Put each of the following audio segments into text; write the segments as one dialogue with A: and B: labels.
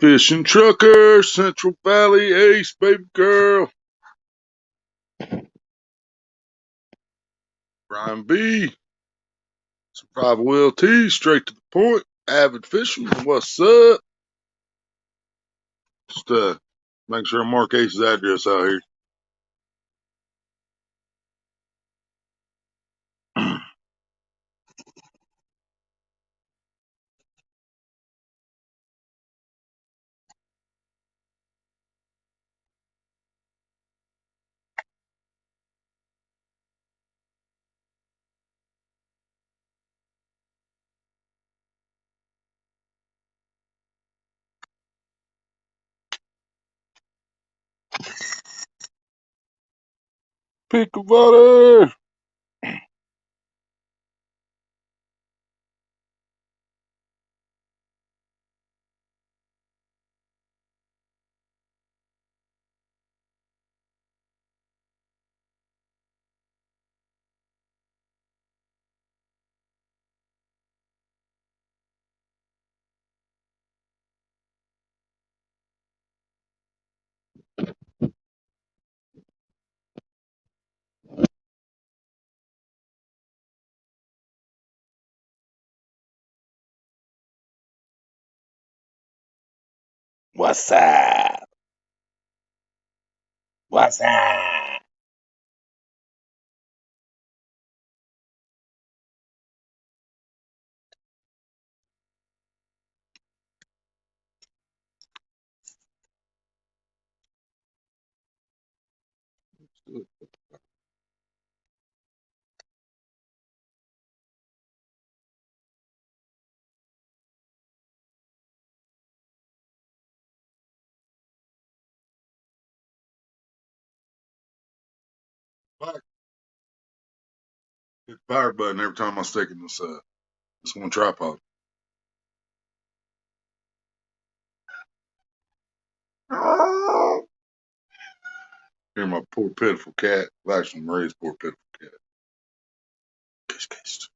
A: Fishing trucker, Central Valley Ace, baby girl. Brian B. Survival LT, straight to the point. Avid fisherman, what's up? Just make sure I mark Ace's address out here. Pick a water. What's up? What's up? Hit the power button every time I stick in this one tripod. Hear my poor pitiful cat. Well, actually, Marie's poor pitiful cat. Kiss, kiss.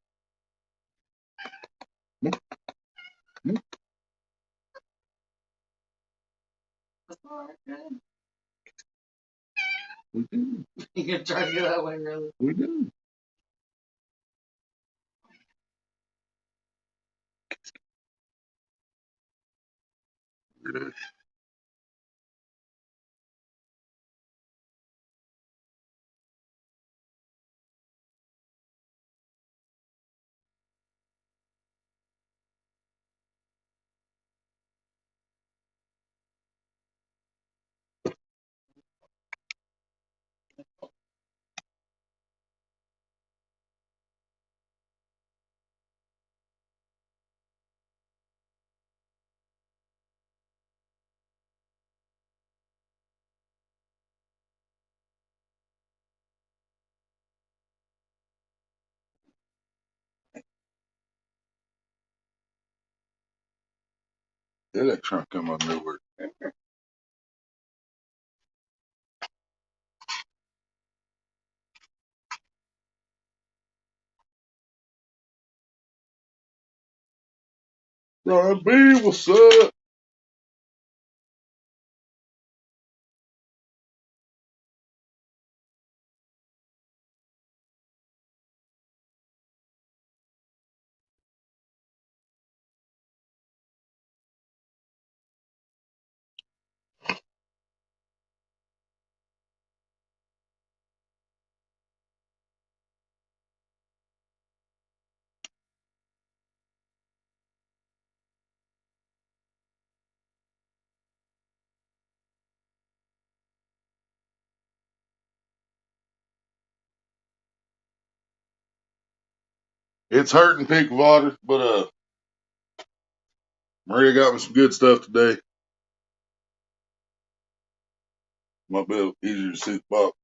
A: We do. You can try to get that way, really? We do. Yeah. That trunk come out of nowhere. Brian B, what's up? It's hurting peak water, but Maria got me some good stuff today. Might be easier to see the box.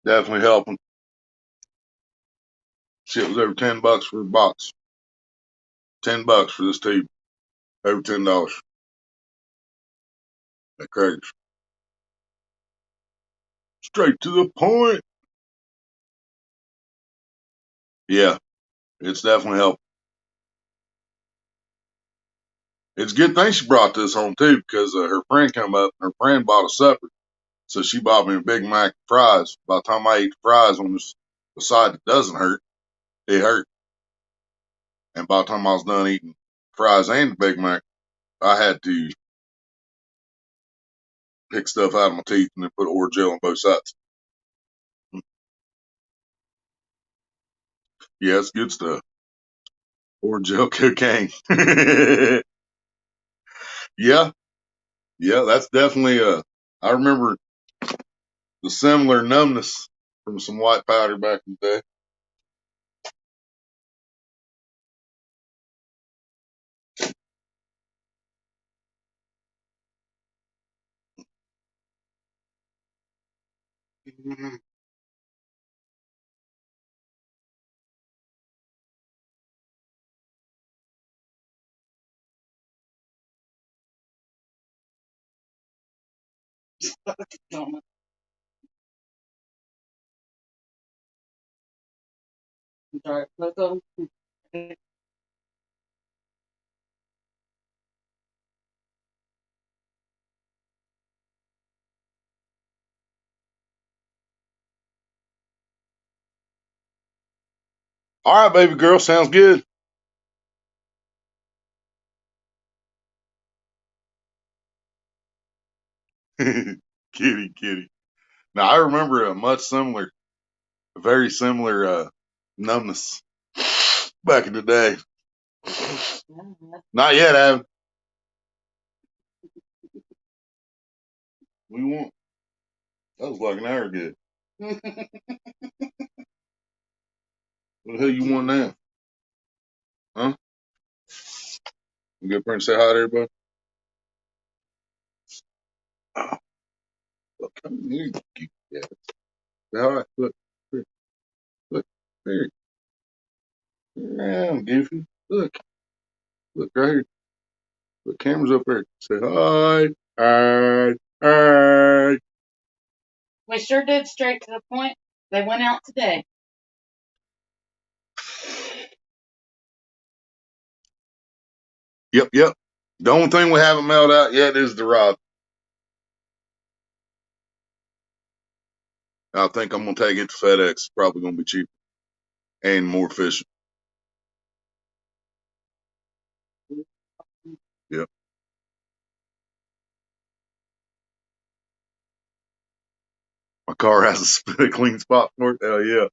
A: Definitely helping. Shit was over $10 for a box. $10 for this table. Over $10. That crazy. Straight to the point. Yeah, it's definitely helped. It's a good thing she brought this home too, because her friend come up. Her friend bought a supper, so she bought me a Big Mac and fries. By the time I ate the fries on the side that doesn't hurt, it hurt. And by the time I was done eating fries and the Big Mac, I had to pick stuff out of my teeth and then put Orajel on both sides. Yeah, it's good stuff. Orajel cocaine. Yeah, yeah, that's definitely I remember the similar numbness from some white powder back in the day. All right, baby girl, sounds good. Kitty, kitty. Now I remember a much similar, a very similar numbness back in the day. Not yet, Adam. We want. That was like an hour ago. What the hell you want now? Huh? You get up there and say hi to everybody? Oh, look, come here, you yeah. Say hi. Look, here, look, here. Yeah, I'm goofy. Look, look right here. The camera's up there. Say hi. Hi. Hi.
B: We sure did straight to the point. They went out today.
A: Yep, yep. The only thing we haven't mailed out yet is the rod. I think I'm gonna take it to FedEx. It's probably gonna be cheaper and more efficient. Yep. My car has a clean spot for it. Hell yeah.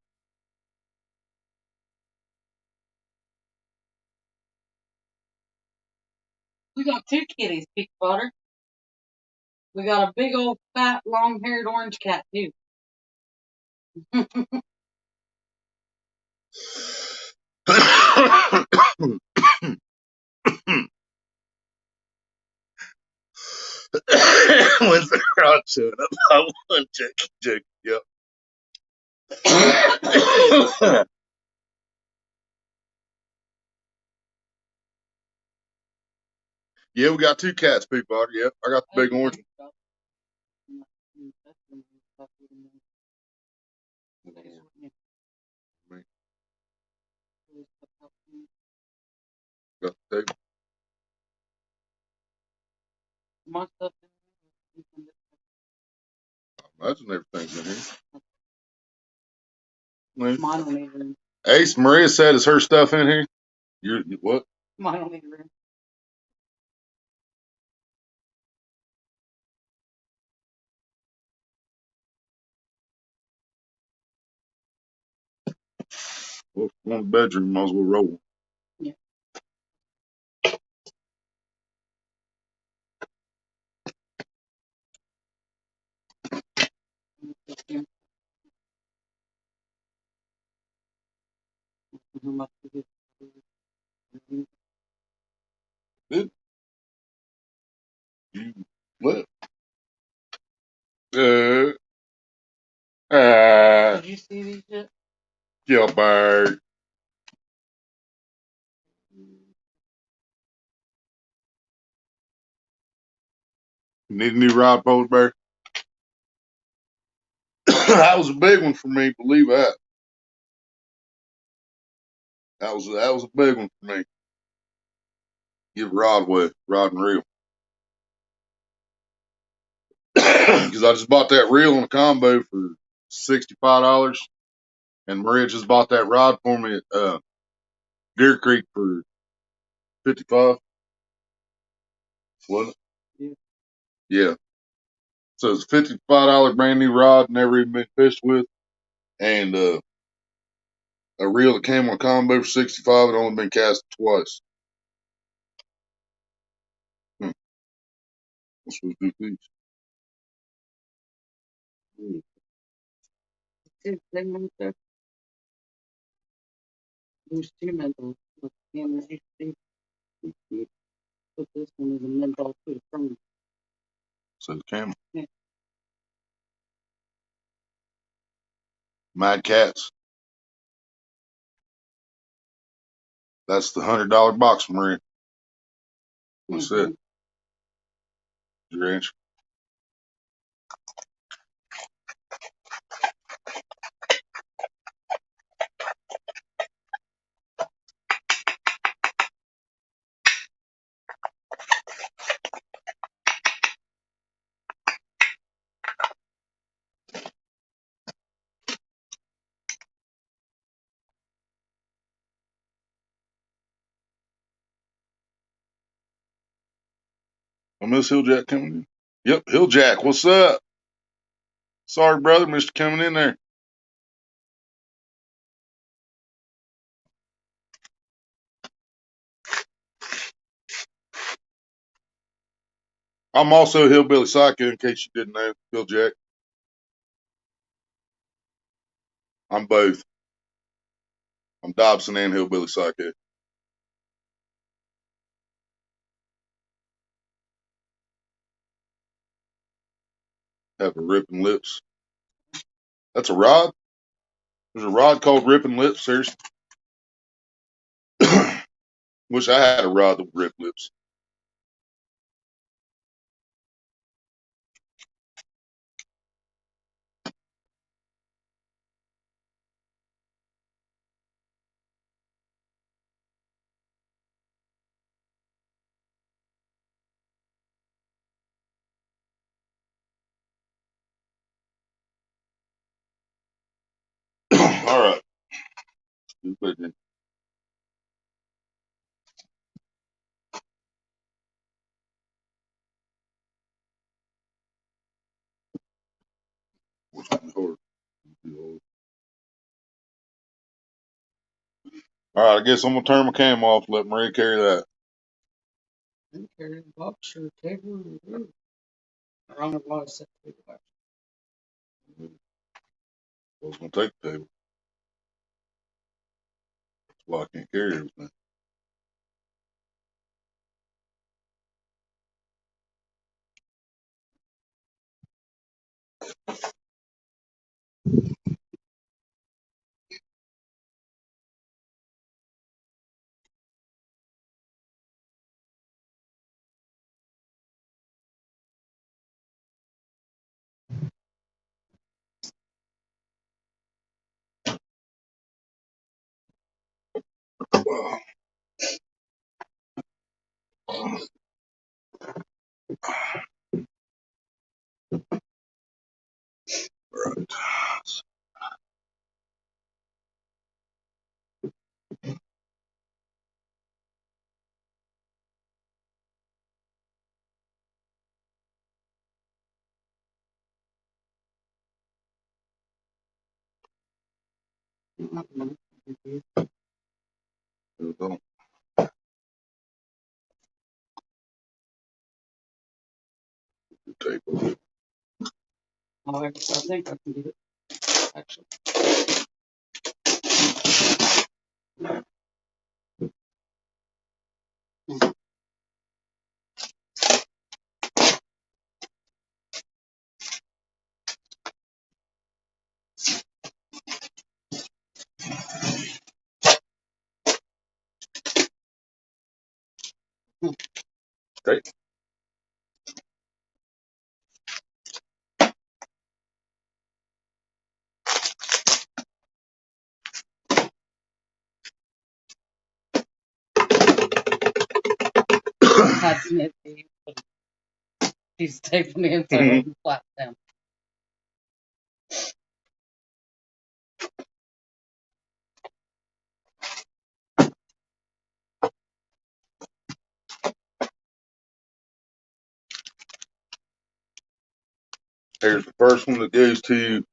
B: We got two kitties, Big Butter. We got a big old fat long-haired orange cat too.
A: When's the crowd showing up? I want check. Yep. Yeah, we got two cats, Big Butter. Yep. I got the big orange one. Got the table. I imagine everything's in here.
B: Mine don't need room.
A: Ace, Maria said, is her stuff in here? You what?
B: Mine don't need room.
A: Well, one bedroom, might as well roll.
B: Yeah.
A: Did you what?
B: Did you see these yet?
A: Gilbert. Need a new rod, Polar Bear? That was a big one for me, believe that. That was a big one for me. Give a rod away, rod and reel. Because I just bought that reel in a combo for $65, and Maria just bought that rod for me at Deer Creek for 55. Wasn't it? Yeah. So it's a $55 brand new rod, never even been fished with, and a reel that came on a combo for 65. It only been cast twice. That's what we do.
B: There's two mentals. Put this one as a mental too.
A: So the camera. Yeah. Mad Cats. That's the $100 box, Maria. What's that? Your answer. I miss Hilljack coming in. Yep, Hilljack. What's up? Sorry, brother, Mr. Coming in there. I'm also Hillbilly Psycho, in case you didn't know, Hilljack. I'm both. I'm Dobson and Hillbilly Psycho. Have a ripping lips. That's a rod? There's a rod called ripping lips, seriously. Wish I had a rod that would rip lips. All right. All right, I guess I'm gonna turn my cam off. Let Maria carry that.
B: Carry the box or table. I don't know why I said table.
A: I was gonna take the table. That's why I can't carry everything. Right. Don't table.
B: Oh, I think I can do it. Actually.
A: Okay.
B: hiding it. He's taping the inside of the flat down.
A: Here's the first one that goes to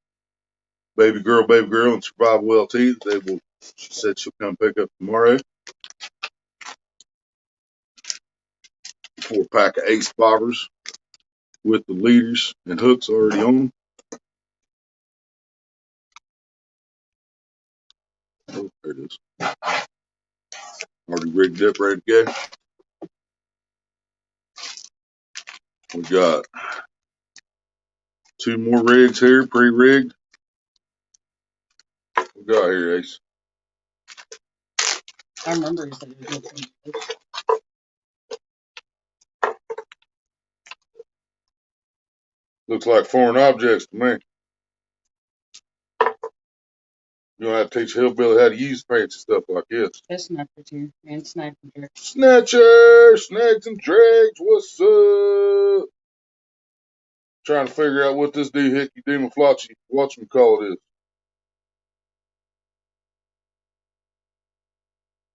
A: baby girl, and survival LT. She said she'll come pick up tomorrow. 4-pack of ACE bobbers with the leaders and hooks already on. Oh, there it is. Already rigged up, ready to go. We got 2 more rigs here, pre-rigged. What we got here, Ace?
B: I remember he said he was going to.
A: Looks like foreign objects to me. You're going to have to teach a hillbilly how to use fancy stuff like this.
B: There's snipers here and sniper jerk.
A: Snatcher, snags and drags, what's up? Trying to figure out what this doohickey demon flotchy whatchamacallit is.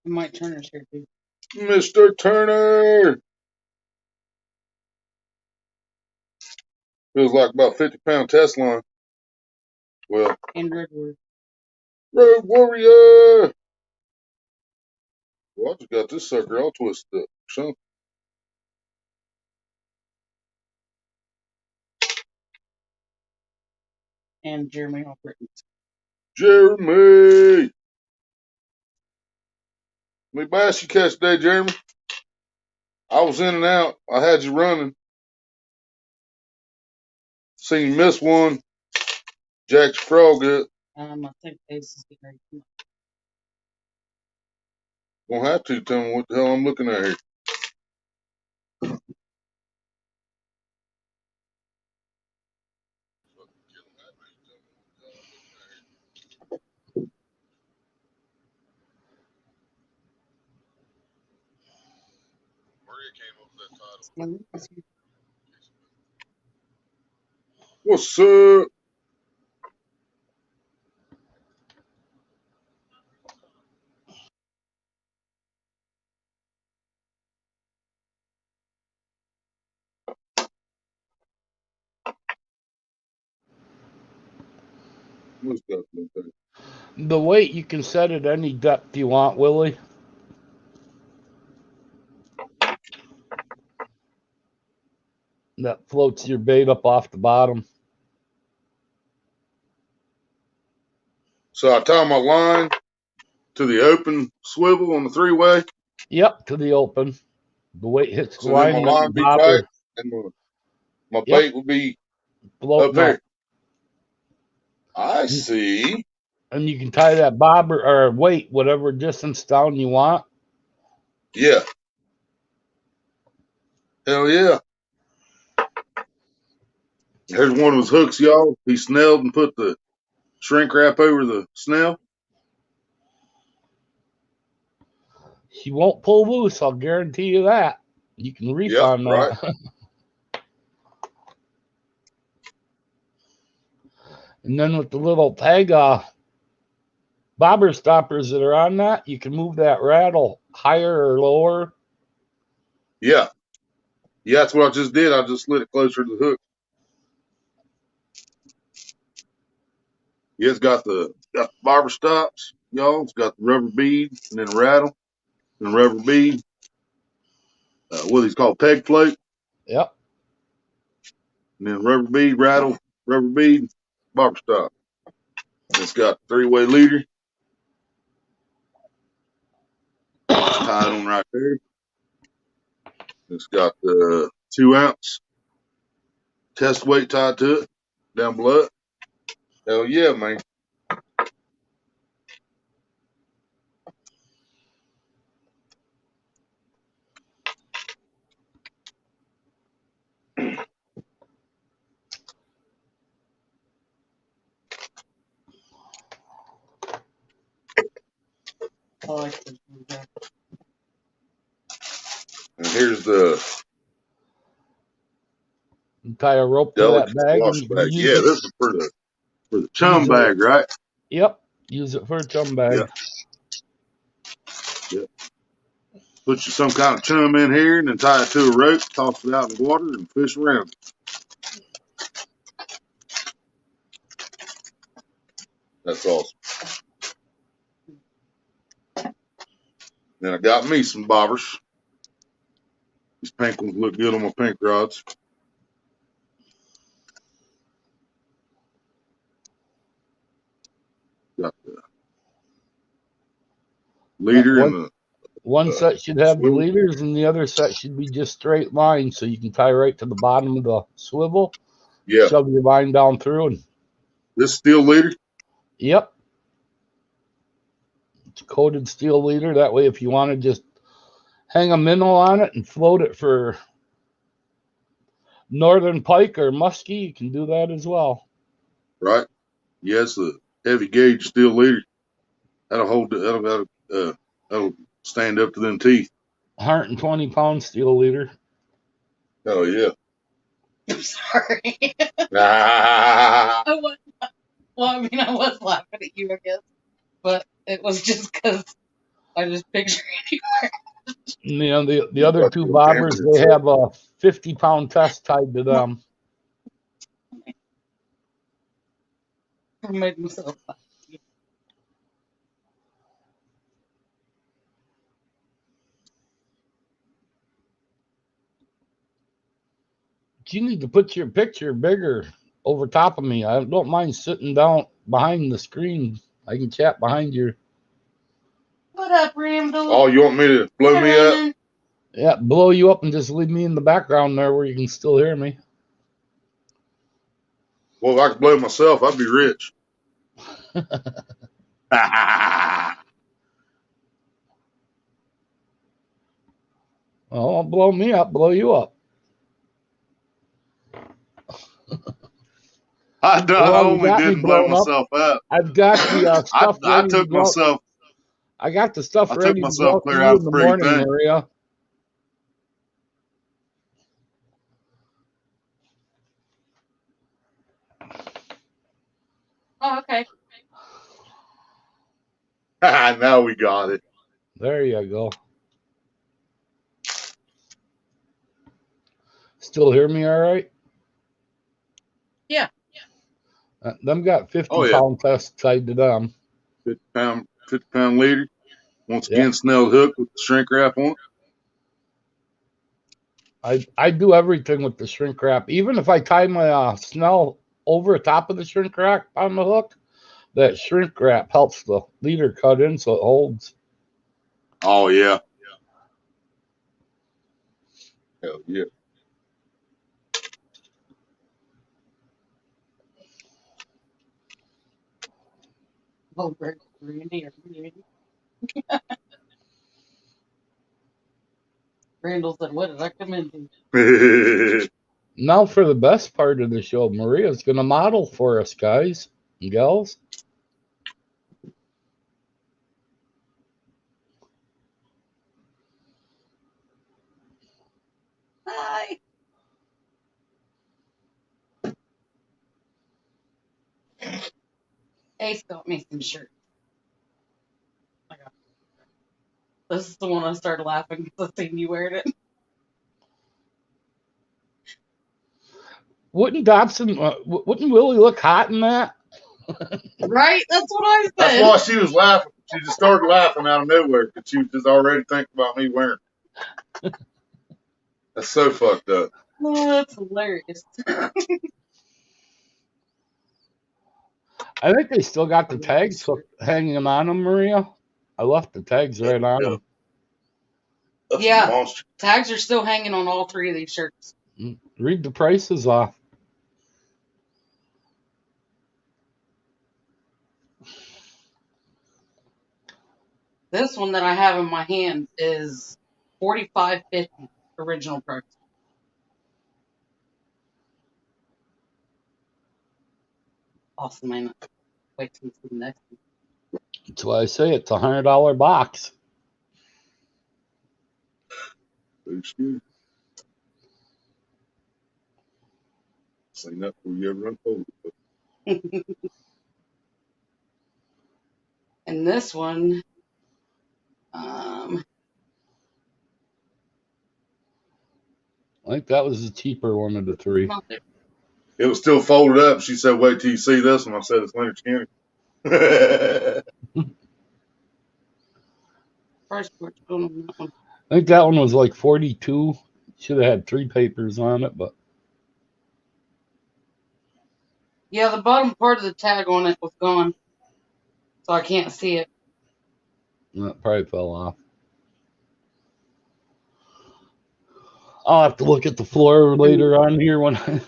B: Mike Turner's here too.
A: Mr. Turner! Feels like about 50-pound test line. Well,
B: And Redwood.
A: Road Warrior! Well, I just got this sucker all twisted up. Something.
B: And Jeremy Albritton.
A: Jeremy! Let me bass you catch today, Jeremy. I was in and out. I had you running. Seen you miss one. Jacked your frog up.
B: I think ACE is getting ready to come up.
A: Won't have to tell me what the hell I'm looking at here. What's up? What's that thing?
C: The weight, you can set it any depth you want, Willie. That floats your bait up off the bottom.
A: So I tie my line to the open swivel on the 3-way.
C: Yep, to the open. The weight hits the
A: So then my
C: line, then
A: line
C: the
A: be tight
C: bobber.
A: and my
C: Yep,
A: bait will be up
C: floating
A: here.
C: up.
A: I see.
C: And you can tie that bobber or weight whatever distance down you want.
A: Yeah. Hell yeah. Here's one of his hooks, y'all. He snelled and put the shrink wrap over the snell.
C: He won't pull loose, I'll guarantee you that. You can reef
A: Yep,
C: on
A: right.
C: that. And then with the little tag bobber stoppers that are on that, you can move that rattle higher or lower.
A: Yeah. Yeah, that's what I just did. I just slid it closer to the hook. Yeah, it's got the bobber stops, y'all. It's got the rubber bead and then rattle and rubber bead. What he's called peg float.
C: Yep.
A: And then rubber bead, rattle, rubber bead, bobber stop. And it's got 3-way leader. Tied on right there. It's got the 2-ounce test weight tied to it down below it. Hell yeah, man.
B: I like this one.
A: And here's the
C: You tie a rope to that
A: delicate
C: bag and
A: wash
C: you can
A: bag.
C: use
A: Yeah,
C: it.
A: this is for the chum bag, right?
C: Yep. Use it for a chum bag.
A: Yeah. Put you some kind of chum in here and then tie it to a rope, toss it out in the water, and fish around. That's awesome. Then I got me some bobbers. These pink ones look good on my pink rods. Got the leader and the
C: One set should have the
A: swivel.
C: leaders and the other set should be just straight lines so you can tie right to the bottom of the swivel.
A: Yeah.
C: Shove your line down through and
A: This steel leader.
C: yep. It's a coated steel leader. That way if you want to just hang a minnow on it and float it for northern pike or muskie, you can do that as well.
A: Right. Yes, the heavy gauge steel leader. That'll hold that'll stand up to them teeth.
C: 120-pound steel leader.
A: Oh yeah.
B: I'm sorry.
A: Ah.
B: I was laughing at you, I guess, but it was just because I just pictured you.
C: You know, the other two bobbers, they have a 50-pound test tied to them.
B: I made myself laugh.
C: You need to put your picture bigger over top of me. I don't mind sitting down behind the screen. I can chat behind you.
B: What up, Rambo?
A: Oh, you want me to blow me up?
C: Yeah, blow you up and just leave me in the background there where you can still hear me.
A: Well, if I could blow myself, I'd be rich.
C: Oh, blow me up, blow you up.
A: I only
C: got me
A: didn't blow
C: blown up.
A: myself up.
C: I've got the stuff
A: I
C: ready to
A: took
C: go.
A: myself.
C: I got the stuff
A: I
C: ready
A: took
C: to go
A: myself
C: to
A: clear
C: you
A: out
C: in
A: the
C: the
A: freaking
C: morning,
A: thing.
C: Maria.
B: Oh, okay.
A: Now we got it.
C: There you go. Still hear me all right?
B: Yeah.
C: Them got 50-pound tests tied to them.
A: 50-pound leader. Once again, snelled hook with the shrink wrap on it.
C: I do everything with the shrink wrap. Even if I tie my snell over top of the shrink wrap on the hook, that shrink wrap helps the leader cut in so it holds.
A: Oh, yeah. Hell yeah.
B: Oh, Randy or Randy. Randall said, "What did I come into?"
C: Now for the best part of the show, Maria's going to model for us, guys and gals.
B: Hi. Ace got me some shirts. This is the one I started laughing because I seen you wearing it.
C: Wouldn't Dobson, wouldn't Willie look hot in that?
B: Right? That's what I said.
A: That's why she was laughing. She just started laughing out of nowhere because she was just already thinking about me wearing it. That's so fucked up.
B: Oh, that's hilarious.
C: I think they still got the tags hanging on them, Maria. I left the tags right on them.
B: Yeah, tags are still hanging on all three of these shirts.
C: Read the prices off.
B: This one that I have in my hand is $45.50 original price. Awesome, man. Wait till you see the next one.
C: That's why I say it's $100 box.
A: Excuse me. Seen that before you ever unfolded.
B: And this one,
C: I think that was the cheaper one of the three.
A: It was still folded up. She said, "Wait till you see this one." I said, "It's Leonard Skinner."
B: first what's going on that one?
C: I think that one was like 42. Should have had 3 papers on it, but
B: Yeah, the bottom part of the tag on it was gone, so I can't see it.
C: that probably fell off. I'll have to look at the floor later on here when I.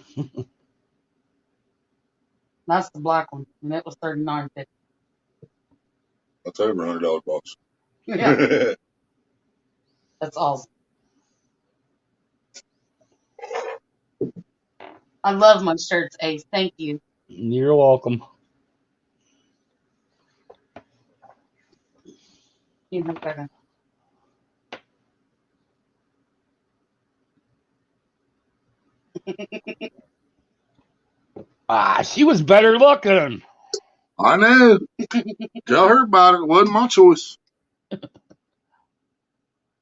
B: That's the black one, and it was $39.50.
A: That's over $100 box.
B: Yeah, that's awesome. I love my shirts, Ace. Thank you.
C: You're welcome.
B: You know better.
C: She was better looking.
A: I know. Tell her about it. It wasn't my choice.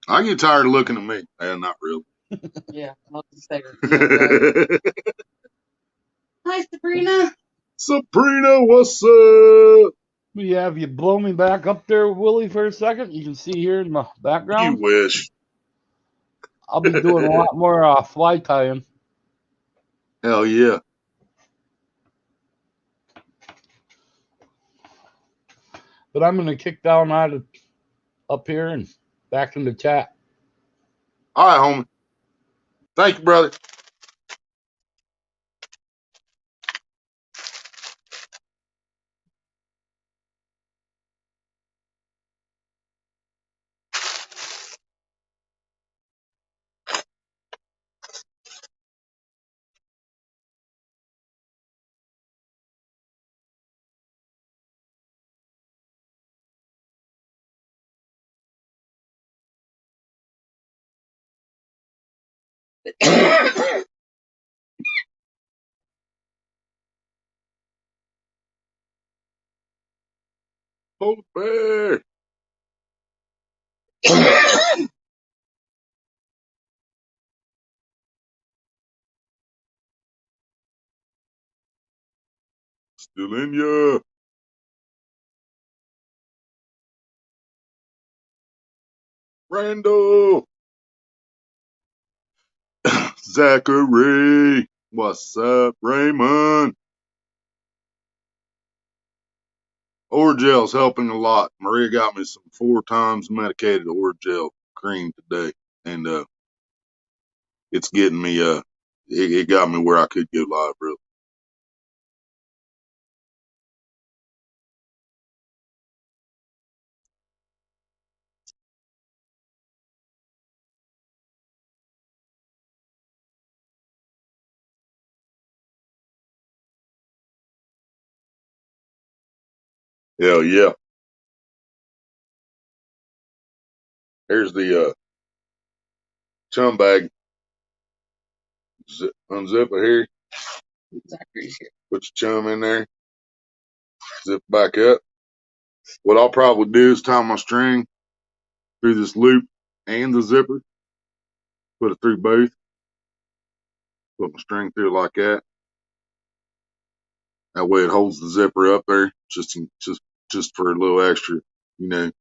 A: I get tired of looking at me. Not really.
B: Yeah, I'll just say her. Hi, Sabrina.
A: Sabrina, what's up?
C: Yeah, if you blow me back up there, Willie, for a second, you can see here in the
A: You
C: background.
A: wish.
C: I'll be doing a lot more fly tying.
A: Hell yeah.
C: But I'm going to kick down out of up here and back in the chat.
A: All right, homie. Thank you, brother. Hold bear. Still in ya. Randall. Zachary. What's up, Raymond? Orgel's helping a lot. Maria got me some 4 times medicated Orgel cream today. And it's getting me it got me where I could go live, really. Hell yeah. Here's the chum bag. Unzip it here.
B: Zachary's here.
A: Put your chum in there. Zip back up. What I'll probably do is tie my string through this loop and the zipper. Put it through both. Put my string through like that. That way it holds the zipper up there, just for a little extra, you know.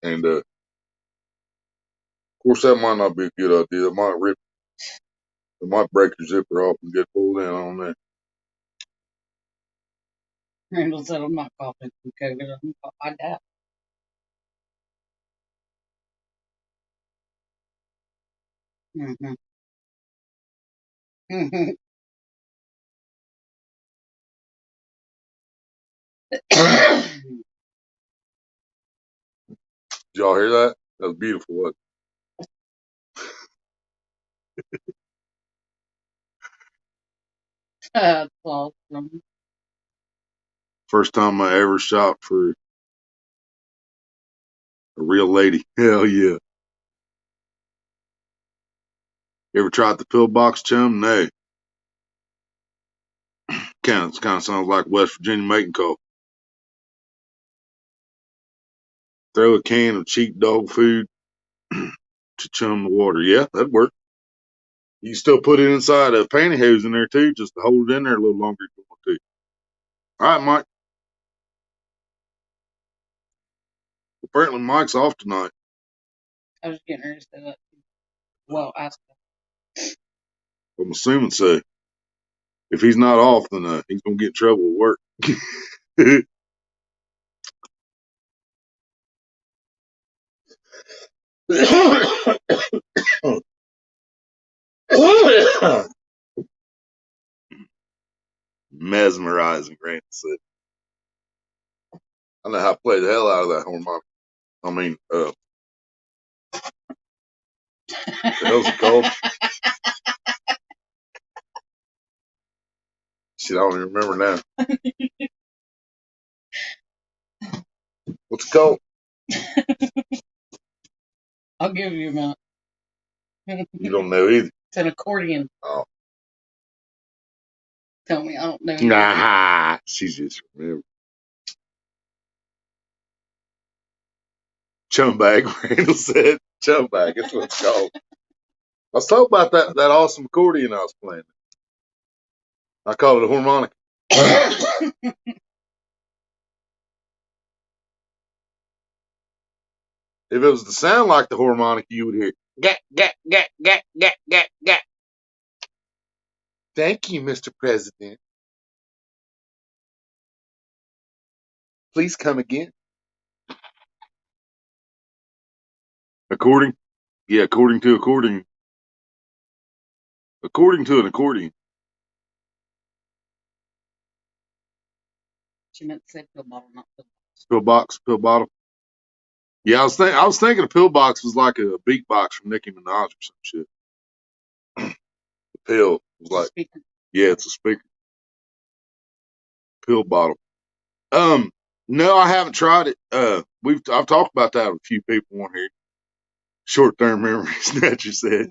A: And of course, that might not be a good idea. It might break your zipper off and get pulled in on there.
B: Randall said I'm not coughing from COVID. I doubt. Mm-hmm.
A: Did y'all hear that? That was beautiful. Wasn't
B: That's awesome.
A: First time I ever shot for a real lady. Hell yeah. You ever tried the pillbox chum? No. Kind of sounds like West Virginia making call. Throw a can of cheap dog food to chum the water. Yeah, that'd work. You can still put it inside a pantyhose in there too, just to hold it in there a little longer if you want to. All right, Mike. Apparently Mike's off tonight.
B: I was getting ready to say that. Well, ask him.
A: I'm assuming so. If he's not off, then he's gonna get in trouble at work. Mesmerizing, Grant said. I know how to play the hell out of that harmonica. I mean, the hell's it called? Shit, I don't even remember now. What's it called?
B: I'll give you a minute.
A: You don't know either.
B: It's an accordion.
A: Oh.
B: Tell me, I don't know.
A: Nah, she's just remembered. Chum bag, Randall said. Chum bag, that's what it's called. I was talking about that awesome accordion I was playing. I call it a harmonica. If it was to sound like the harmonica, you would hear gat, gat, gat, gat, gat, gat, gat. Thank you, Mr. President. Please come again. According? Yeah, according to accordion. According to an accordion.
B: She meant to say pill bottle, not pill box.
A: Pill box, pill bottle. Yeah, I was thinking a pill box was like a beat box from Nicki Minaj or some shit. The pill was like,
B: Speaker.
A: Yeah, it's a speaker. Pill bottle. No, I haven't tried it. I've talked about that with a few people on here. Short-term memory snatcher said.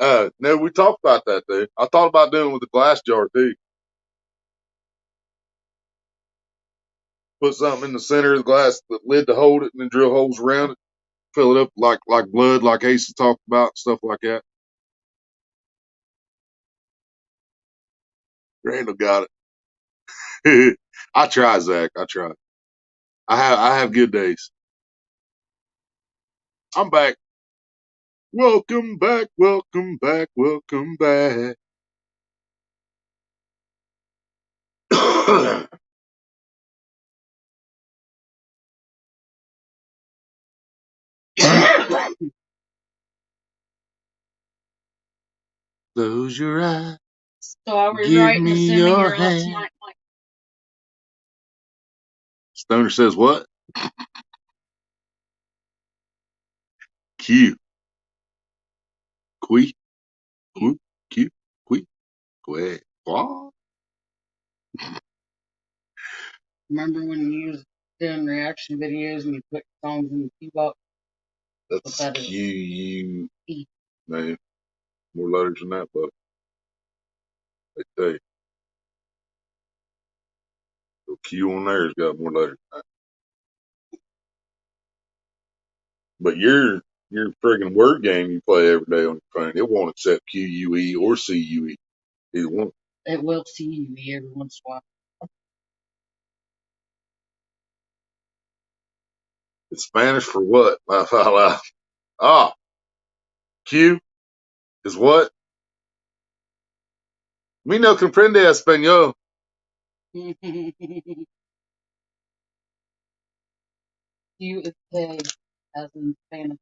A: No, we talked about that though. I thought about doing it with a glass jar too. Put something in the center of the glass, the lid to hold it, and then drill holes around it. Fill it up like blood, like Ace talked about, stuff like that. Randall got it. I try, Zach. I try. I have good days. I'm back. Welcome back. Welcome back. Welcome back. Close your eyes.
B: So I was
A: Give
B: right in
A: me
B: assuming
A: your
B: you're left
A: hand.
B: Mike.
A: Stoner says what? Q. Qui. Q. Q. Qui. Quay. What?
B: Remember when you was doing reaction videos and you put songs in the key box?
A: That's
B: that
A: Q U
B: E.
A: Man, more letters than that, but they tell you. The Q on there has got more letters than that. But your friggin' word game you play every day on your phone, it won't accept QUE or CUE. Either one.
B: It will see you every once in a while.
A: It's Spanish for what? Laugh out loud. Ah, Q is what? Me no comprende español.
B: You is K, as in Spanish.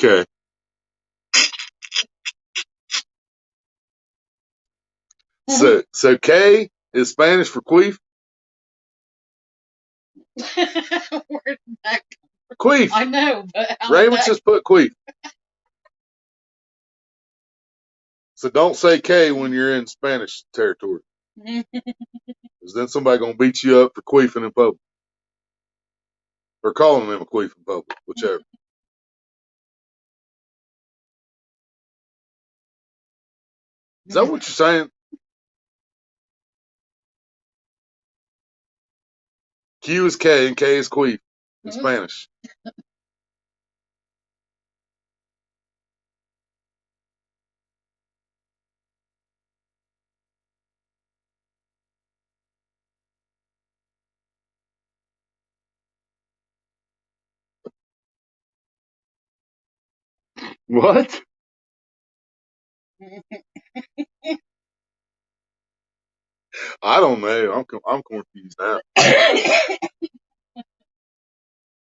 A: Okay. So K is Spanish for queef.
B: Where did that come
A: Queef.
B: I know, but how
A: Raymond just put queef. So don't say K when you're in Spanish territory. Because then somebody gonna beat you up for queefing in public. Or calling them a queef in public, whichever. Is that what you're saying? Q is K and K is queef in Spanish. What? I don't know. I'm confused now.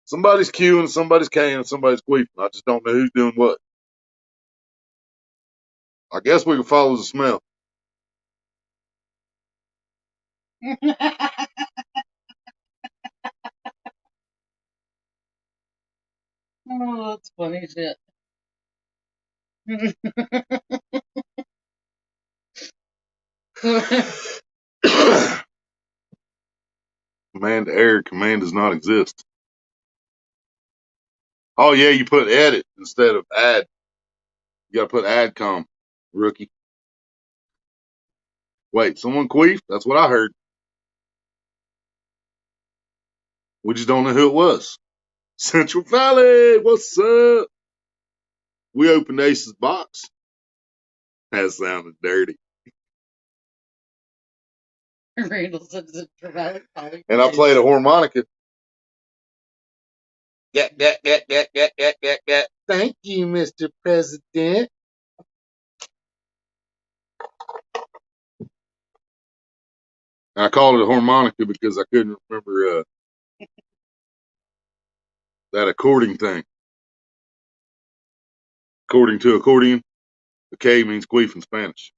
A: Somebody's Q and somebody's K and somebody's queefing. I just don't know who's doing what. I guess we can follow the smell.
B: Oh, that's funny shit.
A: Command error. Command does not exist. Oh yeah, you put edit instead of add. You gotta put adcom, rookie. Wait, someone queefed? That's what I heard. We just don't know who it was. Central Valley, what's up? We opened Ace's box. That sounded dirty.
B: Randall says it's dramatic.
A: And I played a harmonica. Yeah. Thank you, Mr. President. I called it a harmonica because I couldn't remember that according thing. According to accordion, the K means queef in Spanish.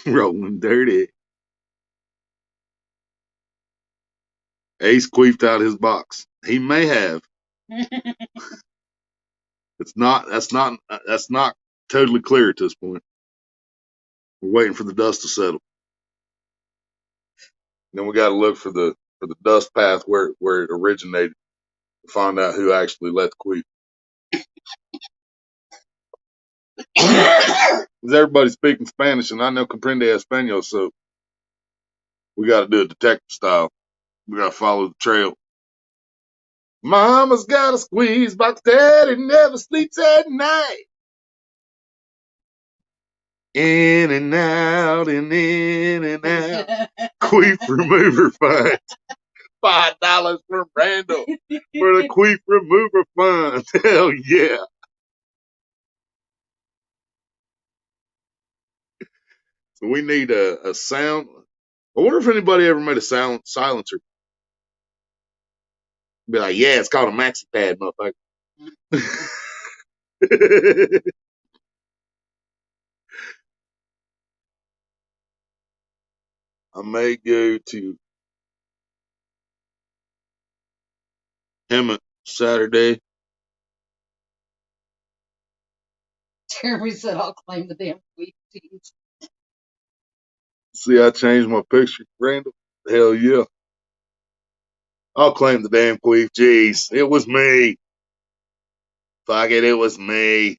A: Rolling dirty. Ace queefed out his box. He may have. That's not totally clear at this point. We're waiting for the dust to settle. Then we got to look for the dust path where it originated to find out who actually let the queef. Because everybody's speaking Spanish and I know comprende español, so we got to do it detective style. We got to follow the trail. Mama's got a squeeze box, daddy never sleeps at night. In and out and in and out. Queef remover fund. $5 from Randall for the queef remover fund. Hell yeah. So we need a sound. I wonder if anybody ever made a silencer. Be like, yeah, it's called a maxi pad, motherfucker. I may go to Emmett Saturday.
B: Jeremy said, I'll claim the damn queef teams.
A: See, I changed my picture, Randall. Hell yeah. I'll claim the damn queef. Jeez, it was me. Fuck it, it was me.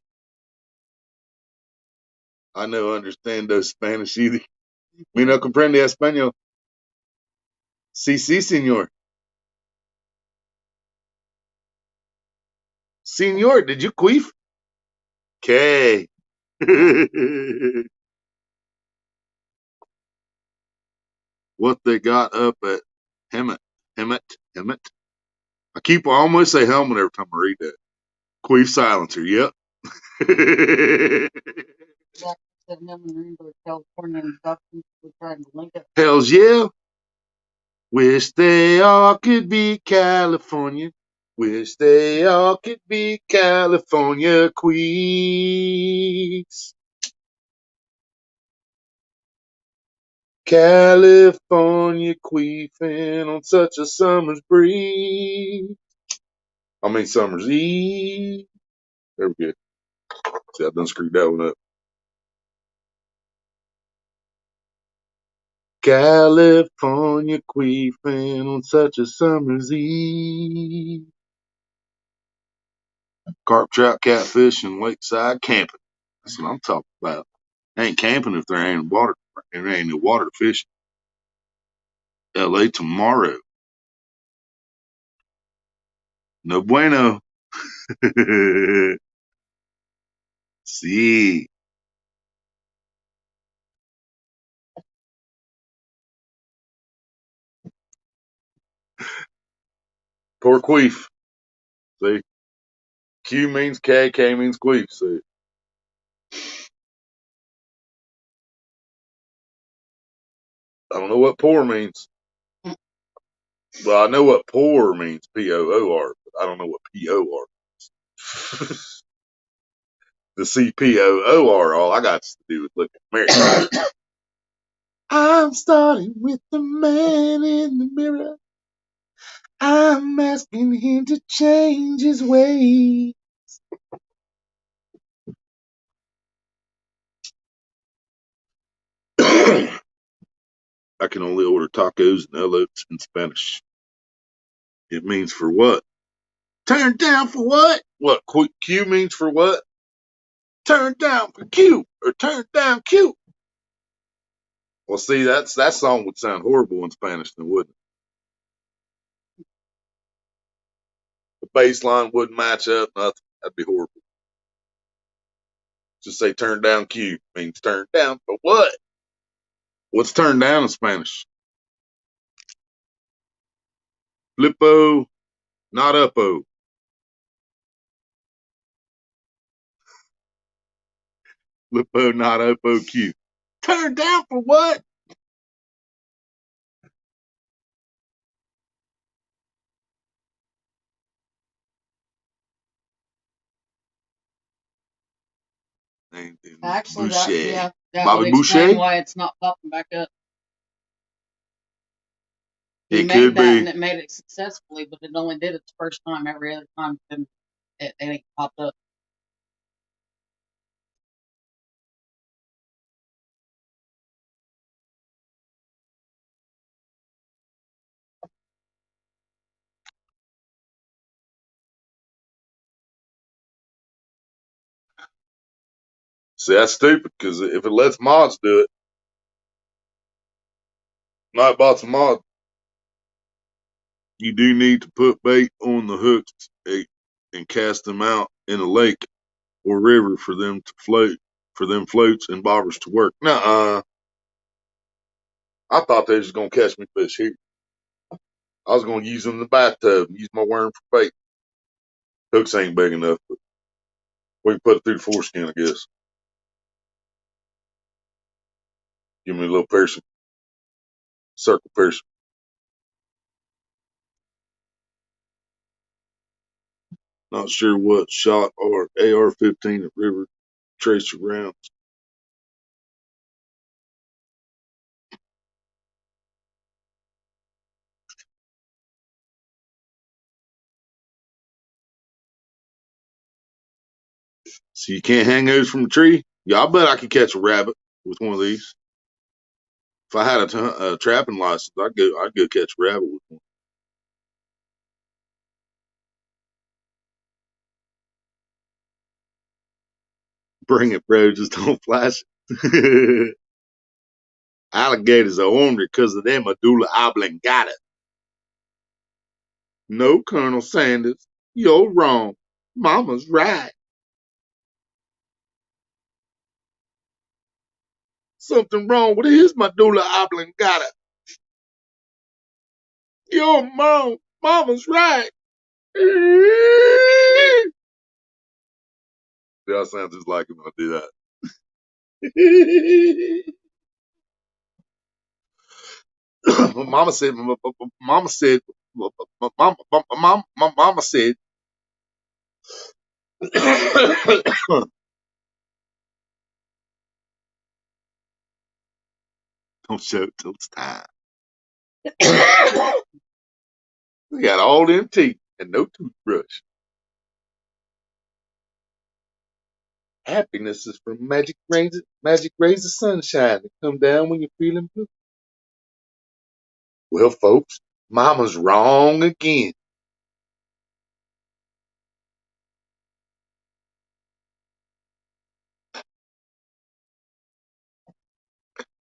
A: I no understando Spanish either. Me no comprende español. Sí, sí, señor. Señor, did you queef? Okay. What they got up at Hemet. Hemet. I almost say helmet every time I read that. Queef silencer, yep.
B: Jack said him and Randall are California inductions. We tried to link it.
A: Hells yeah. Wish they all could be California. Wish they all could be California queefs. California queefing on such a summer's breeze. Summer's eve. There we go. See, I done screwed that one up. California queefing on such a summer's eve. Carp, trout, catfish, and lakeside camping. That's what I'm talking about. Ain't camping if there ain't water. There ain't no water to fish. LA tomorrow. No bueno. See. Poor queef. See. Q means K, K means queef. See. I don't know what poor means. Well, I know what poor means, P-O-O-R, but I don't know what P-O-R means. The C-P-O-O-R, all I got to do is look at Mary. I'm starting with the man in the mirror. I'm asking him to change his ways. I can only order tacos and elotes in Spanish. It means for what? Turn down for what? What Q means for what? Turn down for Q or turn down Q. Well, see, that song would sound horrible in Spanish, then wouldn't it? The bass line wouldn't match up. Nothing. That'd be horrible. Just say turn down Q means turn down for what? What's turn down in Spanish? Flippo, not uppo. Flippo, not uppo Q. Turn down for what?
B: Actually,
A: Boucher.
B: that
A: Bobby
B: would explain
A: Boucher?
B: why it's not popping back up. He
A: It
B: made
A: could
B: that and
A: be.
B: it made it successfully, but it only did it the first time. Every other time, it ain't popped up.
A: See, that's stupid because if it lets mods do it, Nightbot's a mod, you do need to put bait on the hooks and cast them out in a lake or river for them to float, for them floats and bobbers to work. Nuh-uh. I thought they was going to catch me fish here. I was going to use them in the bathtub and use my worm for bait. Hooks ain't big enough, but we can put it through the foreskin, I guess. Give me a little piercing, circle piercing. Not sure what shot or AR-15 at River Tracer rounds. So you can't hang those from a tree? Yeah, I bet I could catch a rabbit with one of these. If I had a trapping license, I'd go catch a rabbit with one. Bring it, bro. Just don't flash it. Alligators are ornery because of their medulla oblongata. No, Colonel Sanders, you're wrong. Mama's right. Something wrong with his medulla oblongata. You're wrong. Mama's right. Yeah, I sound just like him when I do that. Mama said, Mama said, Mama said, don't show it till it's time. We got all them teeth and no toothbrush. Happiness is from magic rays of sunshine that come down when you're feeling blue. Well, folks, Mama's wrong again.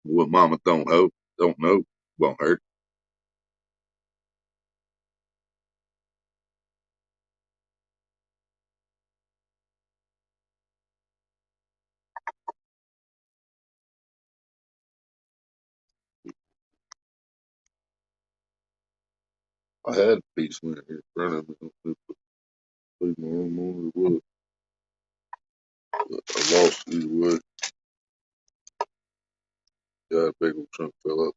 A: What Mama don't know, won't hurt. I had a piece when here in front of me. Leave my room on or what? I lost it either way. Yeah, a big old chunk fell out.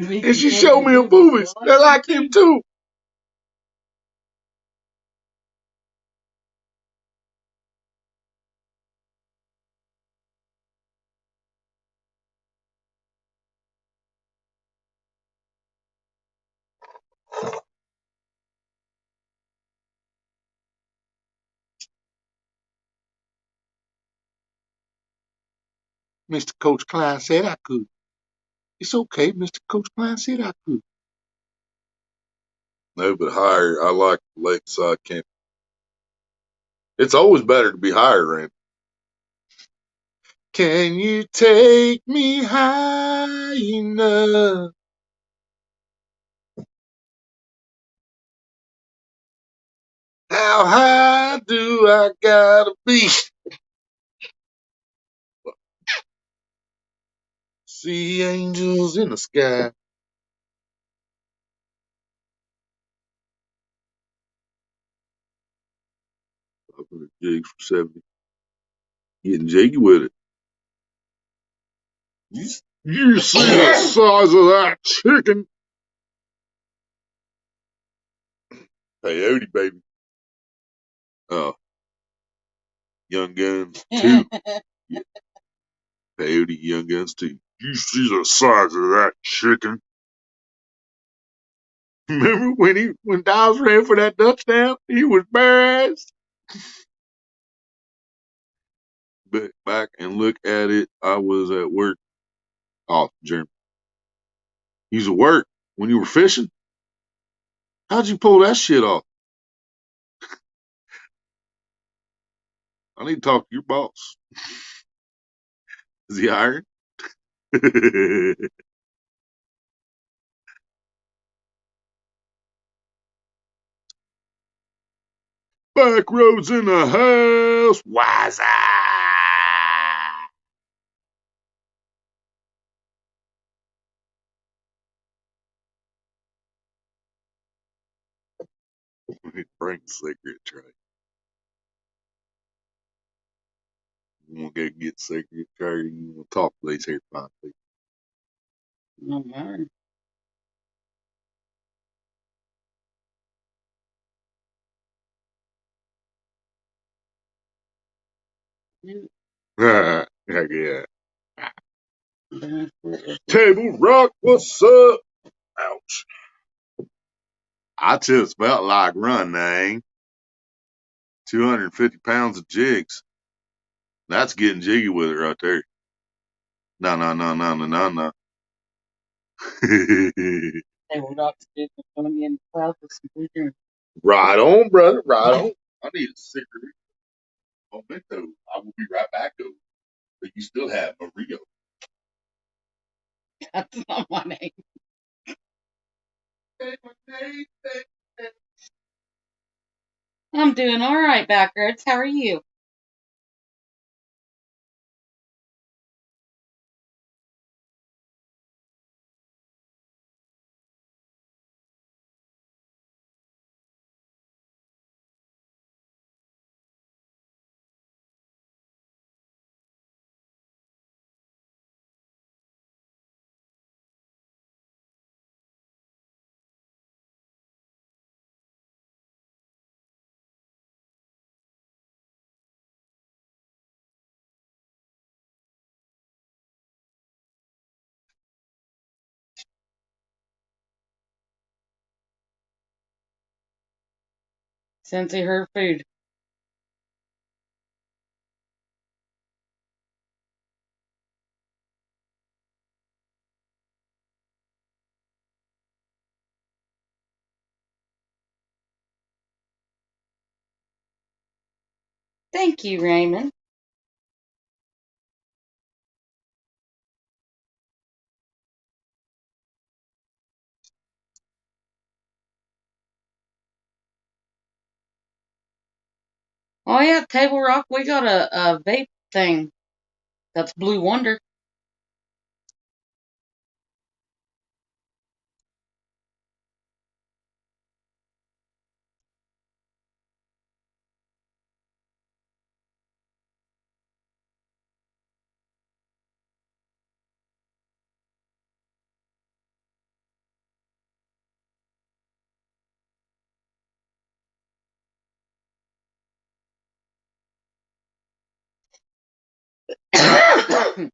A: And she showed me her boobies. They like him too. Mr. Coach Klein said I could. It's okay, Mr. Coach Klein said I could. No, but higher. I like lakeside camp. It's always better to be higher, Randy. Can you take me high enough? How high do I gotta be? See angels in the sky. Up in the jigs for 70. Getting jiggy with it. You see the size of that chicken? Peyote, baby. Oh, Young Guns 2. Yeah, Peyote, Young Guns 2. You see the size of that chicken? Remember when Dials ran for that touchdown? He was bare ass. Back and look at it. I was at work. Oh, Jeremy. You was at work when you were fishing? How'd you pull that shit off? I need to talk to your boss. Is he hiring? Back roads in the house. Wise Bring the cigarette tray. You want to get cigarette tray? You want to talk to these here fine people?
B: No matter.
A: Yeah. Table Rock, what's up? Ouch. I just felt like running. 250 pounds of jigs. That's getting jiggy with it right there. No, no, no, no, no, no, no.
B: Table Rock's business going to be in the clouds with some blueberry.
A: Right on, brother. Right on. I need a cigarette. Memento. I will be right back, though. But you still have Mario.
B: That's not my name. I'm doing all right, Backwards. How are you? Scentsy her food. Thank you, Raymond. Oh yeah, Table Rock, we got a vape thing. That's Blue Wonder.
A: I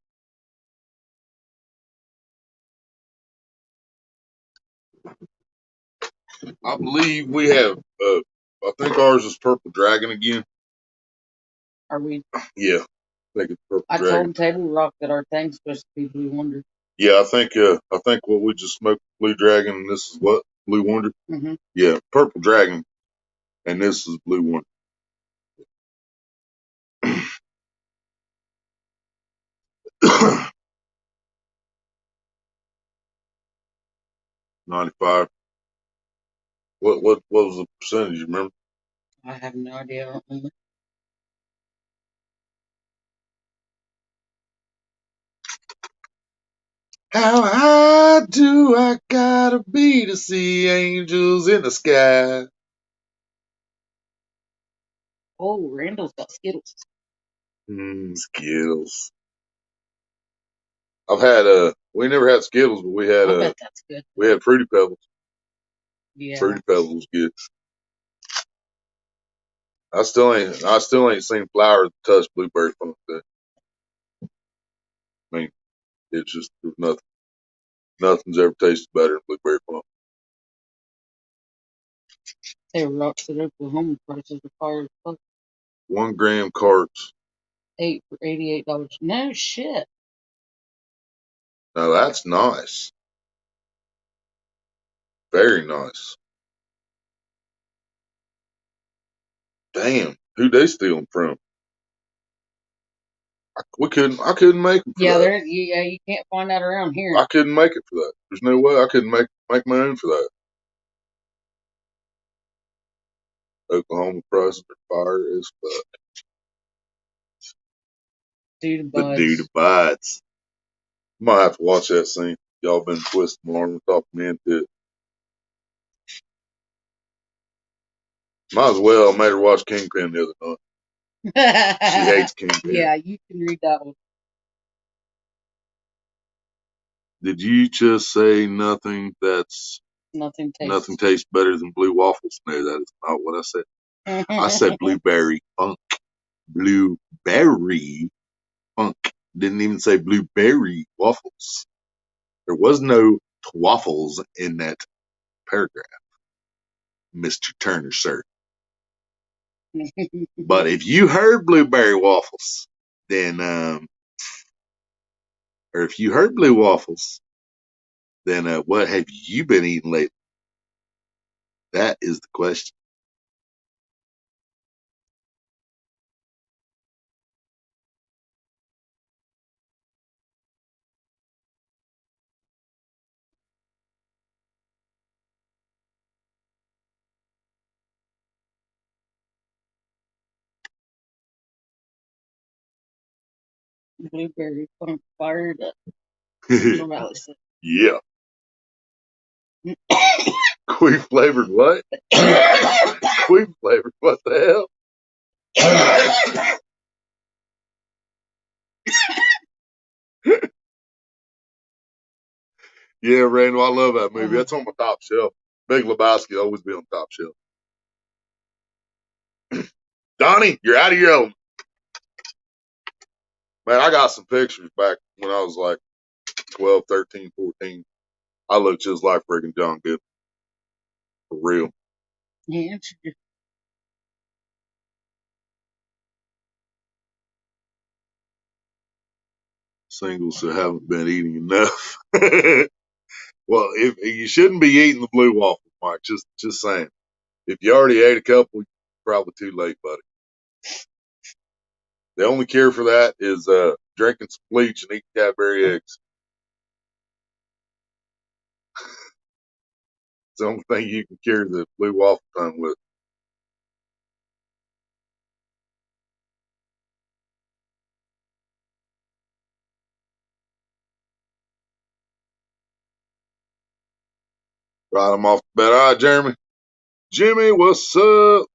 A: believe we have, I think ours is Purple Dragon again.
B: Are we?
A: Yeah, I think it's Purple
B: I
A: Dragon.
B: told Table Rock that our thing's supposed to be Blue Wonder.
A: Yeah, I think what we just smoked Blue Dragon, and this is what? Blue Wonder?
B: Mm-hmm.
A: Yeah, Purple Dragon, and this is Blue Wonder. 95. What was the percentage, you remember?
B: I have no idea. I don't remember.
A: How high do I gotta be to see angels in the sky?
B: Oh, Randall's got Skittles.
A: Skittles. I've had we never had Skittles, but we had
B: I bet that's good.
A: we had Fruity Pebbles.
B: Yeah.
A: Fruity Pebbles was good. I still ain't seen flowers touch blueberry funk. I mean, it's just there's nothing's ever tasted better than blueberry funk.
B: They rocks at Oklahoma prices are fire as fuck.
A: 1 gram carts.
B: 8 for $88. No shit.
A: Now that's nice. Very nice. Damn, who they stealing from? I couldn't make them for
B: Yeah,
A: that.
B: you can't find that around here.
A: I couldn't make it for that. There's no way I couldn't make my own for that. Oklahoma prices are fire as fuck.
B: Due to
A: But
B: buds.
A: due to bites. Might have to watch that scene. Y'all been twisting my arm and talking me into it. Might as well. I made her watch Kingpin the other night. She hates Kingpin.
B: Yeah, you can read that one.
A: Did you just say nothing
B: Nothing
A: tastes better than blue waffles? No, that is not what I said. I said blueberry funk. Blueberry funk. Didn't even say blueberry waffles. There was no waffles in that paragraph, Mr. Turner, sir. But if you heard blueberry waffles, then, or if you heard blue waffles, then what have you been eating lately? That is the question.
B: Blueberry funk fired up.
A: Yeah. Queef flavored what? Queef flavored what the hell? Yeah, Randall, I love that movie. That's on my top shelf. Big Lebowski always be on top shelf. Donnie, you're out of your element. Man, I got some pictures back when I was like 12, 13, 14. I looked just like friggin' John Good. For real.
B: Yeah,
A: singles that haven't been eating enough. Well, if you shouldn't be eating the blue waffle, Mike. Just saying. If you already ate a couple, you're probably too late, buddy. The only cure for that is drinking some bleach and eating Cadbury eggs. It's the only thing you can cure the blue waffle tongue with. Right, I'm off the bed. All right, Jeremy. Jimmy, what's up?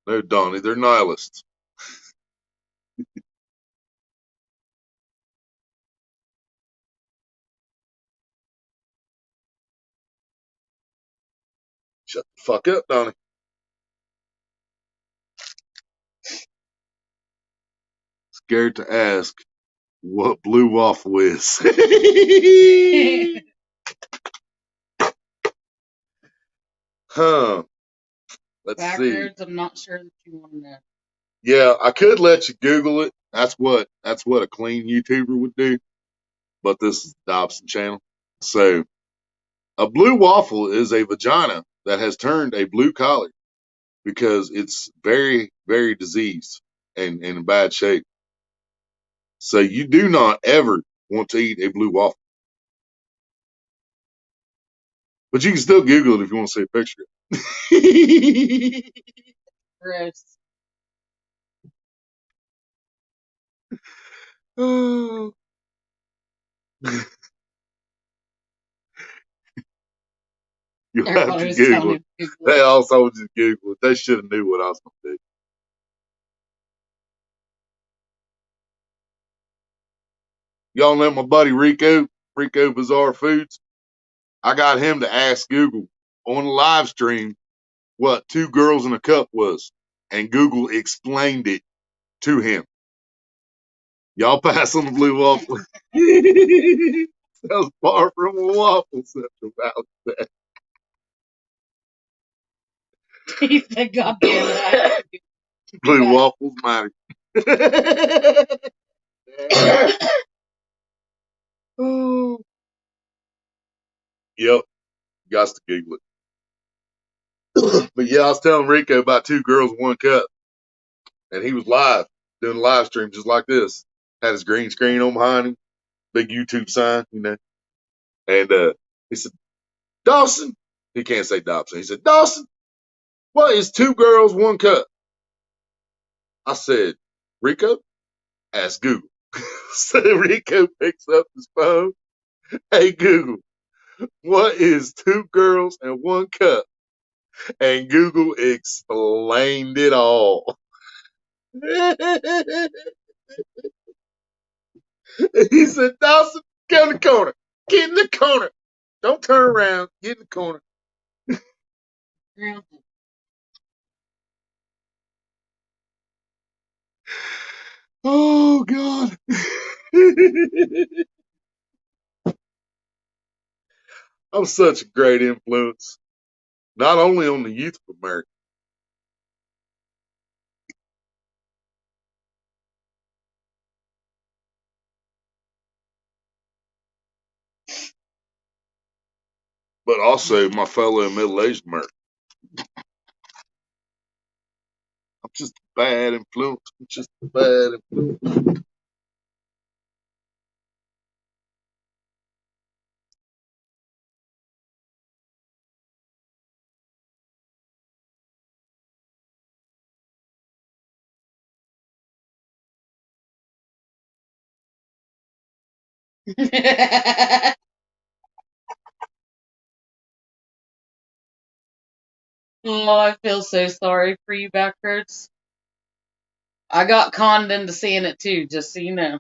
A: No, Donnie, they're nihilists. Shut the fuck up, Donnie. Scared to ask what blue waffle is. Huh. Let's see.
B: Backwards, I'm not sure that you want to know.
A: Yeah, I could let you Google it. That's what a clean YouTuber would do. But this is the Dobson channel. So a blue waffle is a vagina that has turned a blue color because it's very, very diseased and in bad shape. So you do not ever want to eat a blue waffle. But you can still Google it if you want to see a picture.
B: Gross.
A: Oh. You have
B: Everybody
A: to
B: was
A: Google
B: telling
A: it.
B: him to Google
A: They
B: it.
A: also just Google it. They should have knew what I was going to do. Y'all know my buddy Rico Bizarre Foods. I got him to ask Google on a live stream what two girls in a cup was, and Google explained it to him. Y'all pass on the blue waffle. Sounds far from a waffle, Central Valley.
B: He said, God damn it.
A: Blue waffles matter. Oh. Yep, got to Google it. But yeah, I was telling Rico about two girls, one cup, and he was live doing a live stream just like this. Had his green screen on behind him, big YouTube sign, And he said, Dawson, he can't say Dobson. He said, Dawson, what is two girls, one cup? I said, Rico, ask Google. So Rico picks up his phone. Hey, Google, what is two girls and one cup? And Google explained it all. He said, Dawson, get in the corner. Get in the corner. Don't turn around. Get in the corner. Oh, God. I'm such a great influence, not only on the youth of America, but also my fellow middle-aged America. I'm just a bad influence. I'm just a bad influence.
B: Oh, I feel so sorry for you, Backwards. I got conned into seeing it too, just so you know.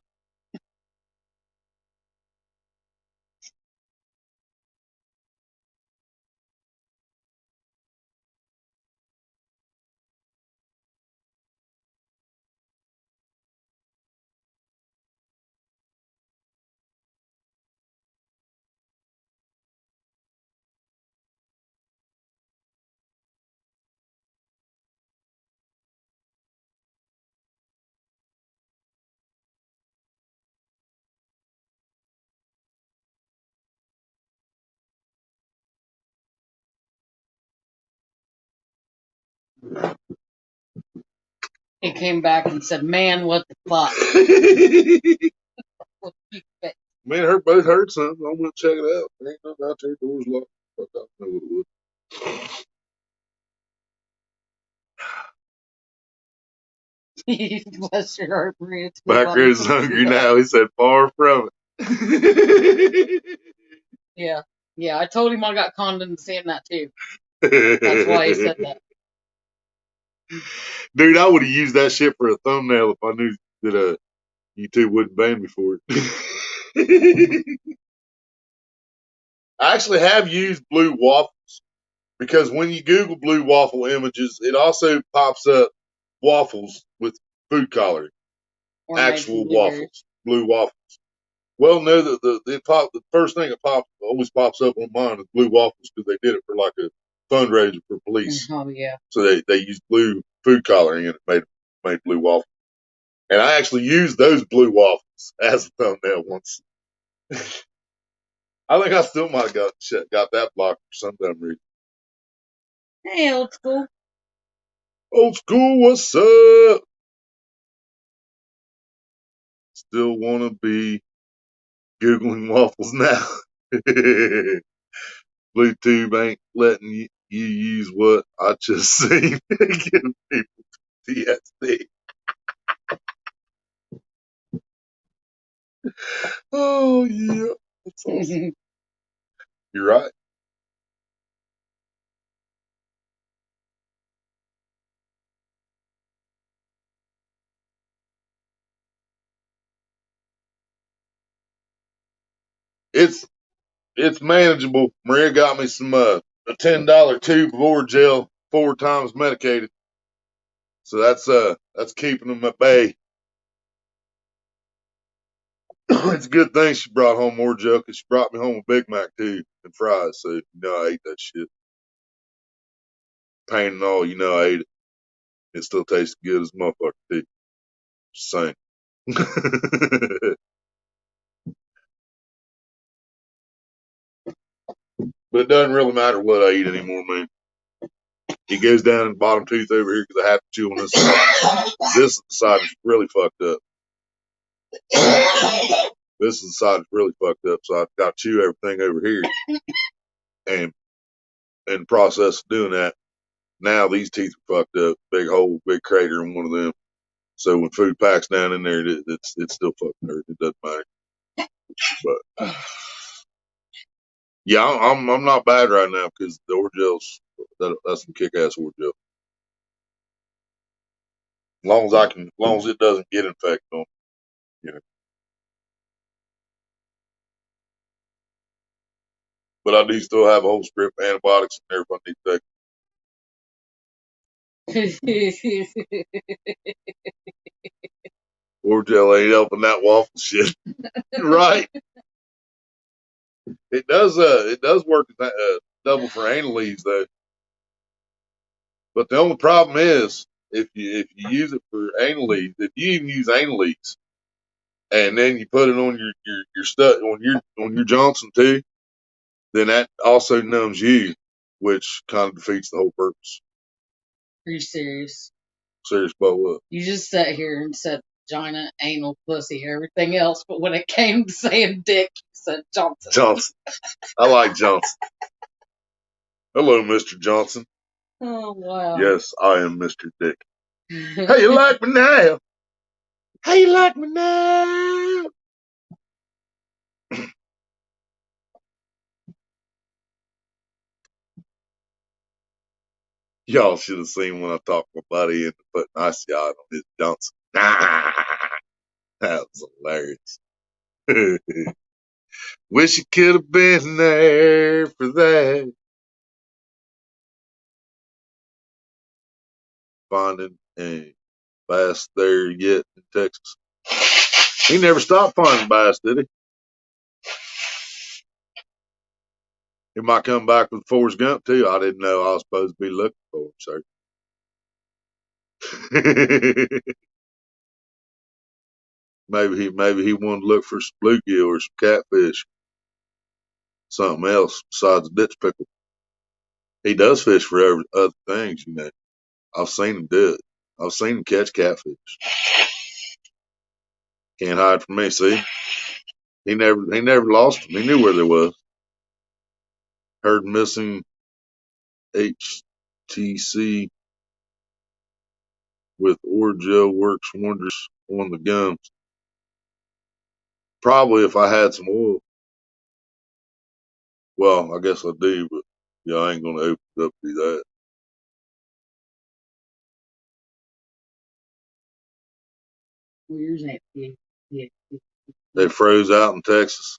B: He came back and said, "Man, what the fuck?"
A: Man, both heard something. I'm gonna check it out. There ain't nothing out there. Doors locked. I don't know what it was.
B: Bless your heart, Maria.
A: Backroo's hungry now. He said, far from it.
B: Yeah. Yeah, I told him I got conned into saying that too. That's why he said that.
A: Dude, I would have used that shit for a thumbnail if I knew that YouTube wouldn't ban me for it. I actually have used blue waffles because when you Google blue waffle images, it also pops up waffles with food coloring.
B: Or
A: Actual
B: maybe blueberries.
A: waffles, blue waffles. Well, no, the first thing that always pops up on mine is blue waffles because they did it for like a fundraiser for police.
B: Oh yeah.
A: So they used blue food coloring and it made blue waffles. And I actually used those blue waffles as a thumbnail once. I think I still might have got that blocked for some damn reason.
B: Hey, old school.
A: Old school, what's up? Still want to be Googling waffles now. Bluetooth ain't letting you use what I just seen. Giving people PTSD. Oh, yeah. That's awesome. You're right. It's manageable. Maria got me some a $10 tube of Orgel 4 times medicated. So that's keeping them at bay. It's a good thing she brought home Orgel because she brought me home a Big Mac too and fries. So I ate that shit. Pain and all, I ate it. It still tastes good as a motherfucker too. Just saying. But it doesn't really matter what I eat anymore, man. It goes down in the bottom tooth over here because I have to chew on this side. This side is really fucked up. This side is really fucked up, so I've got to chew everything over here. And in the process of doing that, now these teeth are fucked up. Big hole, big crater in one of them. So when food packs down in there, it's still fucking hurt. It doesn't matter. But yeah, I'm not bad right now because the Orgel's that's some kick ass Orgel. As long as it doesn't get infected on, you know. But I do still have a whole script of antibiotics in there if I need to take. Orgel ain't helping that waffle shit, right? It does work double for anal leaves though. But the only problem is if you use it for anal leaves, if you even use anal leaves, and then you put it on your stuff on your Johnson too, then that also numbs you, which kind of defeats the whole purpose.
B: Are you serious?
A: Serious about what?
B: You just sat here and said vagina, anal, pussy, everything else, but when it came to saying dick, you said Johnson.
A: Johnson. I like Johnson. Hello, Mr. Johnson.
B: Oh wow.
A: Yes, I am Mr. Dick. How you like me now? How you like me now? Y'all should have seen when I talked my buddy into putting ice on his Johnson. That was hilarious. Wish you could have been there for that. Finding a bass there yet in Texas. He never stopped finding bass, did he? He might come back with Forrest Gump too. I didn't know I was supposed to be looking for him, sir. maybe he wanted to look for some bluegill or some catfish, something else besides a ditch pickle. He does fish for other things, I've seen him do it. I've seen him catch catfish. Can't hide from me. See, he never lost them. He knew where they was. Heard missing HTC with Orgel works wonders on the gums. Probably if I had some oil. Well, I guess I do, but yeah, I ain't gonna open it up to do that.
B: Where's that pig? Yeah.
A: They froze out in Texas.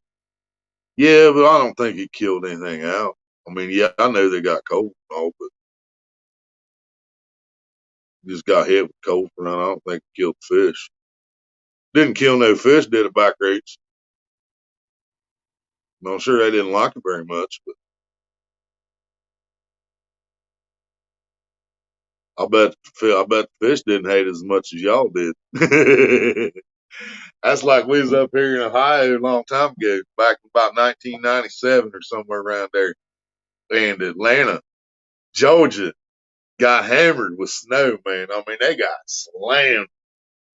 A: Yeah, but I don't think it killed anything out. I mean, yeah, I know they got cold and all, but just got hit with cold front. I don't think it killed fish. Didn't kill no fish, did it, back rates? I'm sure they didn't like it very much, but I bet the fish didn't hate it as much as y'all did. That's like we was up here in Ohio a long time ago, back in about 1997 or somewhere around there, and Atlanta, Georgia got hammered with snow, man. I mean, they got slammed.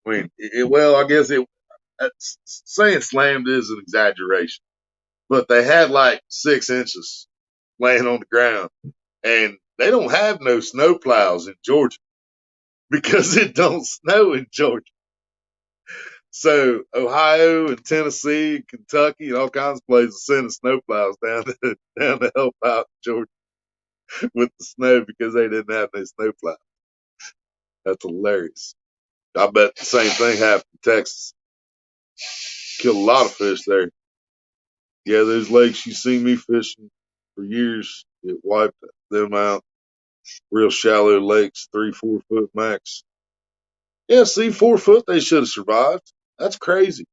A: I mean, well, I guess saying slammed is an exaggeration, but they had like 6 inches laying on the ground, and they don't have no snow plows in Georgia because it don't snow in Georgia. So Ohio and Tennessee and Kentucky and all kinds of places sending snowplows down to help out Georgia with the snow because they didn't have no snowplow. That's hilarious. I bet the same thing happened in Texas. Killed a lot of fish there. Yeah, those lakes you see me fishing for years, it wiped them out. Real shallow lakes, 3-4 foot max. Yeah, see, 4 foot they should have survived. That's crazy.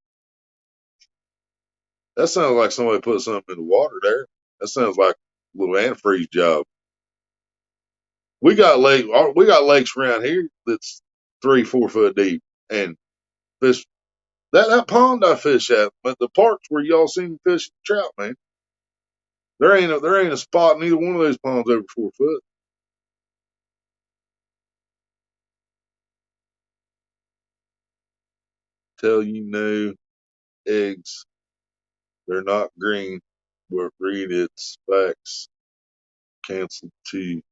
A: That sounds like somebody put something in the water there. That sounds like a little antifreeze job. We got lakes around here that's 3-4 foot deep, and fish that pond I fish at, but the parks where y'all seen fish trout, man, there ain't a spot in either one of those ponds over 4 foot. Tell you no eggs, they're not green, but read its facts. Canceled T.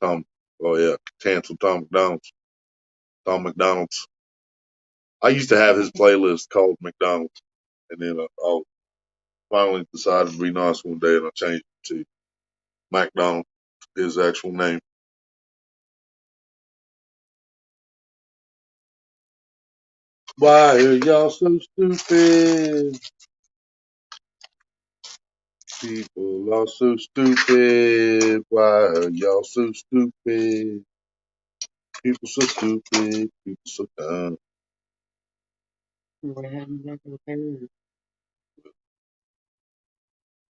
A: Tom. Oh yeah, canceled Tom McDonald's. Tom McDonald's. I used to have his playlist called McDonald's, and then I finally decided to be nice one day, and I changed it to McDonald, his actual name. Why are y'all so stupid? People are so stupid. Why are y'all so stupid? People so stupid. People so dumb.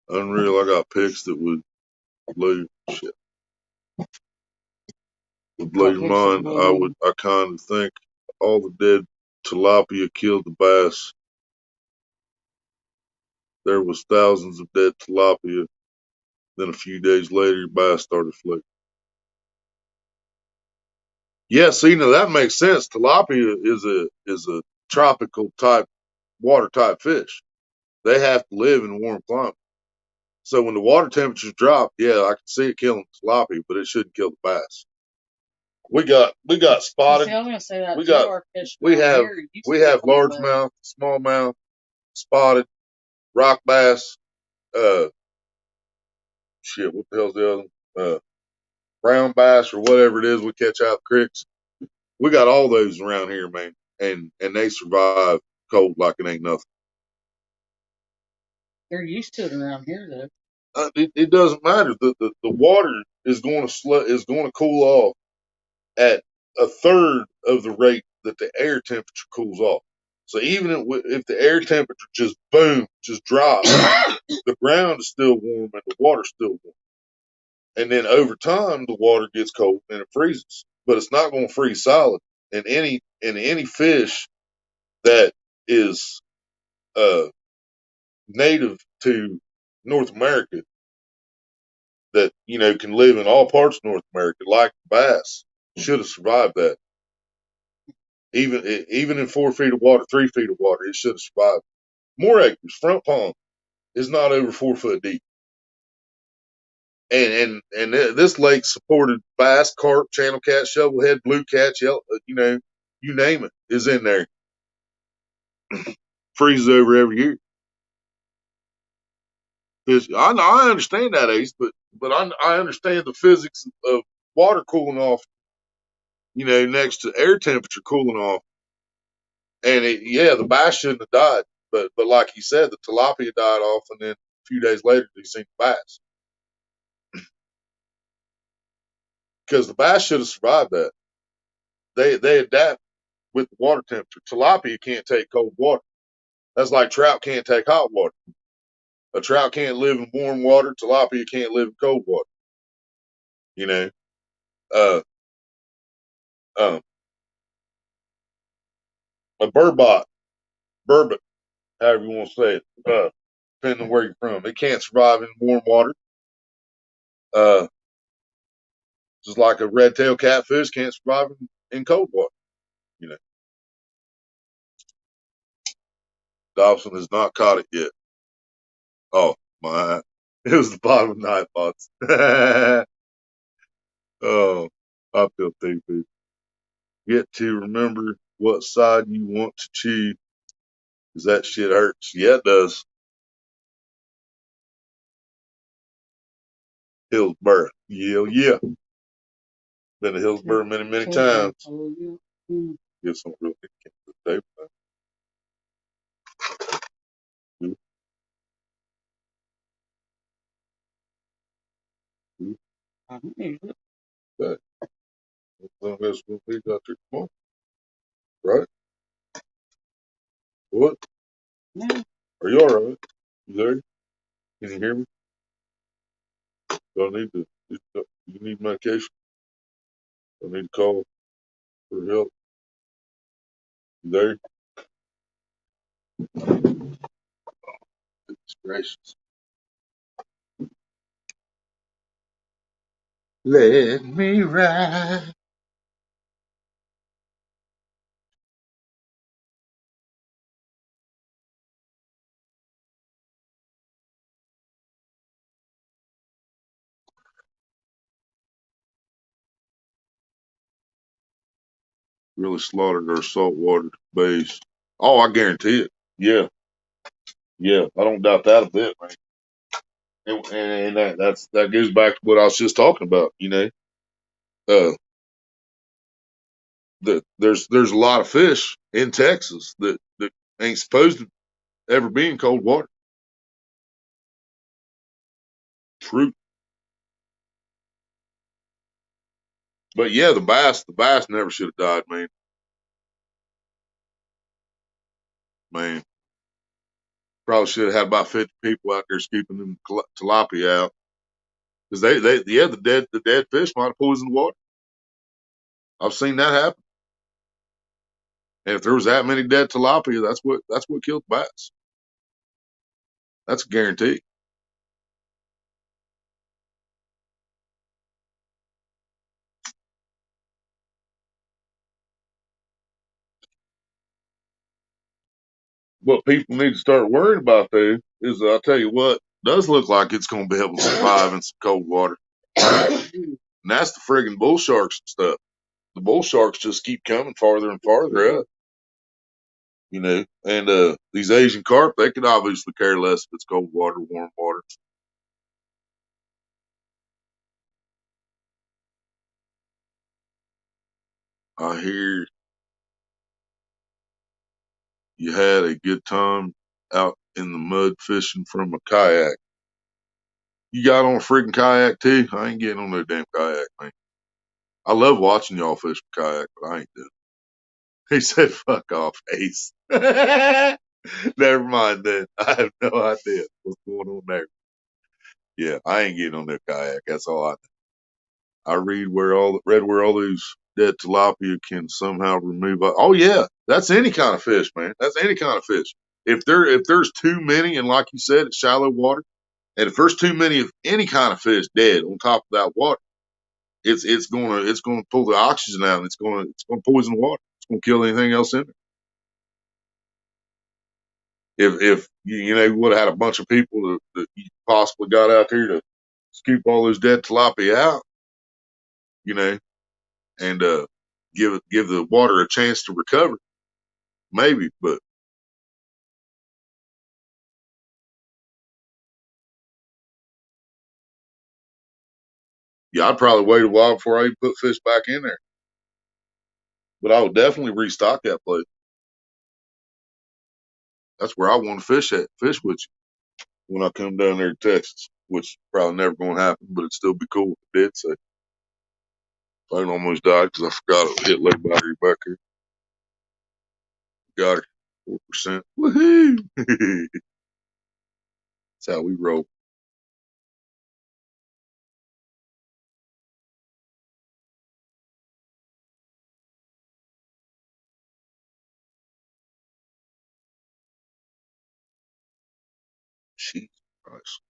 A: Unreal. I got pics that would blow shit. Would blow your mind. I kind of think all the dead tilapia killed the bass. There was thousands of dead tilapia. Then a few days later, your bass started floating. Yeah, see, now that makes sense. Tilapia is a tropical type water type fish. They have to live in a warm climate. So when the water temperatures drop, yeah, I can see it killing tilapia, but it shouldn't kill the bass. We got spotted.
B: See, I was gonna say that
A: we got we have largemouth, smallmouth, spotted, rock bass, uh shit, what the hell's the other one? Brown bass or whatever it is we catch out the creeks. We got all those around here, man. And they survive cold like it ain't nothing.
B: They're used to it around here, though.
A: It doesn't matter. The water is going to cool off at a third of the rate that the air temperature cools off. So even if the air temperature just drops, the ground is still warm and the water's still warm. And then over time, the water gets cold and it freezes, but it's not going to freeze solid. And any fish that is native to North America that can live in all parts of North America, like bass, should have survived that. Even in 4 feet of water, 3 feet of water, it should have survived. More acres, front pond is not over 4 foot deep. And this lake supported bass, carp, channel cat, shovelhead, blue cat, yellow, you name it is in there. Freezes over every year. I understand that, Ace, but I understand the physics of water cooling off, next to air temperature cooling off. And the bass shouldn't have died, but like you said, the tilapia died off, and then a few days later you seen the bass, because the bass should have survived that. They adapt with the water temperature. Tilapia can't take cold water. That's like trout can't take hot water. A trout can't live in warm water. Tilapia can't live in cold water. You know, uh, um, a burbot, however you want to say it, depending on where you're from, it can't survive in warm water. Uh, just like a red-tailed catfish can't survive in cold water. You know, Dobson has not caught it yet. Oh my! It was the bottom of the knife box. Oh, I feel stupid. Get to remember what side you want to chew, because that shit hurts. Yeah, it does. Hillsboro. Yeah. Been to Hillsboro many times. Get some real good tape. That. That's what we got there tomorrow. Right? What? Are you all right? You there? Can you hear me? Do I need to? You need medication? I need to call for help. You there? Goodness gracious. Let me ride. Really slaughtered our saltwater bays. Oh, I guarantee it. Yeah. I don't doubt that a bit, man. And that goes back to what I was just talking about. Uh, there's a lot of fish in Texas that ain't supposed to ever be in cold water. True. But yeah, the bass never should have died, man. Man, probably should have had about 50 people out there scooping them tilapia out, because the dead fish might have poisoned the water. I've seen that happen. And if there was that many dead tilapia, that's what killed the bass. That's a guarantee. What people need to start worrying about, though, is I'll tell you what does look like it's going to be able to survive in some cold water, and that's the friggin' bull sharks and stuff. The bull sharks just keep coming farther and farther up, and these Asian carp, they could obviously care less if it's cold water, warm water. I hear you had a good time out in the mud fishing from a kayak. You got on a freaking kayak too? I ain't getting on no damn kayak, man. I love watching y'all fish a kayak, but I ain't doing it. He said, fuck off, Ace. Never mind then. I have no idea what's going on there. Yeah, I ain't getting on that kayak. That's all I know. I read where all those dead tilapia can somehow remove. Oh yeah, that's any kind of fish, man. That's any kind of fish. If there's too many, and like you said, it's shallow water, and if there's too many of any kind of fish dead on top of that water, it's gonna pull the oxygen out, and it's gonna poison the water. It's gonna kill anything else in there. If you would have had a bunch of people that you possibly got out there to scoop all those dead tilapia out, you know, and give the water a chance to recover, maybe. But yeah, I'd probably wait a while before I even put fish back in there. But I would definitely restock that place. That's where I want to fish at. Fish with you when I come down there to Texas, which probably never going to happen, but it'd still be cool if it did. So I almost died because I forgot to hit low battery back here. Got her 4%. Woohoo! That's how we roll. Jesus Christ.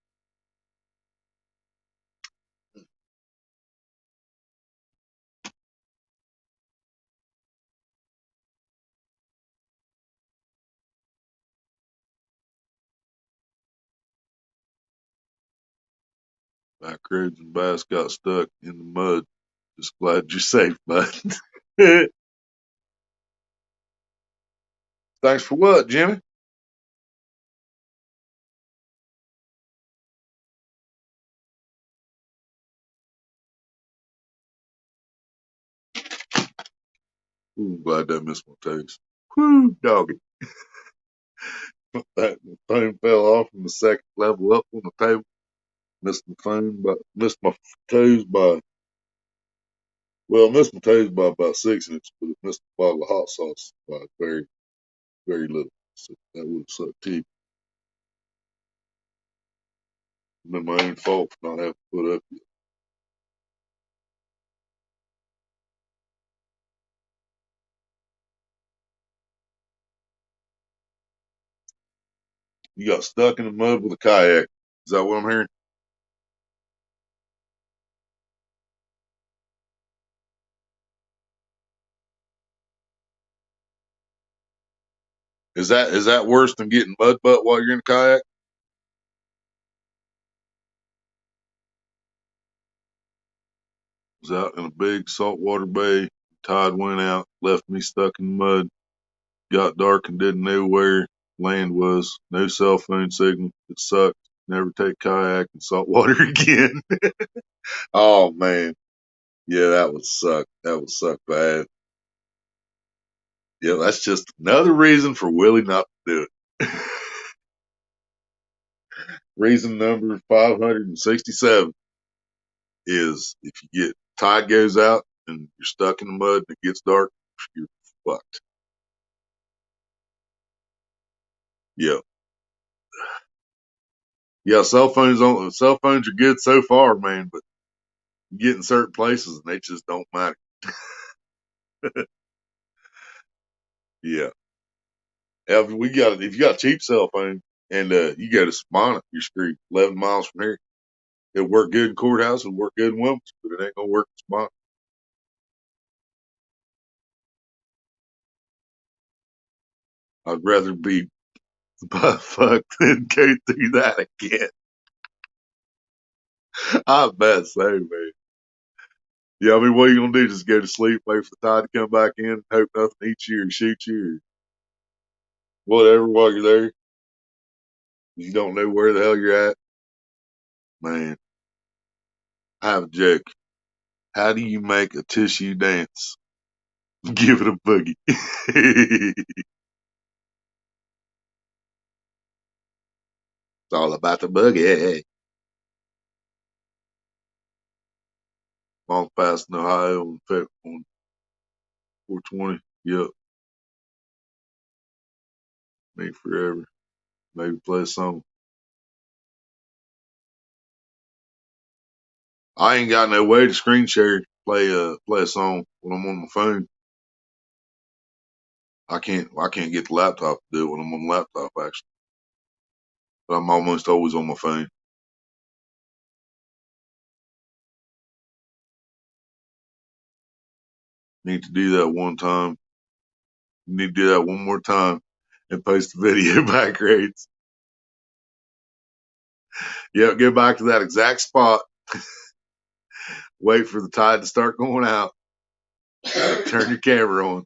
A: Back roads and bass got stuck in the mud. Just glad you're safe, bud. Thanks for what, Jimmy? Ooh, I'm glad that missed my toes. Whoo, doggy. That phone fell off from the second level up on the table. Missed my phone, but missed my toes by missed my toes by about 6 inches, but it missed a bottle of hot sauce by very, very little. So that would have sucked too. Been my own fault for not having put up yet. You got stuck in the mud with a kayak. Is that what I'm hearing? Is that worse than getting mud butt while you're in a kayak? Was out in a big saltwater bay. Tide went out, left me stuck in the mud. Got dark and didn't know where land was. No cell phone signal. It sucked. Never take kayak in saltwater again. Oh man, yeah, that would suck. That would suck bad. Yeah, that's just another reason for Willie not to do it. Reason number 567 is if you get tide goes out and you're stuck in the mud and it gets dark, you're fucked. Yeah. Yeah, cell phones are good so far, man, but you get in certain places and they just don't matter. Yeah. If you got a cheap cell phone and you go to Sabana, you're screwed. 11 miles from here. It'll work good in Courthouse, it'll work good in Wilmington, but it ain't gonna work in Sabana. I'd rather be butt fucked than go through that again. I bet so, man. Yeah, I mean, what are you gonna do? Just go to sleep, wait for the tide to come back in, hope nothing eats you or shoots you or whatever while you're there. You don't know where the hell you're at. Man, I have a joke. How do you make a tissue dance? Give it a boogie. It's all about the boogie. Long past in Ohio on 420. Yep, me forever. Maybe play a song. I ain't got no way to screen share play a song when I'm on my phone. I can't get the laptop to do it when I'm on the laptop actually. But I'm almost always on my phone. Need to do that one time. You need to do that one more time and post the video back rates. Yep, get back to that exact spot. Wait for the tide to start going out. Turn your camera on.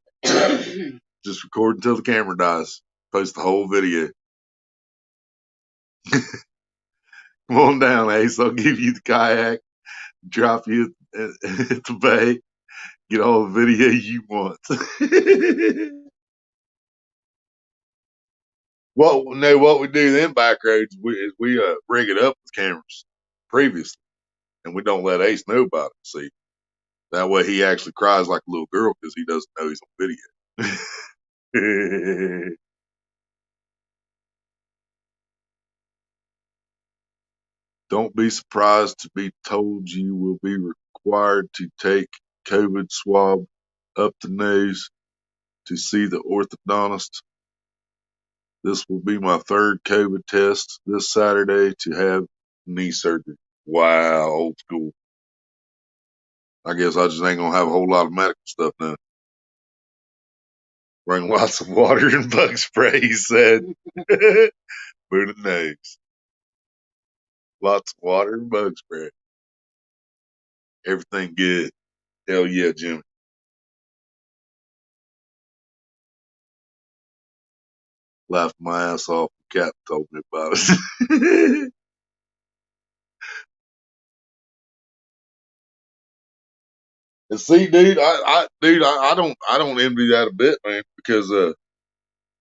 A: Just record until the camera dies. Post the whole video. Come on down, Ace. I'll give you the kayak, drop you at the bay, get all the video you want. What we do then back roads is we rig it up with cameras previously, and we don't let Ace know about it. See, that way he actually cries like a little girl because he doesn't know he's on video. Don't be surprised to be told you will be required to take COVID swab up the nose to see the orthodontist. This will be my third COVID test this Saturday to have knee surgery. Wow, old school. I guess I just ain't gonna have a whole lot of medical stuff now. Bring lots of water and bug spray, he said. Buddha nose. Lots of water and bug spray. Everything good. Hell yeah, Jimmy. Laughed my ass off. Cat told me about it. And see, dude, I don't envy that a bit, man, because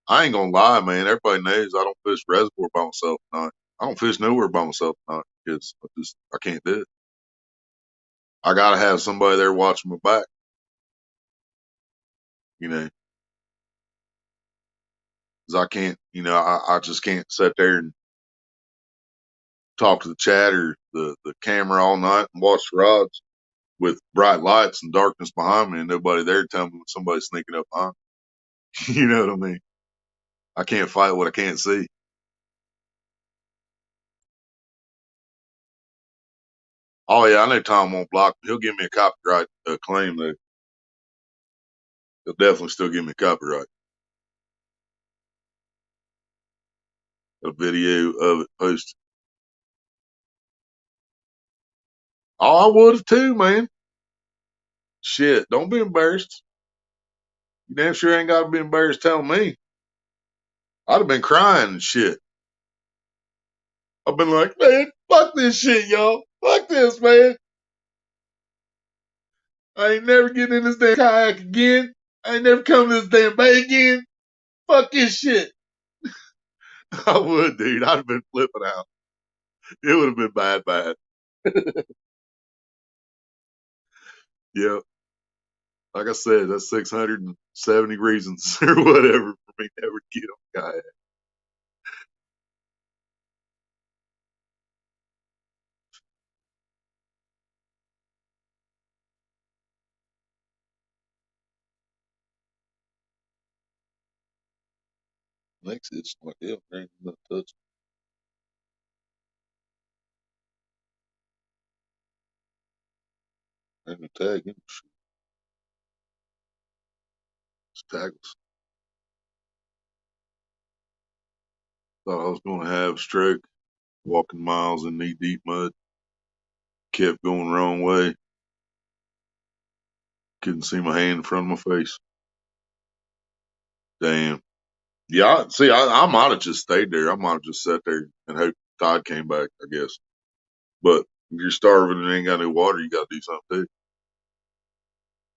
A: I ain't gonna lie, man. Everybody knows I don't fish reservoir by myself at night. I don't fish nowhere by myself at night because I can't do it. I gotta have somebody there watching my back, you know, because I can't, I just can't sit there and talk to the chat or the camera all night and watch the rods with bright lights and darkness behind me and nobody there telling me when somebody's sneaking up behind me. You know what I mean? I can't fight what I can't see. Oh yeah, I know Tom won't block me. He'll give me a copyright claim though. He'll definitely still give me a copyright. A video of it posted. Oh, I would have too, man. Shit, don't be embarrassed. You damn sure ain't got to be embarrassed telling me. I'd have been crying and shit. I've been like, man, fuck this shit, y'all. Fuck this, man. I ain't never getting in this damn kayak again. I ain't never coming to this damn bay again. Fuck this shit. I would, dude. I'd have been flipping out. It would have been bad, bad. Yeah. Like I said, that's 670 reasons or whatever for me never to get on kayak. Next, it's like, yeah, man, I'm not touching. And the tag in it's tagless. Thought I was going to have a stroke, walking miles in knee deep mud. Kept going the wrong way. Couldn't see my hand in front of my face. Damn. Yeah, see, I might have just stayed there. I might have just sat there and hoped Todd came back, I guess. But if you're starving and ain't got no water, you got to do something too.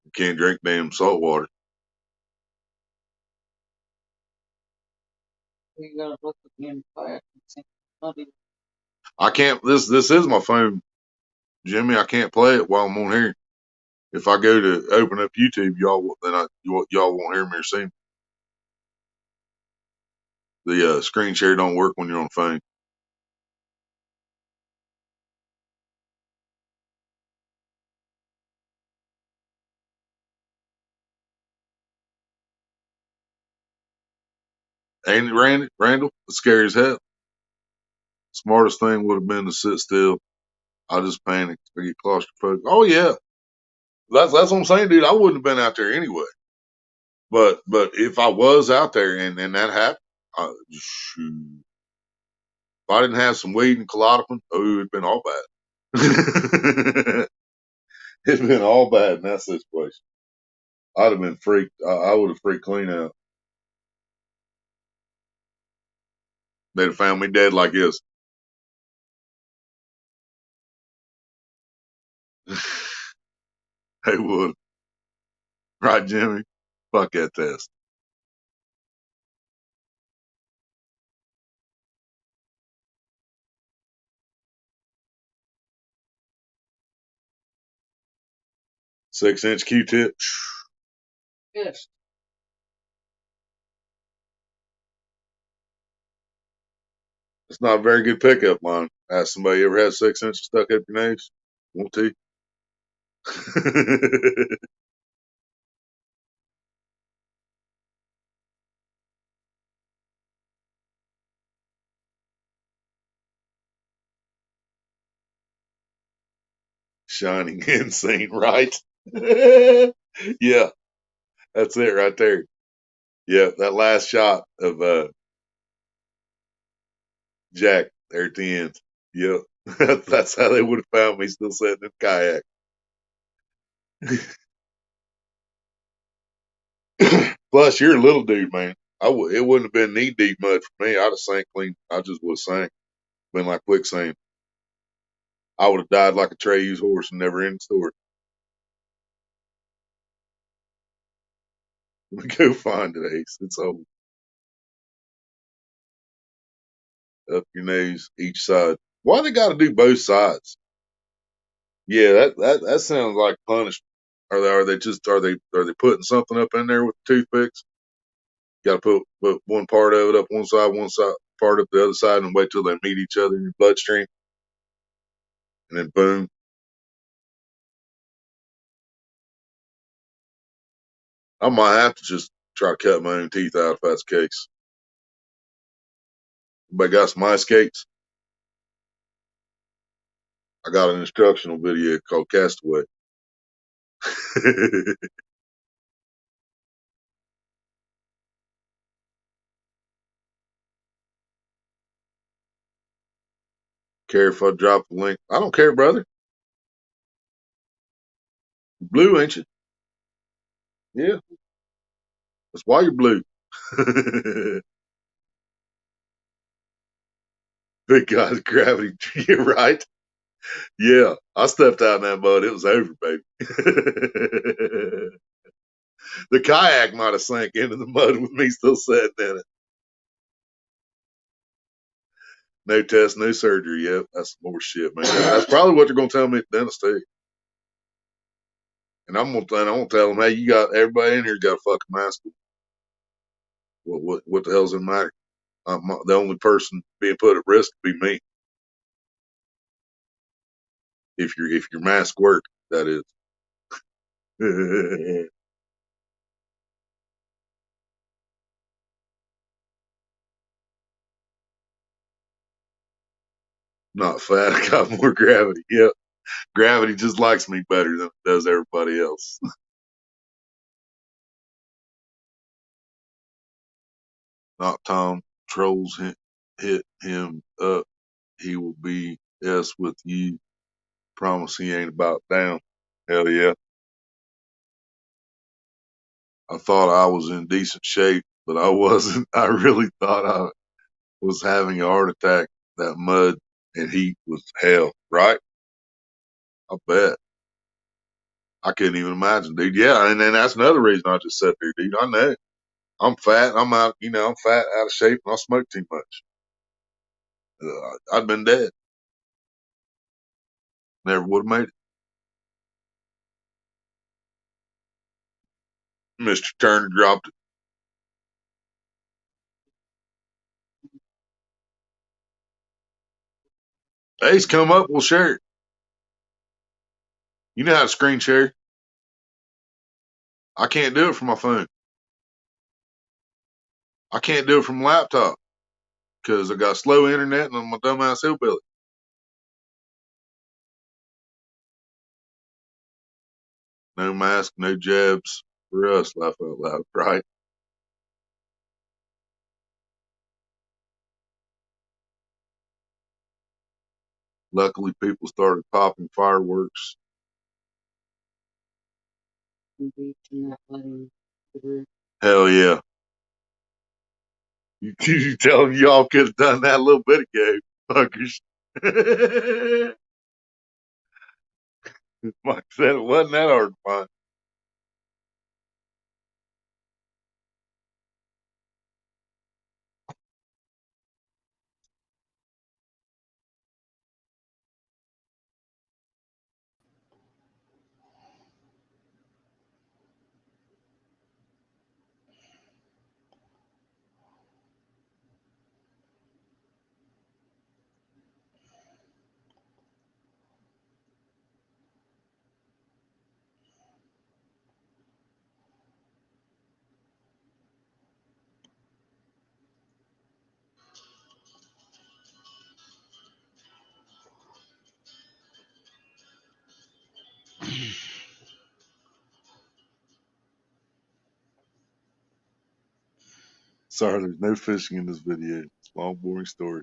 A: You can't drink damn salt water.
B: You gotta look at the empire and see bloody.
A: I can't. This is my phone, Jimmy. I can't play it while I'm on here. If I go to open up YouTube, y'all won't hear me or see me. The screen share don't work when you're on the phone. Ain't it, Randy? Randall? It's scary as hell. Smartest thing would have been to sit still. I just panicked. I get claustrophobic. Oh yeah. That's what I'm saying, dude. I wouldn't have been out there anyway. But if I was out there and that happened, shoot, if I didn't have some weed and clonopin, oh, it'd been all bad. It'd been all bad in that situation. I'd have been freaked. I would have freaked clean out. They'd have found me dead like this. They would. Right, Jimmy? Fuck that test. Six-inch Q-tip.
B: Yes.
A: It's not a very good pickup line. Ask somebody ever had 6 inches stuck up your nose? Won't he? Shining insane, right? Yeah, that's it right there. Yeah, that last shot of Jack there at the end. Yep. That's how they would have found me still sitting in kayak. Plus, you're a little dude, man. It wouldn't have been knee deep mud for me. I'd have sank clean. I just would have sank. Been like quicksand. I would have died like a tray-used horse and never in the store. Go find it, Ace. It's old. Up your nose, each side. Why they got to do both sides? Yeah, that sounds like punishment. Are they putting something up in there with toothpicks? Got to put one part of it up one side part up the other side, and wait till they meet each other in your bloodstream, and then boom. I might have to just try to cut my own teeth out if that's the case. But got some ice skates. I got an instructional video called Castaway. Care if I drop the link? I don't care, brother. Blue, ain't you? Yeah, that's why you're blue. Big guy's gravity. You're right. Yeah, I stepped out in that mud. It was over, baby. The kayak might have sank into the mud with me still sitting in it. No test, no surgery. Yep, that's more shit, man. That's probably what they're gonna tell me at the dentist too. And I'm gonna tell them, hey, you got everybody in here got a fucking mask. What the hell's in matter? The only person being put at risk would be me if your mask worked. That is. Not fat. I got more gravity. Yep. Gravity just likes me better than it does everybody else. Not Tom. Trolls hit him up. He will be S with you. Promise he ain't about down. Hell yeah. I thought I was in decent shape, but I wasn't. I really thought I was having a heart attack. That mud and heat was hell, right? I bet. I couldn't even imagine, dude. Yeah, and then that's another reason I just sat there, dude. I know. I'm fat. I'm out, I'm fat, out of shape, and I smoke too much. I'd been dead. Never would have made it. Mr. Turner dropped it. Ace, come up. We'll share it. You know how to screen share. I can't do it from my phone. I can't do it from laptop because I got slow internet and I'm a dumbass hillbilly. No mask, no jabs for us, laugh out loud, right? Luckily, people started popping fireworks. Hell yeah. You tell them y'all could have done that a little bit ago, fuckers. Mike said it wasn't that hard to find. Sorry, there's no fishing in this video. It's a long, boring story.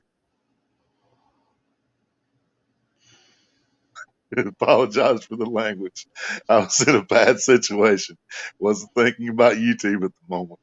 A: Apologize for the language. I was in a bad situation. Wasn't thinking about YouTube at the moment.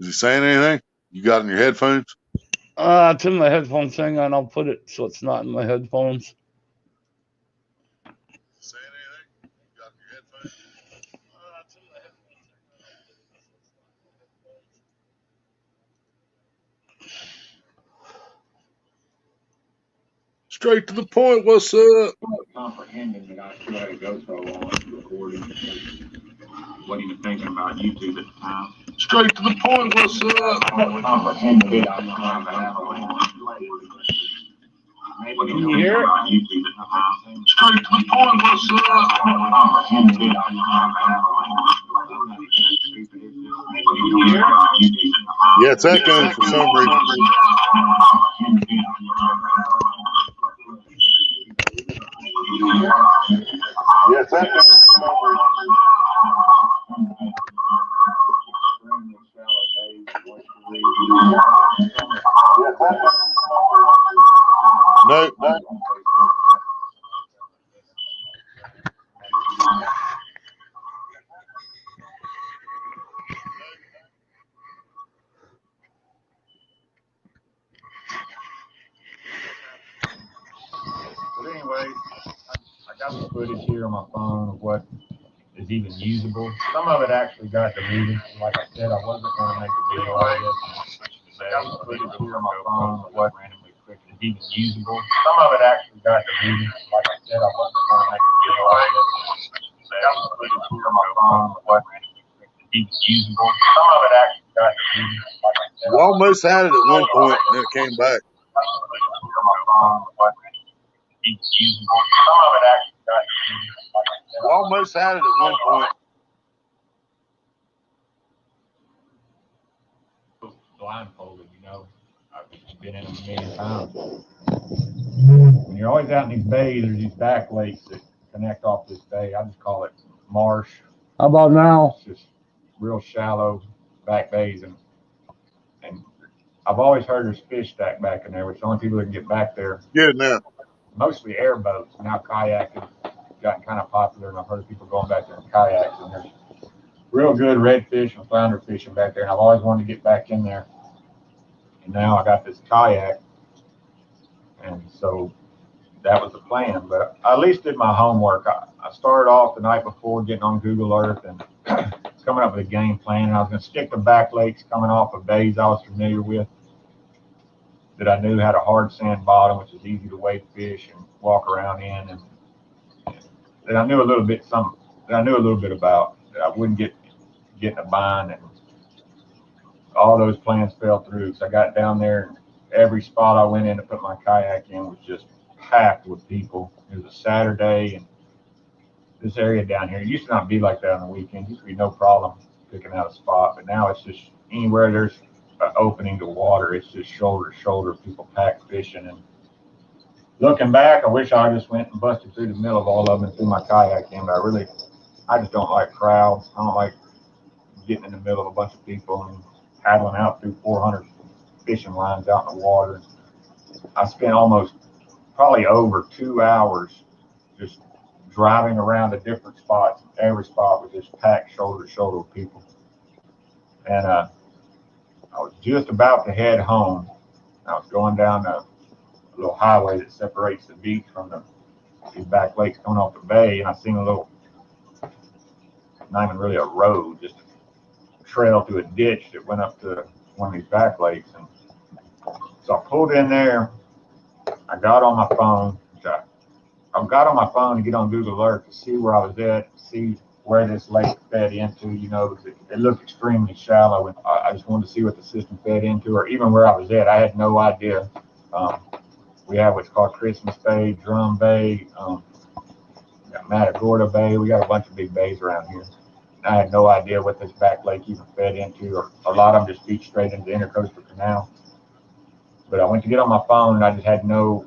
A: Is he saying anything? You got in your headphones?
C: It's in the headphone thing, and I'll put it so it's not in my headphones.
A: Saying anything? You got in your headphones? Straight to the point. What's up?
D: Comprehending that I still had a GoPro on recording. Wasn't even thinking about YouTube at the time.
A: Straight to the point. What's up?
D: Comprehending that I have a
C: Can you hear it?
A: Straight to the point. What's up?
D: Comprehending that
A: Yeah, it's echoing for some reason. Yeah, it's echoing for some reason. No.
D: But anyway, I got the footage here on my phone of what is even usable. Some of it actually got deleted. Like I said, I wasn't going to make a video out of this. I got the footage here on my phone of what randomly clicked is even usable. Some of it actually got deleted. Like I said, I wasn't going to make a video out of this. I got the footage here on my phone of what randomly clicked is even usable. Some of it actually got deleted. Like I said,
A: We almost had it at one point, and then it came back. We almost had it at one point.
D: Blindfolded, you know. I've been in them a million times. When you're always out in these bays, there's these back lakes that connect off this bay. I just call it marsh.
C: How about now?
D: It's just real shallow back bays, and I've always heard there's fish stacked back in there, which the only people that can get back there,
A: Good now.
D: mostly airboats. Now kayaking gotten kind of popular, and I've heard people going back there in kayaks, and there's real good redfish and flounder fishing back there, and I've always wanted to get back in there. And now I got this kayak, and so that was the plan. But I at least did my homework. I started off the night before getting on Google Earth and coming up with a game plan. And I was going to stick to back lakes coming off of bays I was familiar with that I knew had a hard sand bottom, which is easy to wade fish and walk around in, and that I knew a little bit about. That I wouldn't get in a bind and all those plans fell through. So I got down there, and every spot I went in to put my kayak in was just packed with people. It was a Saturday, and this area down here, it used to not be like that on the weekend. It used to be no problem picking out a spot, but now it's just anywhere there's an opening to water, it's just shoulder to shoulder, people pack fishing. And looking back, I wish I just went and busted through the middle of all of them and threw my kayak in, but I just don't like crowds. I don't like getting in the middle of a bunch of people and paddling out through 400 fishing lines out in the water. I spent probably over 2 hours just driving around to different spots. Every spot was just packed shoulder to shoulder with people. And I was just about to head home. I was going down a little highway that separates the beach from these back lakes coming off the bay, and I seen a little, not even really a road, just a trail through a ditch that went up to one of these back lakes. And so I pulled in there. I got on my phone. I got on my phone to get on Google Earth to see where I was at, see where this lake fed into, because it looked extremely shallow, and I just wanted to see what the system fed into, or even where I was at. I had no idea. We have what's called Christmas Bay, Drum Bay, got Matagorda Bay. We got a bunch of big bays around here. And I had no idea what this back lake even fed into, or a lot of them just feed straight into the Intercoastal Canal. But I went to get on my phone, and I just had no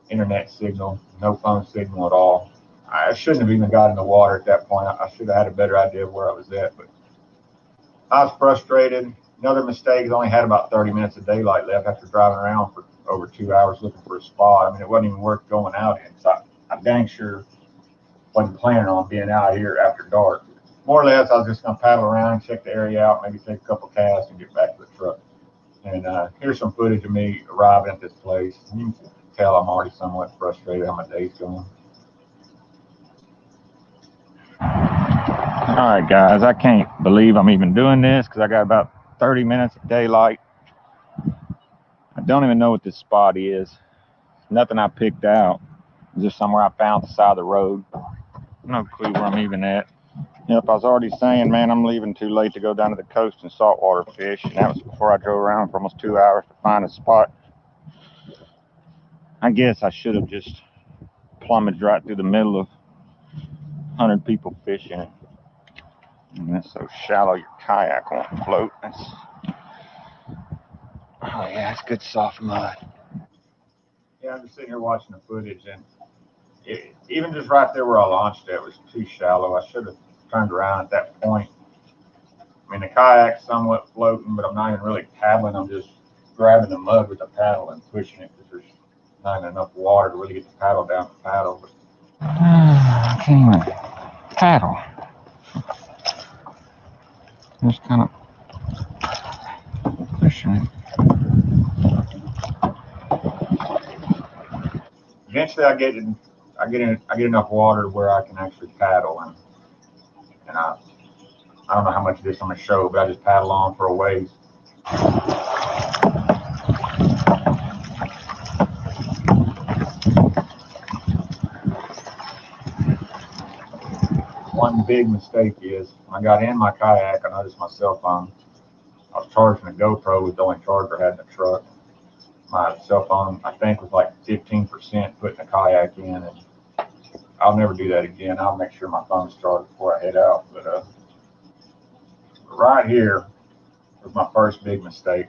D: internet signal, no phone signal at all. I shouldn't have even got in the water at that point. I should have had a better idea of where I was at, but I was frustrated. Another mistake is I only had about 30 minutes of daylight left after driving around for over 2 hours looking for a spot. I mean, it wasn't even worth going out in. So I dang sure wasn't planning on being out here after dark. More or less, I was just going to paddle around, check the area out, maybe take a couple casts and get back to the truck. And here's some footage of me arriving at this place. You can tell I'm already somewhat frustrated how my day's going. All right, guys, I can't believe I'm even doing this because I got about 30 minutes of daylight. I don't even know what this spot is. Nothing I picked out. It's just somewhere I found the side of the road. No clue where I'm even at. Yep, I was already saying, man, I'm leaving too late to go down to the coast and saltwater fish. And that was before I drove around for almost 2 hours to find a spot. I guess I should have just plummeted right through the middle of 100 people fishing. And that's so shallow your kayak won't float. Oh yeah, it's good soft mud. Yeah, I'm just sitting here watching the footage, and even just right there where I launched it was too shallow. I should have turned around at that point. I mean, the kayak's somewhat floating, but I'm not even really paddling. I'm just grabbing the mud with the paddle and pushing it because there's not even enough water to really get the paddle down the paddle. But I can't even paddle. Just kind of pushing it. Eventually, I get enough water where I can actually paddle, and I don't know how much of this I'm gonna show, but I just paddle on for a ways. One big mistake is when I got in my kayak, I noticed my cell phone. I was charging a GoPro with the only charger I had in the truck. My cell phone, I think, was like 15% putting the kayak in, and I'll never do that again. I'll make sure my phone's charged before I head out. But right here was my first big mistake.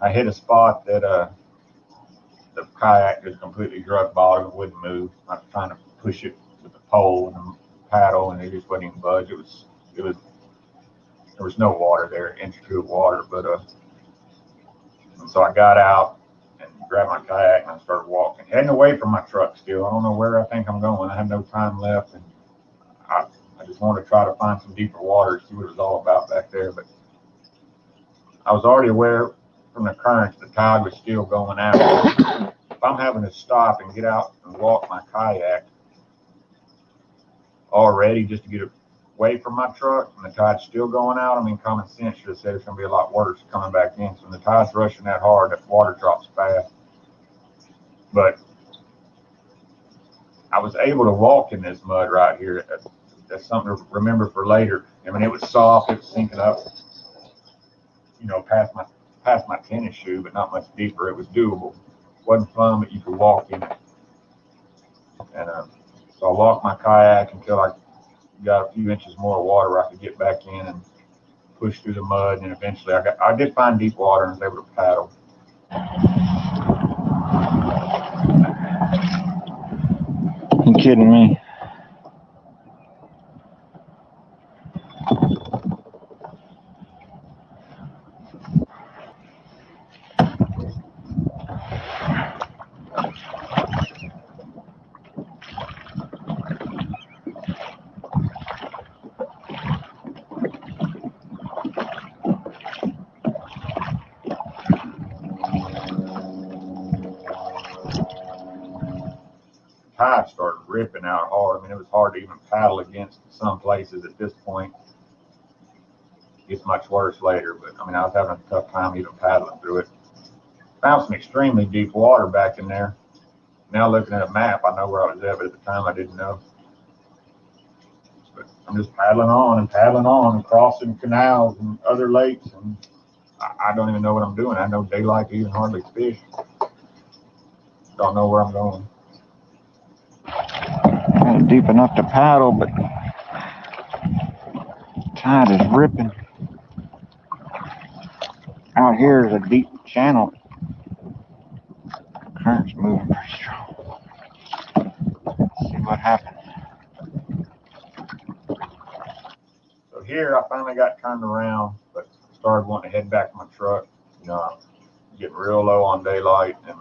D: I hit a spot that the kayak just completely drug bottom and wouldn't move. I was trying to push it with the pole and the paddle, and it just wouldn't even budge. There was no water there, inch or two of water, but and so I got out and grabbed my kayak and I started walking, heading away from my truck still. I don't know where I think I'm going. I have no time left, and I just wanted to try to find some deeper water, see what it was all about back there. But I was already aware from the currents the tide was still going out. If I'm having to stop and get out and walk my kayak already just to get away from my truck and the tide's still going out, I mean, common sense should have said it's going to be a lot worse coming back in. So when the tide's rushing that hard, that water drops fast. But I was able to walk in this mud right here. That's something to remember for later. I mean, it was soft, it was sinking up. you know, past my tennis shoe, but not much deeper. It was doable. Wasn't fun, but you could walk in it. And so I walked my kayak until I got a few inches more water where I could get back in and push through the mud. And eventually I did find deep water and was able to paddle.
E: You kidding me?
D: Tide started ripping out hard. I mean, it was hard to even paddle against some places at this point. It gets much worse later, but I mean, I was having a tough time even paddling through it. Found some extremely deep water back in there. Now looking at a map, I know where I was at, but at the time I didn't know. But I'm just paddling on and crossing canals and other lakes, and I don't even know what I'm doing. I know daylight to even hardly fish. Don't know where I'm going.
E: Not deep enough to paddle, but tide is ripping. Out here is a deep channel. Current's moving pretty strong. Let's see what happens.
D: So here I finally got turned around, but started wanting to head back to my truck. You know, I'm getting real low on daylight, and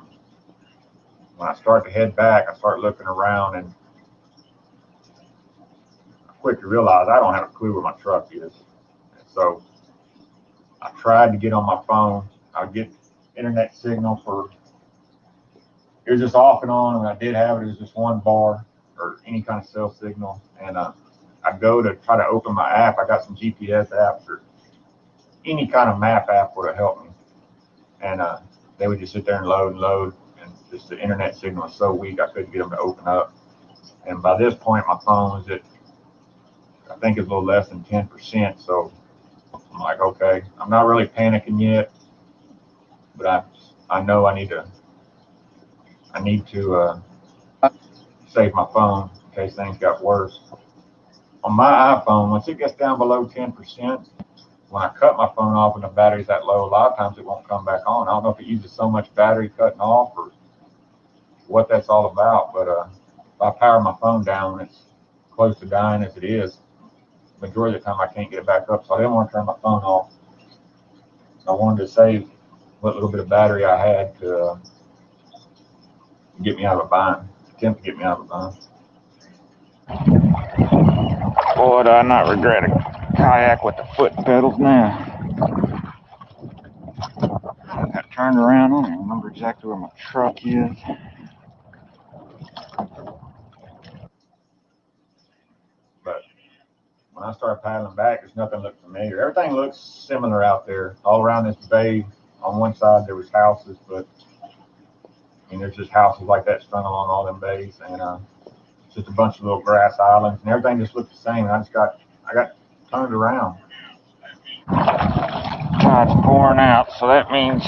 D: when I start to head back, I start looking around, and I quickly realize I don't have a clue where my truck is. And so I tried to get on my phone. I would get internet signal for, it was just off and on. When I did have it, it was just one bar or any kind of cell signal. And I'd go to try to open my app. I got some GPS apps or any kind of map app would have helped me. And they would just sit there and load. And just the internet signal was so weak, I couldn't get them to open up. And by this point, my phone was at, I think it's a little less than 10%. So I'm like, okay, I'm not really panicking yet, but I know I need to save my phone in case things got worse. On my iPhone, once it gets down below 10%, when I cut my phone off and the battery's that low, a lot of times it won't come back on. I don't know if it uses so much battery cutting off or what that's all about, but if I power my phone down when it's close to dying as it is, majority of the time I can't get it back up, so I didn't want to turn my phone off. I wanted to save what little bit of battery I had to get me out of a bind, attempt to get me out of a bind.
E: Boy, do I not regret a kayak with the foot pedals now. I got turned around. I don't remember exactly where my truck is.
D: But when I started paddling back, there's nothing looked familiar. Everything looks similar out there. All around this bay, on one side there was houses, but I mean, there's just houses like that strung along all them bays, and just a bunch of little grass islands, and everything just looked the same. And I got turned around.
E: Tide's pouring out, so that means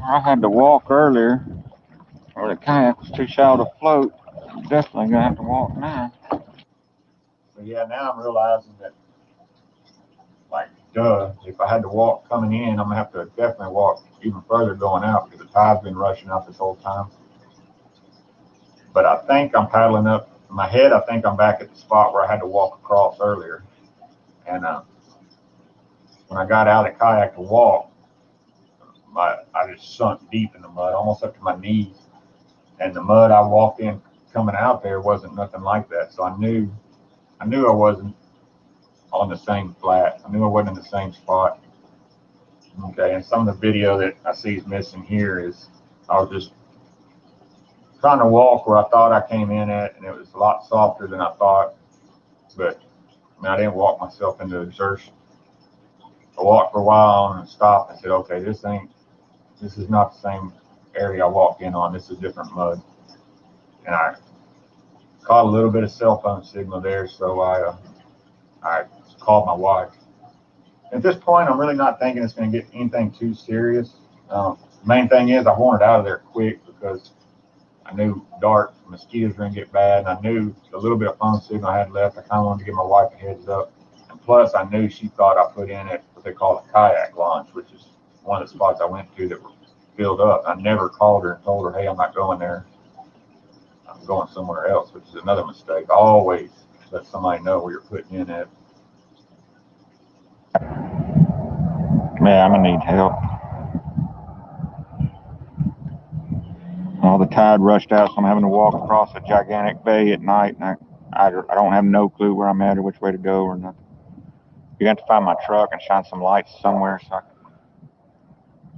E: I had to walk earlier, or the kayak was too shallow to float. I'm definitely gonna have to walk now.
D: So yeah, now I'm realizing that, like, duh, if I had to walk coming in, I'm gonna have to definitely walk even further going out because the tide's been rushing out this whole time. But I think I'm paddling up. In my head, I think I'm back at the spot where I had to walk across earlier. And when I got out of the kayak to walk, I just sunk deep in the mud, almost up to my knees. And the mud I walked in coming out there wasn't nothing like that. So I knew I wasn't on the same flat. I knew I wasn't in the same spot. Okay, and some of the video that I see is missing here is I was just trying to walk where I thought I came in at, and it was a lot softer than I thought. But I mean, I didn't walk myself into exertion. I walked for a while and stopped and said, okay, this is not the same area I walked in on. This is different mud. And I caught a little bit of cell phone signal there, so I called my wife. At this point, I'm really not thinking it's going to get anything too serious. The main thing is I wanted out of there quick because I knew dark mosquitoes were going to get bad, and I knew the little bit of phone signal I had left, I kind of wanted to give my wife a heads up. And plus, I knew she thought I put in at what they call a kayak launch, which is one of the spots I went to that were filled up. I never called her and told her, hey, I'm not going there. I'm going somewhere else, which is another mistake. Always let somebody know where you're putting in at.
E: Yeah, I'm gonna need help. Well, the tide rushed out, so I'm having to walk across a gigantic bay at night, and I don't have no clue where I'm at or which way to go or nothing. You got to find my truck and shine some lights somewhere, so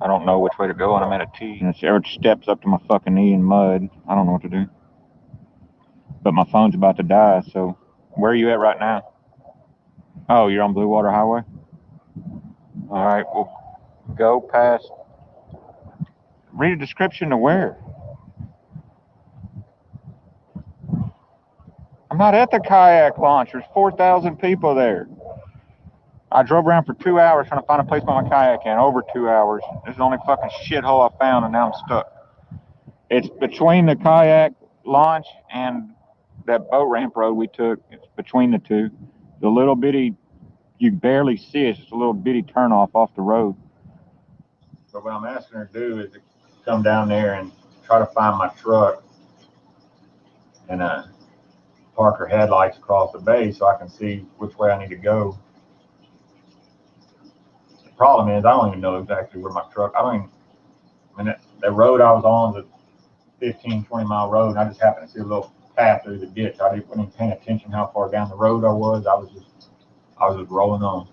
E: I don't know which way to go, and I'm at a T, and it steps up to my fucking knee in mud. I don't know what to do. But my phone's about to die, so where are you at right now? Oh, you're on Blue Water Highway? All right, we'll go past. Read a description to where? I'm not at the kayak launch. There's 4,000 people there. I drove around for 2 hours trying to find a place to put my kayak in. Over 2 hours. This is the only fucking shithole I found, and now I'm stuck. It's between the kayak launch and that boat ramp road we took. It's between the two. The little bitty, you barely see it. It's just a little bitty turnoff off the road.
D: So what I'm asking her to do is to come down there and try to find my truck and park her headlights across the bay so I can see which way I need to go. The problem is I don't even know exactly where my truck. That road I was on was a 15, 20-mile road, and I just happened to see a little path through the ditch. I wasn't even paying attention how far down the road I was. I was just rolling on.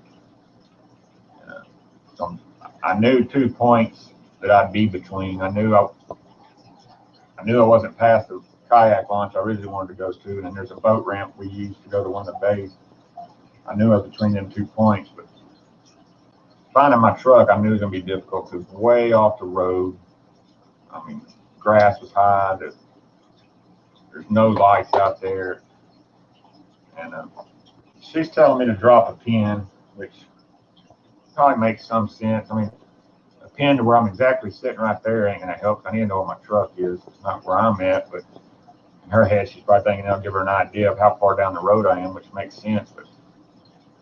D: So I knew 2 points that I'd be between. I knew I wasn't past the kayak launch I originally wanted to go to, and then there's a boat ramp we used to go to one of the bays. I knew I was between them 2 points, but finding my truck I knew it was going to be difficult because way off the road. I mean, grass was high. There's no lights out there, and she's telling me to drop a pin, which probably makes some sense. I mean, a pin to where I'm exactly sitting right there ain't gonna help. I need to know where my truck is. It's not where I'm at, but in her head, she's probably thinking that'll give her an idea of how far down the road I am, which makes sense. But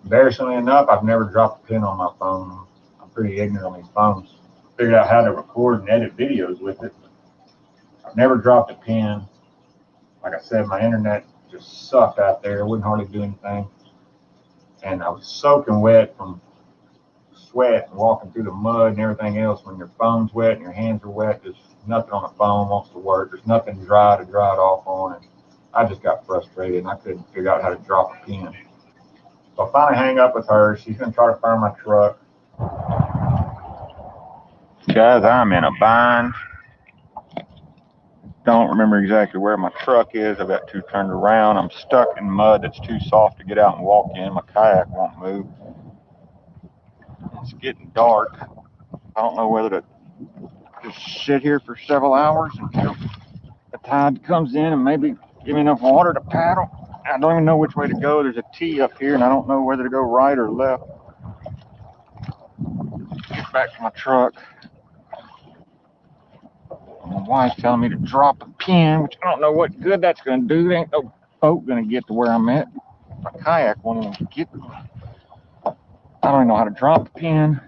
D: embarrassingly enough, I've never dropped a pin on my phone. I'm pretty ignorant on these phones. Figured out how to record and edit videos with it. I've never dropped a pin. Like I said, my internet just sucked out there. It wouldn't hardly do anything. And I was soaking wet from sweat and walking through the mud and everything else. When your phone's wet and your hands are wet, there's nothing on the phone wants to work. There's nothing dry to dry it off on. And I just got frustrated and I couldn't figure out how to drop a pin. So I finally hang up with her. She's going to try to find my truck.
E: Guys, I'm in a bind. Don't remember exactly where my truck is. I've got two turned around. I'm stuck in mud that's too soft to get out and walk in. My kayak won't move. It's getting dark. I don't know whether to just sit here for several hours until the tide comes in and maybe give me enough water to paddle. I don't even know which way to go. There's a T up here and I don't know whether to go right or left. Get back to my truck. My wife's telling me to drop a pin, which I don't know what good that's going to do. There ain't no boat going to get to where I'm at. My kayak won't even get. I don't even know how to drop a pin.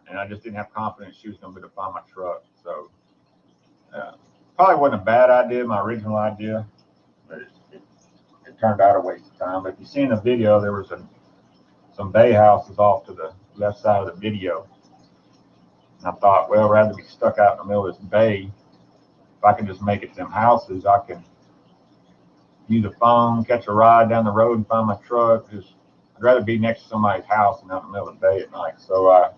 D: And I just didn't have confidence she was going to be able to find my truck. So probably wasn't a bad idea, my original idea, but it turned out a waste of time. But if you see in the video, there was some bay houses off to the left side of the video. And I thought, well, rather than be stuck out in the middle of this bay, if I can just make it to them houses, I can use a phone, catch a ride down the road and find my truck. I'd rather be next to somebody's house than out in the middle of the bay at night. So and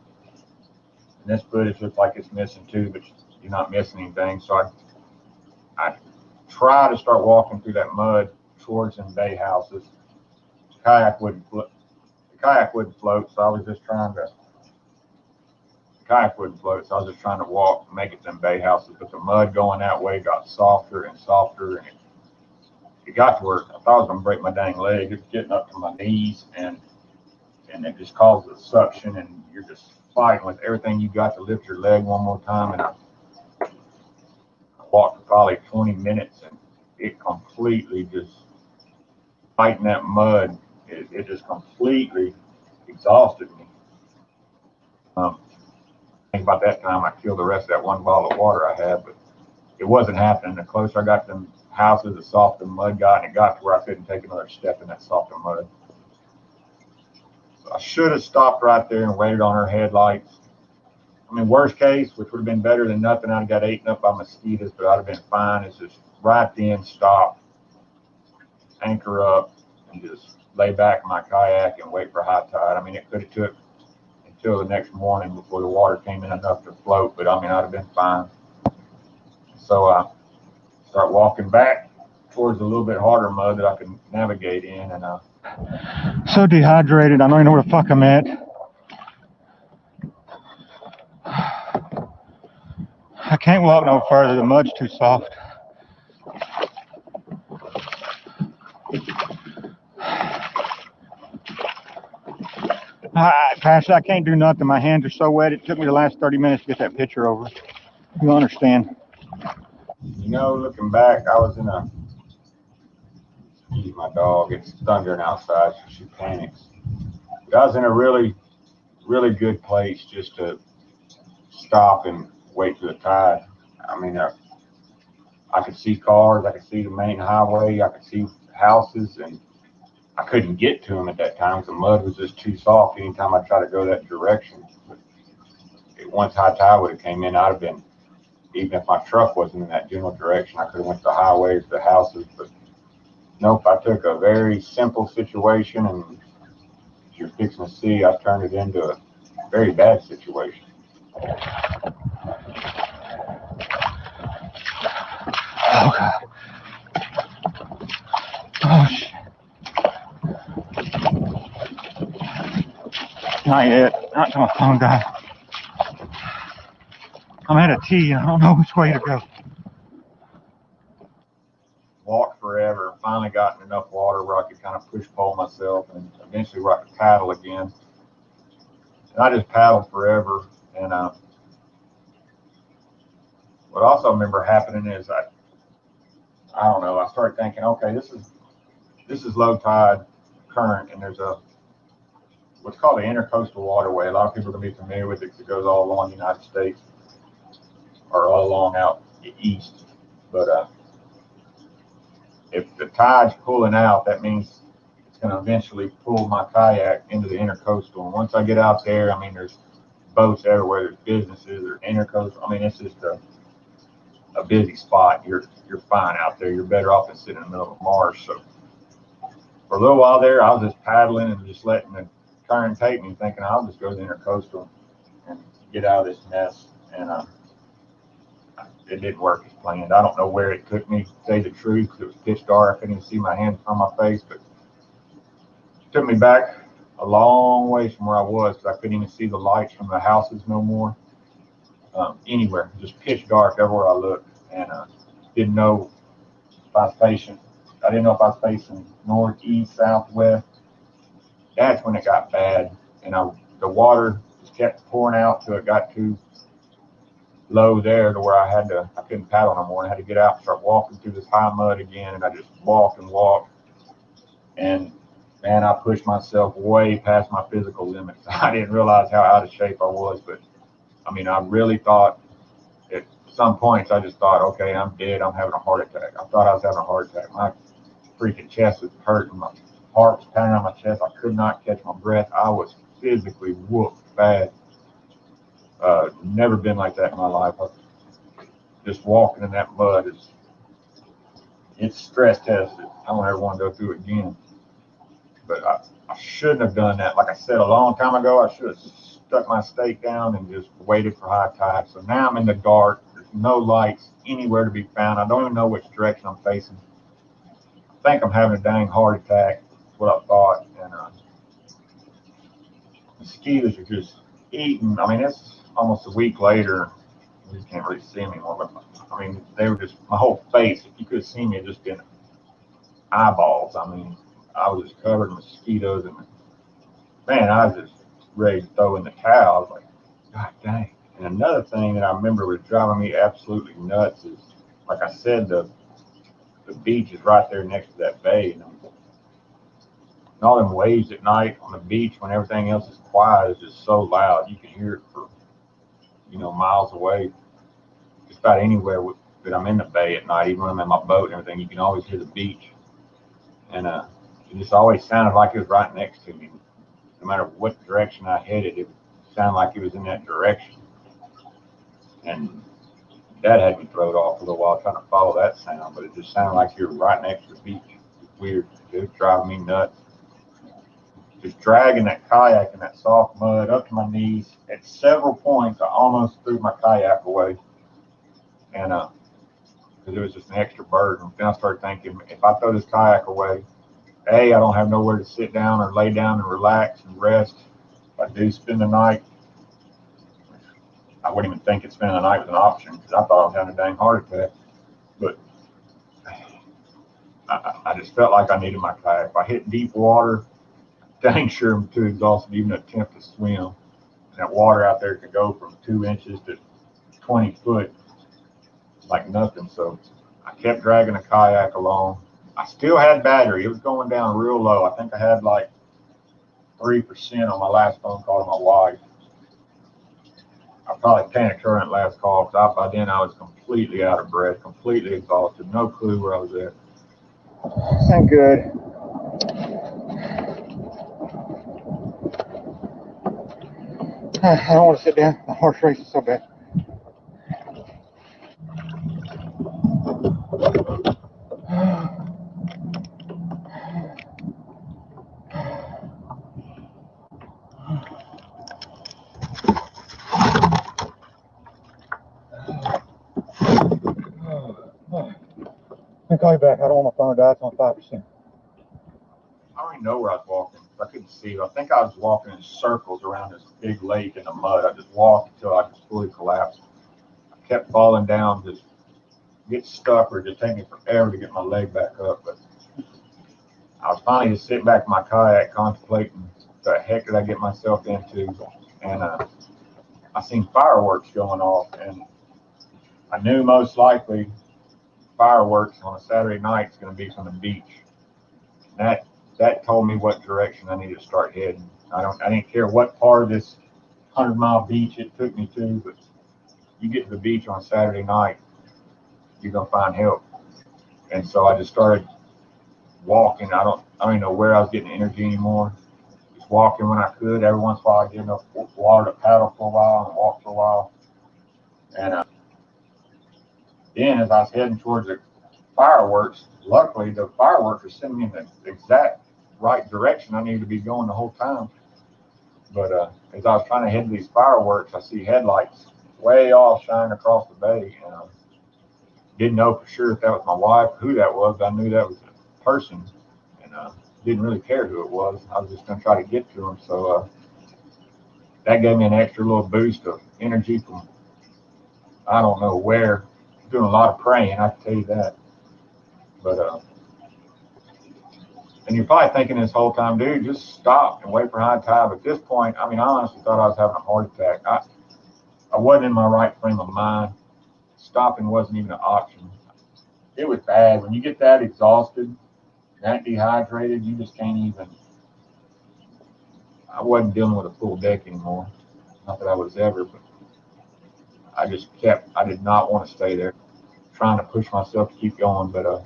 D: this footage looks like it's missing too, but you're not missing anything. So I try to start walking through that mud towards them bay houses. The kayak wouldn't float, so I was just trying to. The kayak wouldn't float, so I was just trying to walk and make it to them bay houses. But the mud going that way got softer and softer, and it got to where I thought I was going to break my dang leg. It's getting up to my knees, and it just causes a suction, and you're just fighting with everything you got to lift your leg one more time. And I walked for probably 20 minutes, and it completely just fighting that mud. It just completely exhausted me. I think about that time I killed the rest of that one bottle of water I had, but it wasn't happening. The closer I got to them houses, the softer the mud got, and it got to where I couldn't take another step in that softer mud. So I should have stopped right there and waited on her headlights. I mean, worst case, which would have been better than nothing, I'd have got eaten up by mosquitoes, but I'd have been fine. It's just right then stop, anchor up, and just lay back in my kayak and wait for high tide. I mean, it could have took until the next morning before the water came in enough to float, but I mean, I'd have been fine. So I start walking back towards a little bit harder mud that I can navigate in, and
E: So dehydrated, I don't even know where the fuck I'm at. I can't walk no further, the mud's too soft. Pastor, I can't do nothing. My hands are so wet. It took me the last 30 minutes to get that picture over. You understand?
D: you know, looking back, I was in a, my dog, it's thundering outside, so she panics. But I was in a really, really good place just to stop and wait for the tide. I mean, I could see cars, I could see the main highway, I could see houses, and I couldn't get to them at that time because the mud was just too soft anytime I tried to go that direction. But once high tide would have came in, I'd have been, even if my truck wasn't in that general direction, I could have went to the highways, the houses. But nope, I took a very simple situation, and as you're fixing to see, I turned it into a very bad situation.
E: Oh, God. Oh, shit. Not yet. Not till my phone died. I'm at a T and I don't know which way to go.
D: Walked forever, finally got in enough water where I could kind of push pole myself, and eventually where I could paddle again. And I just paddled forever. And what I also remember happening is I don't know, I started thinking, okay, this is low tide current, and there's what's called the intercoastal waterway. A lot of people are going to be familiar with it because it goes all along the United States or all along out east. But if the tide's pulling out, that means it's going to eventually pull my kayak into the intercoastal. And once I get out there, I mean, there's boats everywhere. There's businesses, there's intercoastal. I mean, it's just a busy spot. You're fine out there. You're better off than sitting in the middle of a marsh. So for a little while there, I was just paddling and just letting the current take me, thinking I'll just go to the intercoastal and get out of this mess. And it didn't work as planned. I don't know where it took me, to say the truth, because it was pitch dark. I couldn't even see my hands on my face, but it took me back a long ways from where I was, because I couldn't even see the lights from the houses no more. Anywhere, just pitch dark everywhere I looked, and didn't know if I was facing. I didn't know if I was facing north, east, south, west. That's when it got bad, and the water just kept pouring out till it got too low there to where I couldn't paddle no more. I had to get out and start walking through this high mud again, and I just walked and walked, and man, I pushed myself way past my physical limits. I didn't realize how out of shape I was, but I mean, I really thought at some points, I just thought, okay, I'm dead. I'm having a heart attack. I thought I was having a heart attack. My freaking chest was hurting. My heart was pounding on my chest. I could not catch my breath. I was physically whooped bad. Never been like that in my life. Just walking in that mud it's stress tested. I don't ever want to go through it again. But I shouldn't have done that. Like I said a long time ago, I should have stuck my stake down and just waited for high tide. So now I'm in the dark. There's no lights anywhere to be found. I don't even know which direction I'm facing. I think I'm having a dang heart attack. That's what I thought. And mosquitoes are just eating. I mean, it's almost a week later. You can't really see me anymore. But I mean, they were just, my whole face, if you could have seen me, just been eyeballs. I mean, I was just covered in mosquitoes, and man, I was just ready to throw in the towel. I was like, God dang. And another thing that I remember was driving me absolutely nuts is, like I said, the beach is right there next to that bay, and all them waves at night on the beach when everything else is quiet is just so loud. You can hear it for, miles away. Just about anywhere that I'm in the bay at night, even when I'm in my boat and everything, you can always hear the beach. And it just always sounded like it was right next to me. No matter what direction I headed, it sounded like it was in that direction. And that had me thrown off a little while trying to follow that sound, but it just sounded like you were right next to the beach. It's weird. It was driving me nuts. Just dragging that kayak in that soft mud up to my knees. At several points, I almost threw my kayak away. And because it was just an extra burden. Then I started thinking, if I throw this kayak away, A, I don't have nowhere to sit down or lay down and relax and rest. If I do spend the night, I wouldn't even think that spending the night was an option because I thought I was having a dang heart attack. But I just felt like I needed my kayak. If I hit deep water, dang sure I'm too exhausted to even attempt to swim. And that water out there could go from 2 inches to 20 foot like nothing. So I kept dragging the kayak along. I still had battery. It was going down real low. I think I had like 3% on my last phone call to my wife. I probably panicked her in that last call because by then I was completely out of breath, completely exhausted, no clue where I was at.
E: I'm good. I don't want to sit down. The horse race is so bad. I'll call you back. I don't want my phone to die. It's on 5%.
D: I don't even know where I was walking. I couldn't see. I think I was walking in circles around this big lake in the mud. I just walked until I just fully collapsed. I kept falling down, just get stuck or just take me forever to get my leg back up. But I was finally just sitting back in my kayak contemplating what the heck did I get myself into. And I seen fireworks going off, and I knew most likely fireworks on a Saturday night is going to be from the beach. That told me what direction I needed to start heading. I didn't care what part of this 100-mile beach it took me to, but you get to the beach on a Saturday night, you're gonna find help. And so I just started walking. I don't even know where I was getting energy anymore. Just walking when I could. Every once in a while, I get enough water to paddle for a while and walk for a while. And then as I was heading towards the fireworks, luckily the fireworks were sending me in the exact right direction I needed to be going the whole time. But as I was trying to head to these fireworks, I see headlights way off shining across the bay, and I didn't know for sure if that was my wife, who that was. I knew that was a person, and didn't really care who it was. I was just going to try to get to him. So that gave me an extra little boost of energy from I don't know where. Doing a lot of praying, I can tell you that. But and you're probably thinking this whole time, dude, just stop and wait for high tide. But at this point, I mean, I honestly thought I was having a heart attack. I wasn't in my right frame of mind. Stopping wasn't even an option. It was bad. When you get that exhausted, that dehydrated, you just can't even. I wasn't dealing with a full deck anymore. Not that I was ever, but I did not want to stay there. Trying to push myself to keep going. But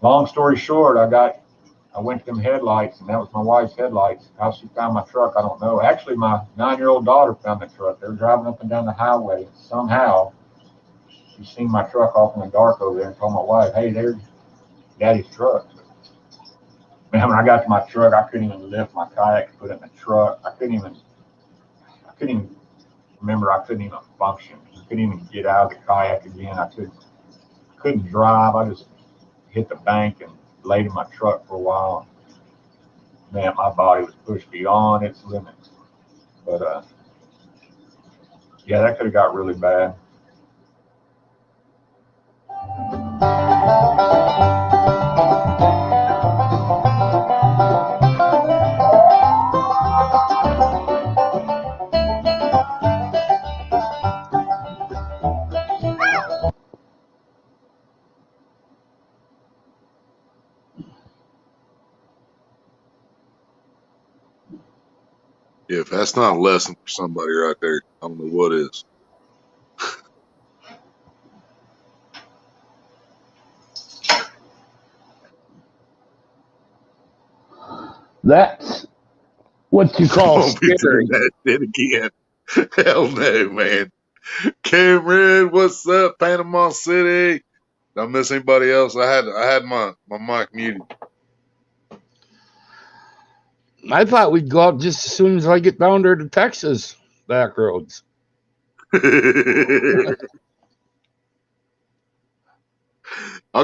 D: long story short, I went to them headlights, and that was my wife's headlights. How she found my truck, I don't know. Actually, my 9-year-old daughter found the truck. They were driving up and down the highway. Somehow, she seen my truck off in the dark over there and told my wife, hey, there's Daddy's truck. Man, when I got to my truck, I couldn't even lift my kayak to put it in the truck. I couldn't even remember. I couldn't even function. I couldn't even get out of the kayak again. I couldn't drive. I just hit the bank and laid in my truck for a while. Man, my body was pushed beyond its limits. But yeah, that could have got really bad.
A: If that's not a lesson for somebody right there, I don't know what is.
C: That's what you call
A: Won't be doing
C: scary.
A: that shit again. Hell no, man. Cameron, what's up? Panama City. Did I miss anybody else? I had my mic muted.
C: I thought we'd go out just as soon as I get down there to Texas back roads.
A: I'll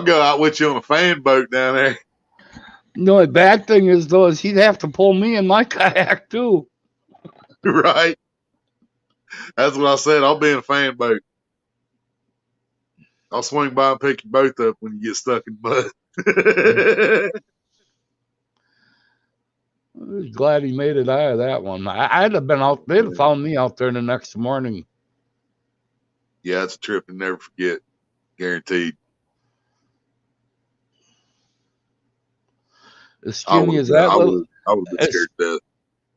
A: go out with you on a fan boat down there.
C: The only bad thing is, though, is he'd have to pull me in my kayak, too.
A: Right? That's what I said. I'll be in a fan boat. I'll swing by and pick you both up when you get stuck in mud.
C: I was glad he made it out of that one. I'd have been out. They'd have found me out there the next morning.
A: Yeah, it's a trip to never forget. Guaranteed.
C: As skinny as
A: I
C: that
A: would
C: little,
A: have been scared to death.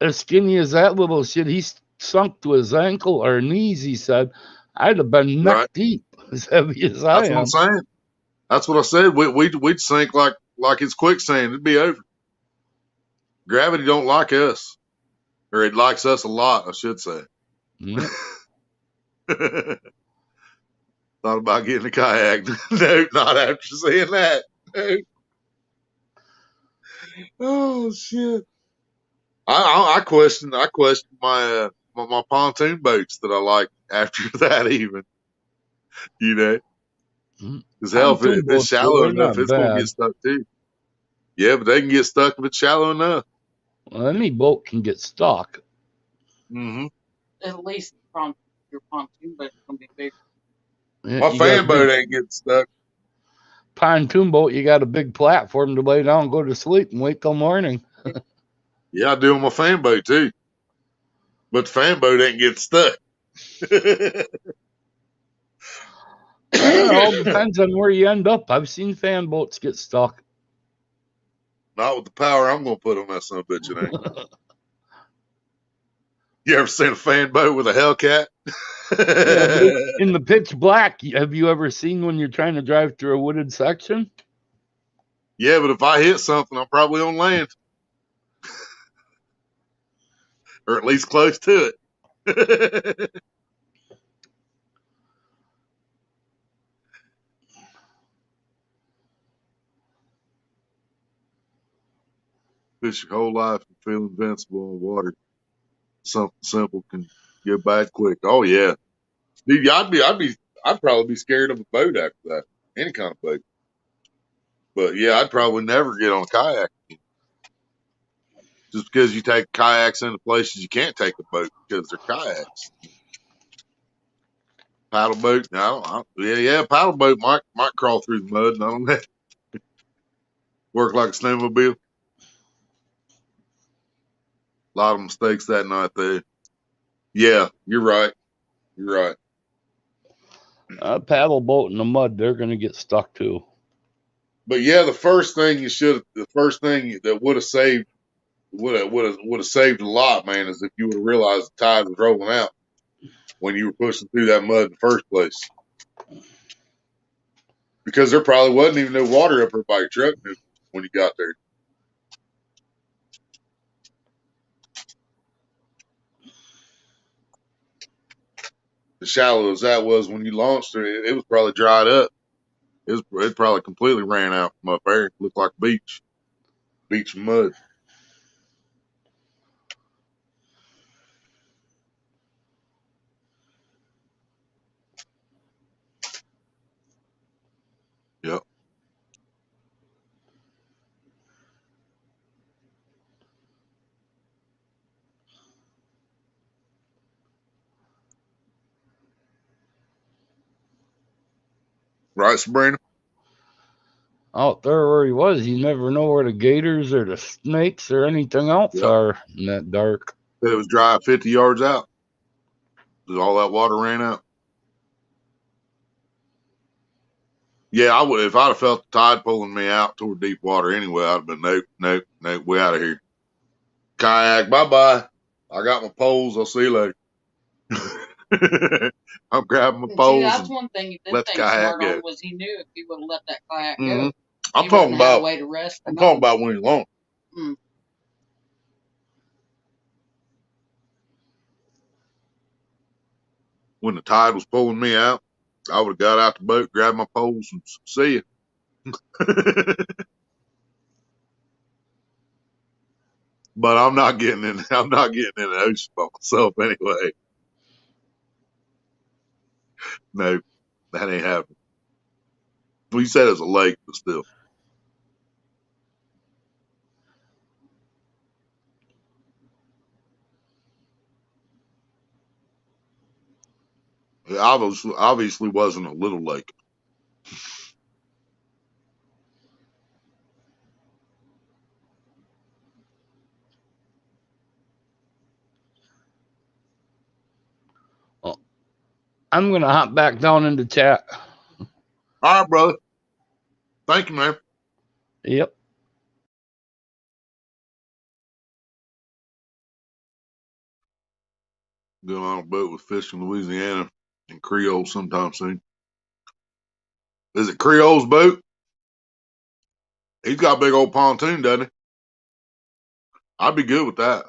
C: as skinny as that little shit, he sunk to his ankle or knees. He said, "I'd have been neck deep, as heavy as I
A: That's
C: am."
A: what I'm saying. That's what I said. We'd sink like it's quicksand. It'd be over. Gravity don't like us, or it likes us a lot, I should say.
C: Mm.
A: Thought about getting a kayak. No, not after seeing that. No. Oh shit! I questioned my my pontoon boats that I like after that. Even because hell, if
C: Pontoon
A: it's
C: boats,
A: shallow
C: they're
A: enough,
C: not
A: it's gonna
C: bad.
A: get stuck too. Yeah, but they can get stuck if it's shallow enough.
C: Well, any boat can get stuck.
A: Mm-hmm.
B: At least your pontoon boat's gonna be bigger.
C: Yeah,
A: My
C: you got a
A: fan boat
C: big
A: ain't getting stuck.
C: pontoon boat. You got a big platform to lay down, go to sleep, and wait till morning.
A: Yeah, I do on my fan boat too. But the fan boat ain't getting stuck.
C: It all depends on where you end up. I've seen fan boats get stuck.
A: Not with the power I'm gonna put on that son of a bitch, it ain't. You ever seen a fan boat with a Hellcat?
C: Yeah, but in the pitch black, have you ever seen when you're trying to drive through a wooded section?
A: Yeah, but if I hit something, I'm probably on land. Or at least close to it. Fish your whole life and feel invincible in water. Something simple can get bad quick. Oh yeah. Dude, I'd probably be scared of a boat after that. Any kind of boat. But yeah, I'd probably never get on a kayak. Just because you take kayaks into places you can't take a boat because they're kayaks. Paddle boat, no, yeah, paddle boat might crawl through the mud. And I don't know. Work like a snowmobile. A lot of mistakes that night there. Yeah, you're right. You're right.
C: A paddle boat in the mud, they're going to get stuck too.
A: But yeah, the first thing that would have saved a lot, man, is if you would have realized the tide was rolling out when you were pushing through that mud in the first place. Because there probably wasn't even no water up there by your truck when you got there. As shallow as that was when you launched it was probably dried up. It probably completely ran out from up there. It looked like a beach mud. Yep. Right, Sabrina?
C: Out there where he was, you never know where the gators or the snakes or anything else
A: Yep.
C: are in that dark.
A: It was dry 50 yards out. All that water ran out. Yeah, I would if I'd have felt the tide pulling me out toward deep water anyway, I'd have been nope, we out of here. Kayak, bye bye. I got my poles. I'll see you later. I'm grabbing my
B: And see,
A: poles
B: that's
A: and
B: one thing he did
A: let the
B: think
A: kayak
B: smart
A: go.
B: on was he knew if he would have let that kayak
A: Mm-hmm.
B: go,
A: I'm
B: he
A: talking
B: wouldn't have had a
A: about.
B: way to rest.
A: I'm talking about when he's long.
B: Mm.
A: When the tide was pulling me out, I would have got out the boat, grabbed my poles, and see you. But I'm not getting in. I'm not getting in the ocean by myself anyway. No, that ain't happening. We said it's a lake, but still. It obviously wasn't a little lake.
C: Well, I'm going to hop back down into chat.
A: All right, brother. Thank you, man.
C: Yep.
A: Going on a boat with fish in Louisiana and Creole sometime soon. Is it Creole's boat? He's got a big old pontoon, doesn't he? I'd be good with that.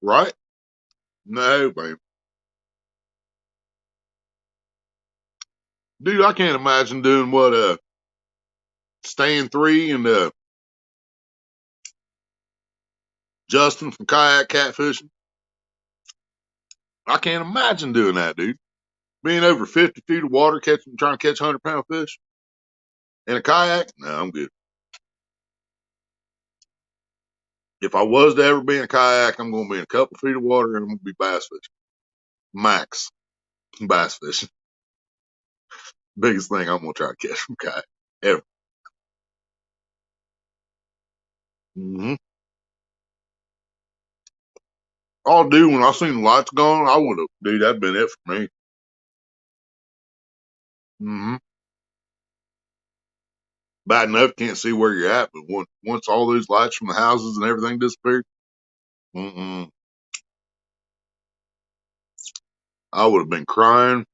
A: Right? No, man. Dude, I can't imagine doing what Stan 3 and Justin from Kayak Catfishing. I can't imagine doing that, dude. Being over 50 feet of water, trying to catch 100-pound fish in a kayak. No, I'm good. If I was to ever be in a kayak, I'm going to be in a couple feet of water and I'm going to be bass fishing. Max bass fishing. Biggest thing I'm going to try to catch from kayak ever. Mm-hmm. I'll do when I seen the lights gone, I would have, dude, that'd been it for me. Mm-hmm. Bad enough can't see where you're at, but once all those lights from the houses and everything disappeared, I would have been crying,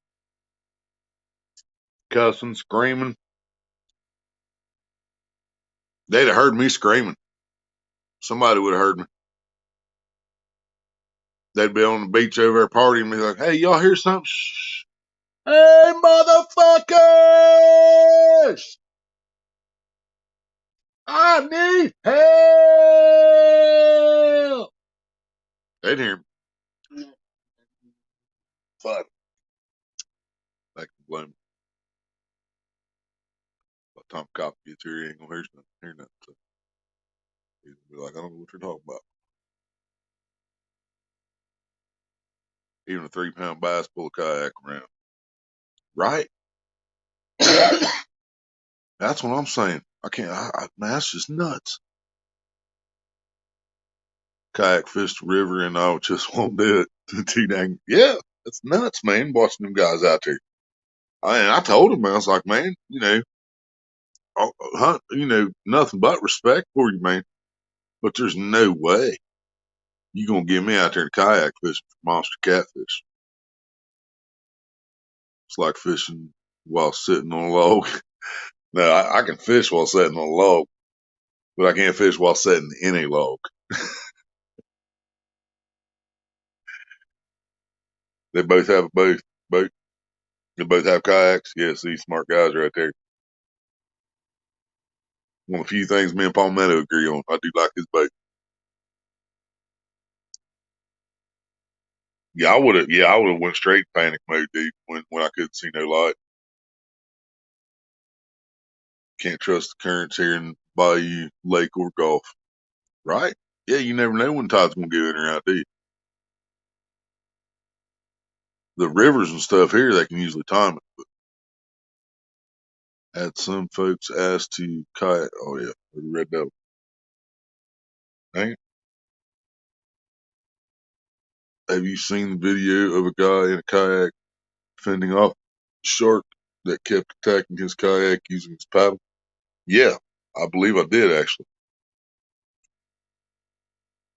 A: cussing, screaming. They'd have heard me screaming. Somebody would have heard me. They'd be on the beach over there partying and be like, hey, y'all hear something? Shh. Hey, motherfuckers! I need help! They'd hear me. Fuck. I can blame them. By the time the cop gets here, he ain't gonna hear nothing. So he's gonna be like, I don't know what you're talking about. Even a 3-pound bass pull a kayak around. Right? That's what I'm saying. I can't, man, that's just nuts. Kayak fish the river and I just won't do it. Too dang, yeah, it's nuts, man, watching them guys out there. I told him, I was like, man, hunt, nothing but respect for you, man. But there's no way you gonna get me out there to kayak fishing for monster catfish. It's like fishing while sitting on a log. No, I can fish while sitting on a log, but I can't fish while sitting in a log. They both have a boat. They both have kayaks. Yeah, see, smart guys right there. One of the few things me and Palmetto agree on. I do like his boat. Yeah, I would have. Yeah, I would have went straight panic mode, dude. When I couldn't see no light. Can't trust the currents here in Bayou, Lake, or Gulf. Right? Yeah, you never know when tide's gonna get in or out, do you? The rivers and stuff here, they can usually time it. But had some folks asked to kayak. Oh yeah, the Red Devil. Dang it. Have you seen the video of a guy in a kayak fending off a shark? that kept attacking his kayak using his paddle? Yeah, I believe I did actually.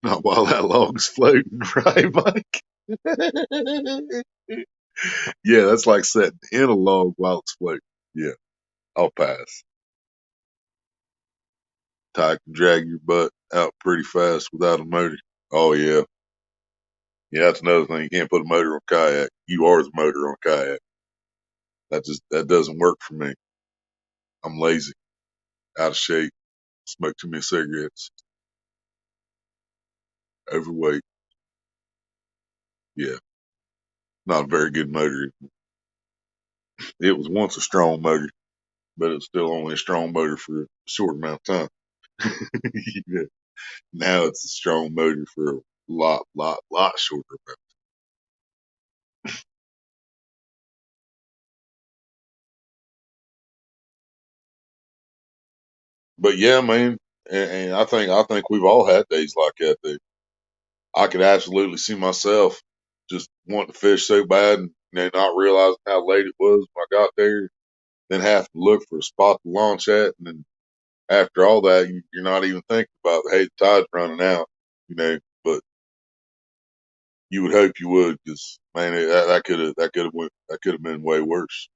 A: Not while that log's floating, right, Mike? Yeah, that's like sitting in a log while it's floating. Yeah, I'll pass. Ty can drag your butt out pretty fast without a motor. Oh yeah. Yeah, that's another thing. You can't put a motor on a kayak. You are the motor on a kayak. That doesn't work for me. I'm lazy, out of shape, smoke too many cigarettes, overweight. Yeah, not a very good motor. It was once a strong motor, but it's still only a strong motor for a short amount of time. Yeah. Now it's a strong motor for a lot shorter amount. But yeah, man, and I think we've all had days like that. That I could absolutely see myself just wanting to fish so bad and not realizing how late it was when I got there, then have to look for a spot to launch at, and then after all that, you're not even thinking about, hey, the tide's running out, but you would hope you would, because man, that could have been way worse.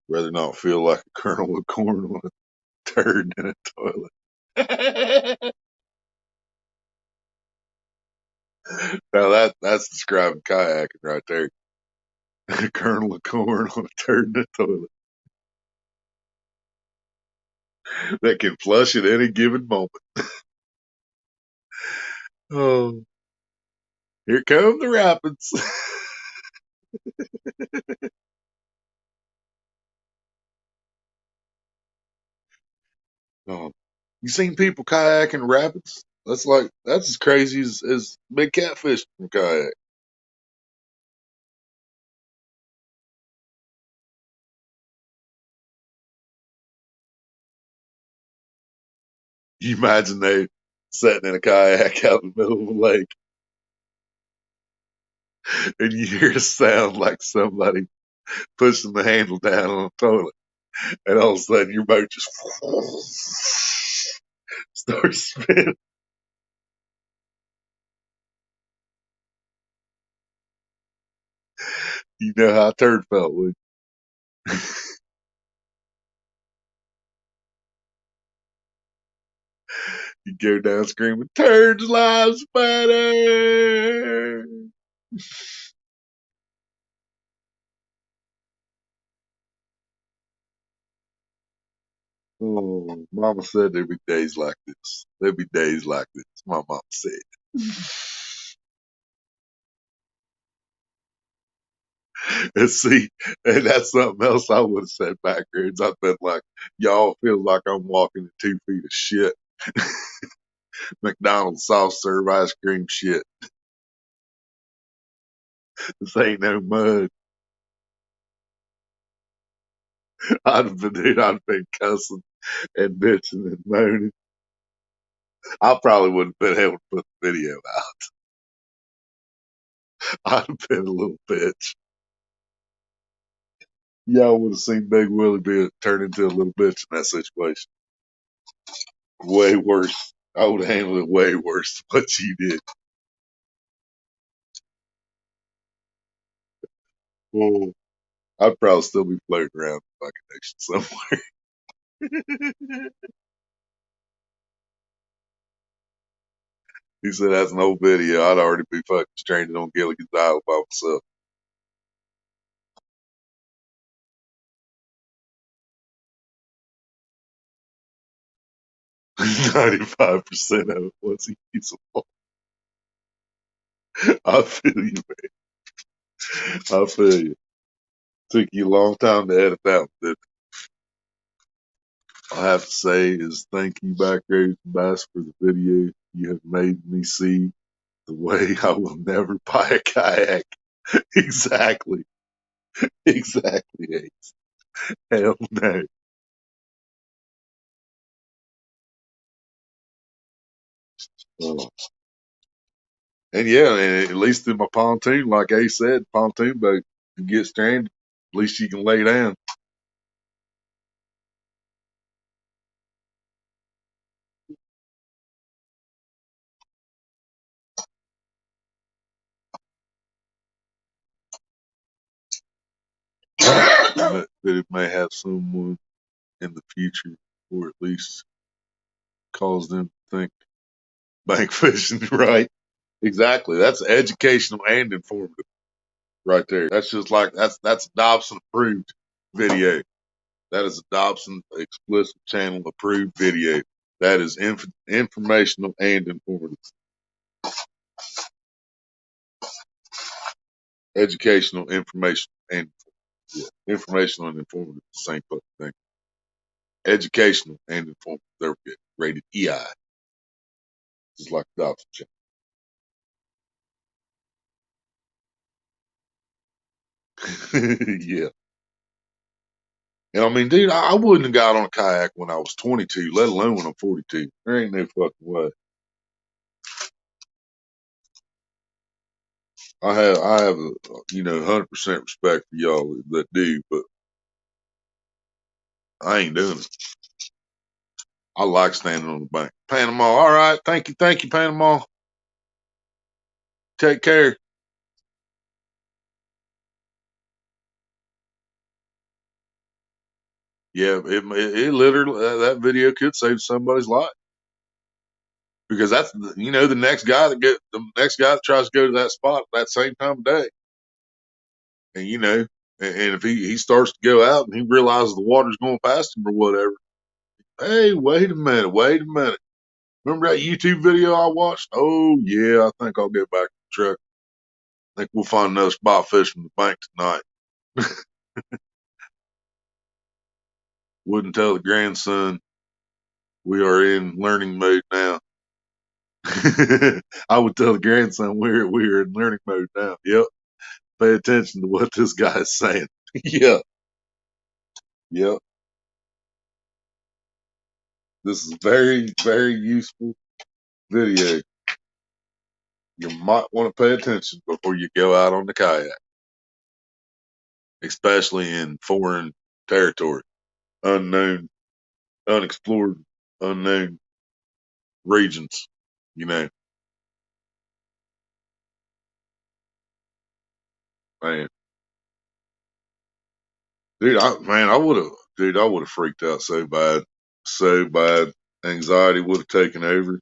A: Rather not feel like a kernel of corn on a turd in a toilet. Now that's describing kayaking right there. A kernel of corn on a turd in a toilet that can flush at any given moment. Oh, here come the rapids. Oh, you seen people kayaking rapids? That's as crazy as big catfish from kayak. You imagine they sitting in a kayak out in the middle of a lake, and you hear a sound like somebody pushing the handle down on a toilet, and all of a sudden your boat just starts spinning. You know how a turd felt, would you go down screaming, "Turds lives matter!" Oh, Mama said there'd be days like this. There'd be days like this. My mom said. And see, and that's something else I would have said backwards. I've been like, y'all feel like I'm walking in 2 feet of shit. McDonald's soft serve ice cream shit. This ain't no mud. I'd have been cussing and bitching and moaning. I probably wouldn't have been able to put the video out. I'd have been a little bitch. Y'all would have seen Big Willie be turn into a little bitch in that situation. Way worse. I would have handled it way worse than what you did. Oh, I'd probably still be floating around the fucking ocean somewhere. He said that's an old video. I'd already be fucking stranded on Gilligan's Island by myself. 95% of it was usable. I feel you, man. I feel you. Took you a long time to edit that one, didn't it? All I have to say is thank you, Backrage Bass, for the video. You have made me see the way I will never buy a kayak. Exactly. Exactly, Ace. Hell no. Oh. And yeah, and at least in my pontoon, like Ace said, pontoon boat, you get stranded, at least you can lay down. That it may have someone in the future, or at least cause them to think bank fishing, right? Exactly. That's educational and informative right there. That's just like that's Dobson approved video. That is a Dobson explicit channel approved video. That is informational and informative. Educational, informational, and informational and informative, the same fucking thing. Educational and informative. There we go. Rated EI, just like the Dobson channel. Yeah. And I mean, dude, I wouldn't have got on a kayak when I was 22, let alone when I'm 42. There ain't no fucking way. I have a 100% respect for y'all that do, but I ain't doing it. I like standing on the bank. Panama, all right, thank you, Panama. Take care. Yeah, it literally that video could save somebody's life because that's the next guy that tries to go to that spot at that same time of day, and and if he starts to go out and he realizes the water's going past him or whatever. Hey, wait a minute. Remember that YouTube video I watched? Oh yeah, I think I'll get back to the truck. I think we'll find another spot fishing the bank tonight. Wouldn't tell the grandson we are in learning mode now. I would tell the grandson we're in learning mode now. Yep. Pay attention to what this guy is saying. Yeah. Yep. This is very, very useful video. You might want to pay attention before you go out on the kayak, especially in foreign territory, unknown, unexplored, unknown regions. You know, man, I would have freaked out so bad, so bad. Anxiety would have taken over.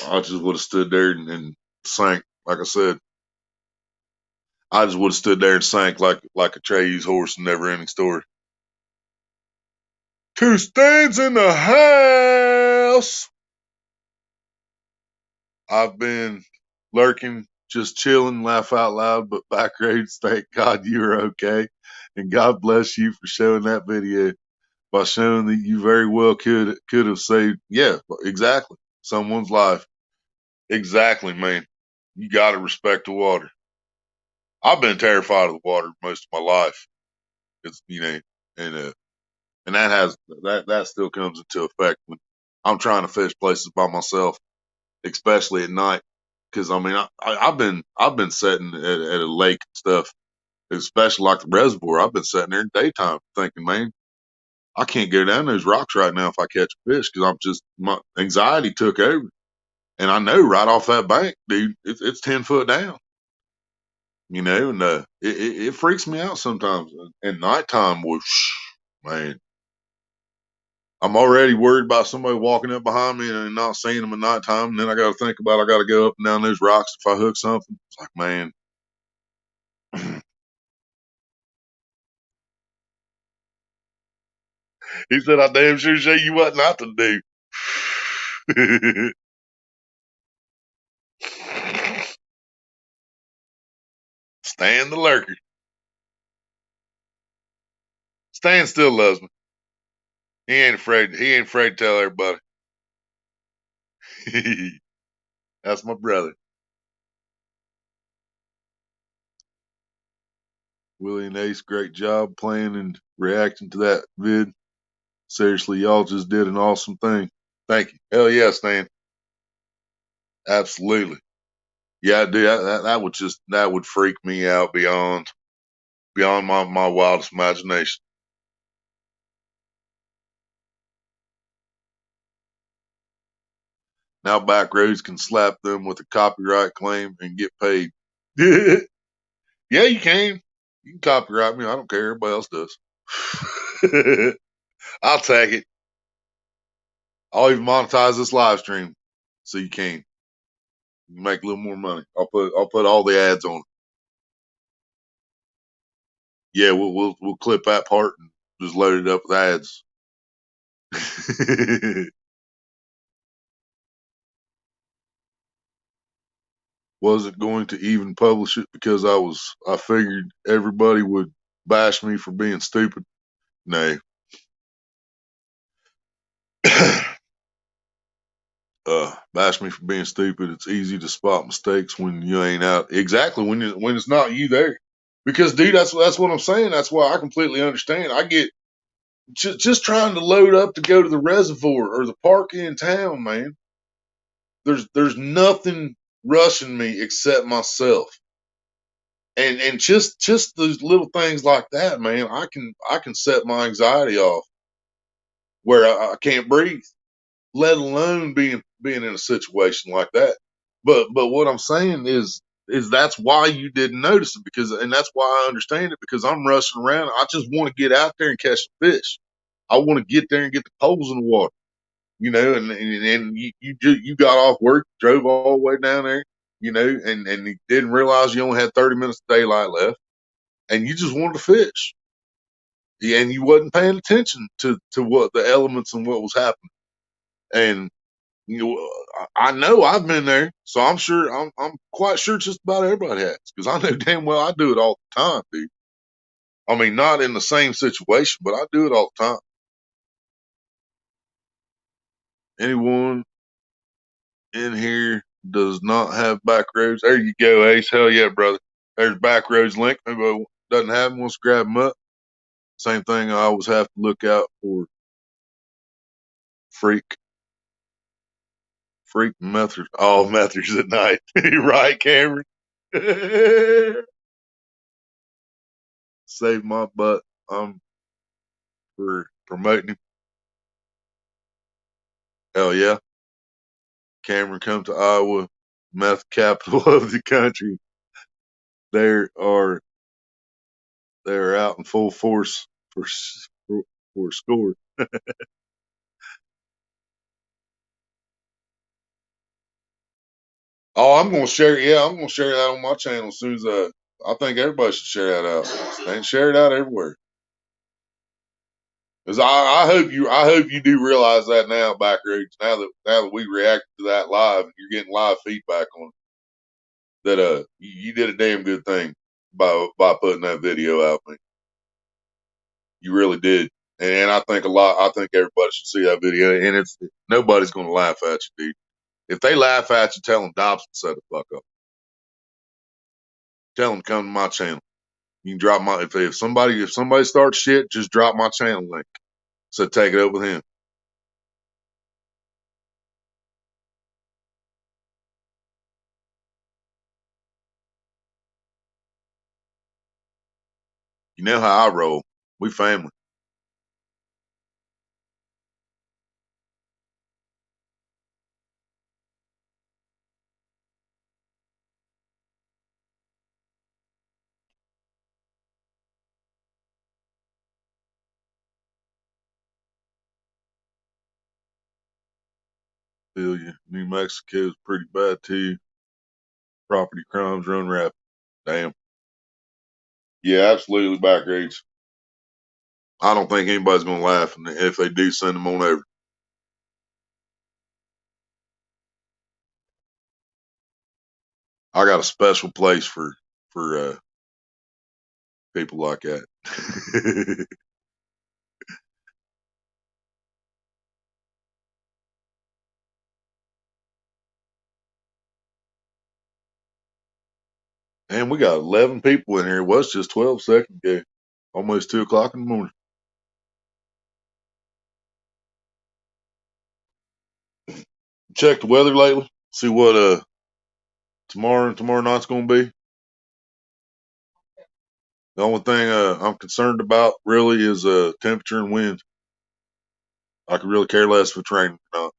A: I just would have stood there and sank. Like I said, I just would have stood there and sank like a Trey's horse in Never Ending Story. Two stands in the house. I've been lurking, just chilling, laugh out loud, but back roads, thank God you're okay. And God bless you for showing that video by showing that you very well could have saved, yeah, exactly, someone's life. Exactly, man. You got to respect the water. I've been terrified of the water most of my life. It's and and that still comes into effect when I'm trying to fish places by myself, especially at night. Because I mean, I've been sitting at a lake and stuff, especially like the reservoir. I've been sitting there in daytime thinking, man, I can't go down those rocks right now if I catch a fish because my anxiety took over, and I know right off that bank, dude, it's 10 foot down. And it freaks me out sometimes. And nighttime was, man, I'm already worried about somebody walking up behind me and not seeing them at nighttime. And then I got to think about I got to go up and down those rocks if I hook something. It's like, man, he said, I damn sure show you what not to do. Stan the lurker. Stan still loves me. He ain't afraid. He ain't afraid to tell everybody. That's my brother. Willie and Ace, great job playing and reacting to that vid. Seriously, y'all just did an awesome thing. Thank you. Hell yeah, Stan. Absolutely. Yeah, dude, that would freak me out beyond my wildest imagination. Now back roads can slap them with a copyright claim and get paid. Yeah, you can. You can copyright me. I don't care. Everybody else does. I'll take it. I'll even monetize this live stream so you can. You make a little more money. I'll put all the ads on. Yeah, we'll clip that part and just load it up with ads. Wasn't going to even publish it because I figured everybody would bash me for being stupid. No. Bash me for being stupid. It's easy to spot mistakes when you ain't out. Exactly, when it's not you there. Because dude, that's what I'm saying. That's why I completely understand. I get just trying to load up to go to the reservoir or the park in town, man. There's nothing rushing me except myself. And just those little things like that, man, I can set my anxiety off where I can't breathe, let alone being in a situation like that. But what I'm saying is that's why you didn't notice it and that's why I understand it because I'm rushing around. I just want to get out there and catch the fish. I want to get there and get the poles in the water, and you got off work, drove all the way down there, and you didn't realize you only had 30 minutes of daylight left and you just wanted to fish. Yeah, and you wasn't paying attention to what the elements and what was happening. And I know I've been there, so I'm quite sure just about everybody has, because I know damn well I do it all the time, dude. I mean, not in the same situation, but I do it all the time. Anyone in here does not have back roads? There you go, Ace. Hell yeah, brother. There's back roads link. Maybe doesn't have them, wants to grab them up. Same thing. I always have to look out for freak methods. All methods at night. Right, Cameron? Save my butt. I'm for promoting him. Hell yeah. Cameron, come to Iowa, meth capital of the country. They are out in full force for a score. Oh, I'm gonna share. Yeah, I'm gonna share that on my channel as soon as I think everybody should share that out and share it out everywhere. Because I hope you do realize that now, Backroots. Now that we reacted to that live, and you're getting live feedback on it, that you did a damn good thing by putting that video out, man. You really did, and I think I think everybody should see that video. And it's nobody's gonna laugh at you, dude. If they laugh at you, tell them Dobson set the fuck up. Tell them to come to my channel. You can drop my if somebody starts shit, just drop my channel link. So take it up with him. You know how I roll. We family. Feel you. New Mexico is pretty bad too. Property crimes run rapid. Damn. Yeah, absolutely back rage. I don't think anybody's gonna laugh, and if they do, send them on over. I got a special place for people like that. And we got 11 people in here. It was just 12 seconds ago. Almost 2 o'clock in the morning. Check the weather lately. See what tomorrow night's gonna be. The only thing I'm concerned about really is temperature and wind. I could really care less if it's raining or not.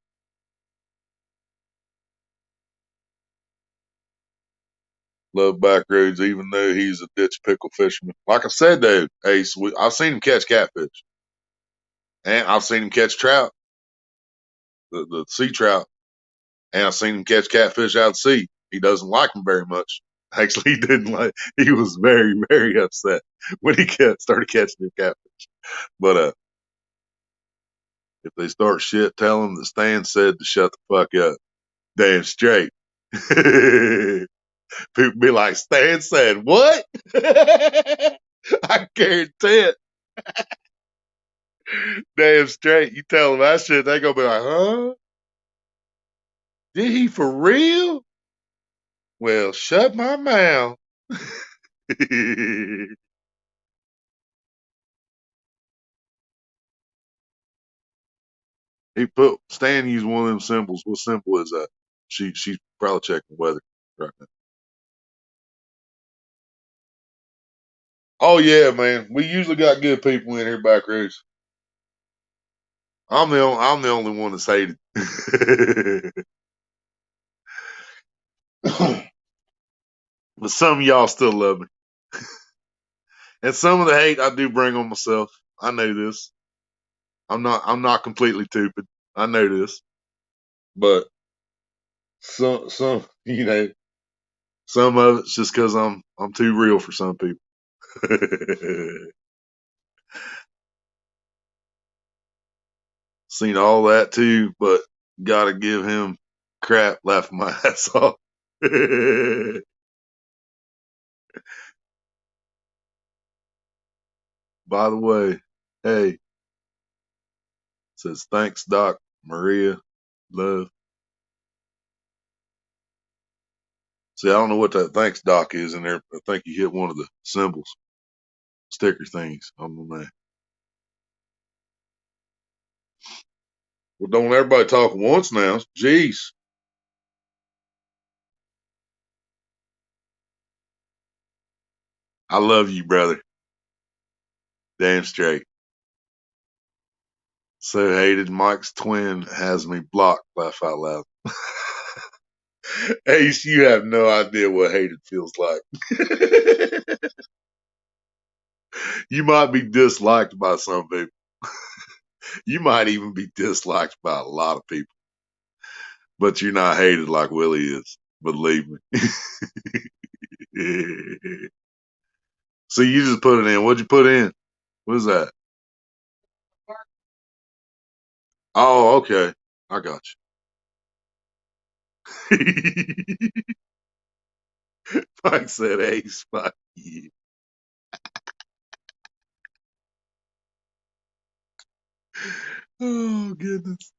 A: Love back roads, even though he's a ditch pickle fisherman. Like I said though, Ace, I've seen him catch catfish, and I've seen him catch trout, the sea trout, and I've seen him catch catfish out at sea. He doesn't like them very much. Actually, he didn't like. He was very, very upset when he started catching them catfish. But if they start shit, tell him that Stan said to shut the fuck up. Damn straight. People be like, Stan said what? I guarantee it. Damn straight. You tell them that shit, they gonna be like, huh? Did he for real? Well, shut my mouth. Stan used one of them symbols. What symbol is that? She's probably checking weather right now. Oh yeah, man. We usually got good people in here back roads. I'm the only one that's hated. But some of y'all still love me. And some of the hate I do bring on myself. I know this. I'm not completely stupid. I know this. But some some of it's just because I'm too real for some people. Seen all that too, but gotta give him crap laughing my ass off. By the way, hey, says thanks, Doc, Maria, love. See, I don't know what that thanks, Doc is in there. I think you hit one of the symbols, sticker things on there. Well, don't everybody talk at once now. Jeez. I love you, brother. Damn straight. So hated Mike's twin has me blocked. Laugh out loud. Ace, you have no idea what hated feels like. You might be disliked by some people. You might even be disliked by a lot of people. But you're not hated like Willie is. Believe me. So you just put it in. What'd you put in? What is that? Oh, okay. I got you. Mike said Ace. Fuck you. Oh, goodness.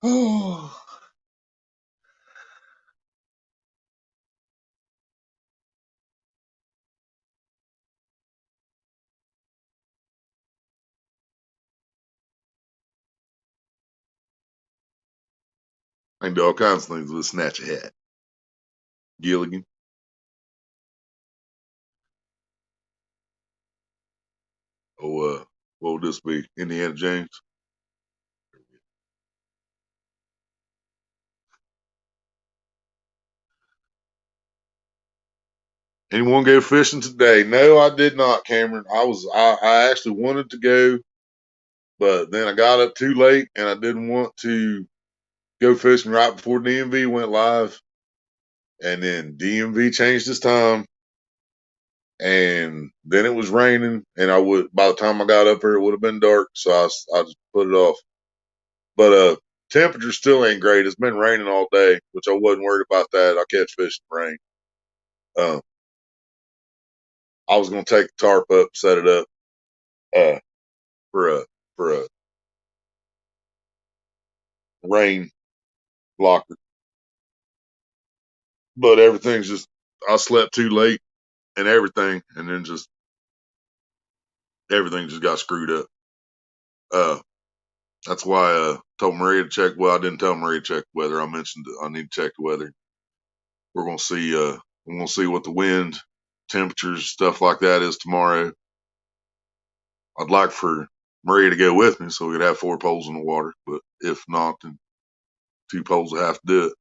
A: Oh. I can do all kinds of things with a snatch a hat. Gilligan. Oh, what would this be? Indiana James? Anyone go fishing today? No, I did not, Cameron. I actually wanted to go, but then I got up too late and I didn't want to go fishing right before DMV went live. And then DMV changed its time. And then it was raining, and by the time I got up there, it would have been dark, so I just put it off. But temperature still ain't great. It's been raining all day, which I wasn't worried about that. I catch fish in the rain. Um, I was gonna take the tarp up, set it up uh, for a rain blocker, but everything's just I slept too late and everything, and then just everything just got screwed up. That's why I told Maria to check. Well, I didn't tell Maria to check the weather. I mentioned I need to check the weather. We're gonna see. We're gonna see what the wind, temperatures, stuff like that is tomorrow. I'd like for Maria to go with me so we could have 4 poles in the water. But if not, then 2 poles will have to do it.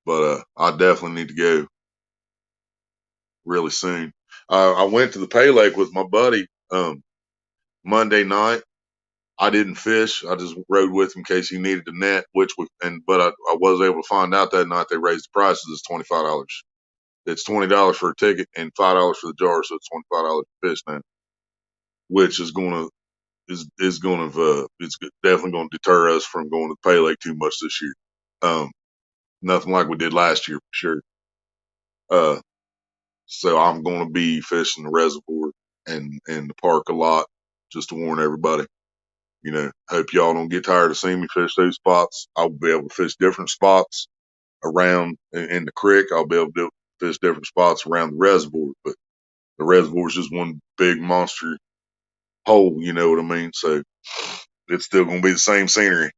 A: But I definitely need to go really soon. I went to the Pay Lake with my buddy Monday night. I didn't fish. I just rode with him in case he needed a net, but I was able to find out that night they raised the prices. It's $25. It's $20 for a ticket and $5 for the jar, so it's $25 a fish now, which is it's definitely gonna deter us from going to the Pay Lake too much this year. Nothing like we did last year for sure. So I'm gonna be fishing the reservoir and the park a lot, just to warn everybody. Hope y'all don't get tired of seeing me fish those spots. I'll be able to fish different spots around in the creek. I'll be able to fish different spots around the reservoir, but the reservoir is just one big monster hole. You know what I mean? So it's still going to be the same scenery.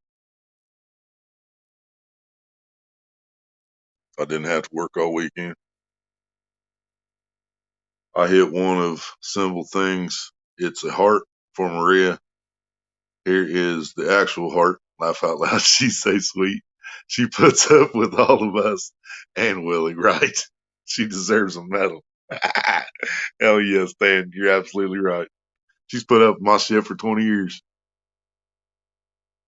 A: I didn't have to work all weekend. I hit one of simple things. It's a heart for Maria. Here is the actual heart. Laugh out loud. She's so sweet. She puts up with all of us and Willie, right? She deserves a medal. Hell yeah, Stan. You're absolutely right. She's put up with my shit for 20 years.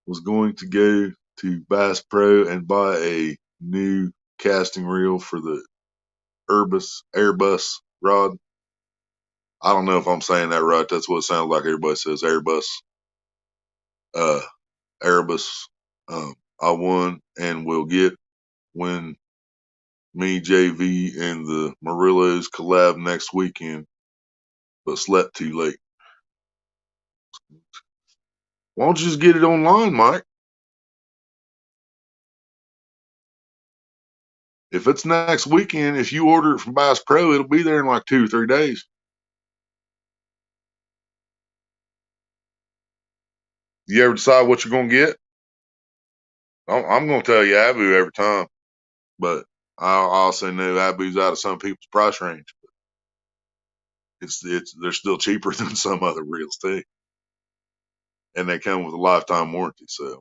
A: Was going to go to Bass Pro and buy a new casting reel for the Airbus rod. I don't know if I'm saying that right. That's what it sounds like. Everybody says Airbus. Airbus. I won and will get when me, JV, and the Murillos collab next weekend, but slept too late. Why don't you just get it online, Mike? If it's next weekend, if you order it from Bass Pro, it'll be there in like 2 or 3 days. You ever decide what you're going to get? I'm going to tell you Abu every time, but I also know Abu's out of some people's price range. They're still cheaper than some other reels too, and they come with a lifetime warranty. So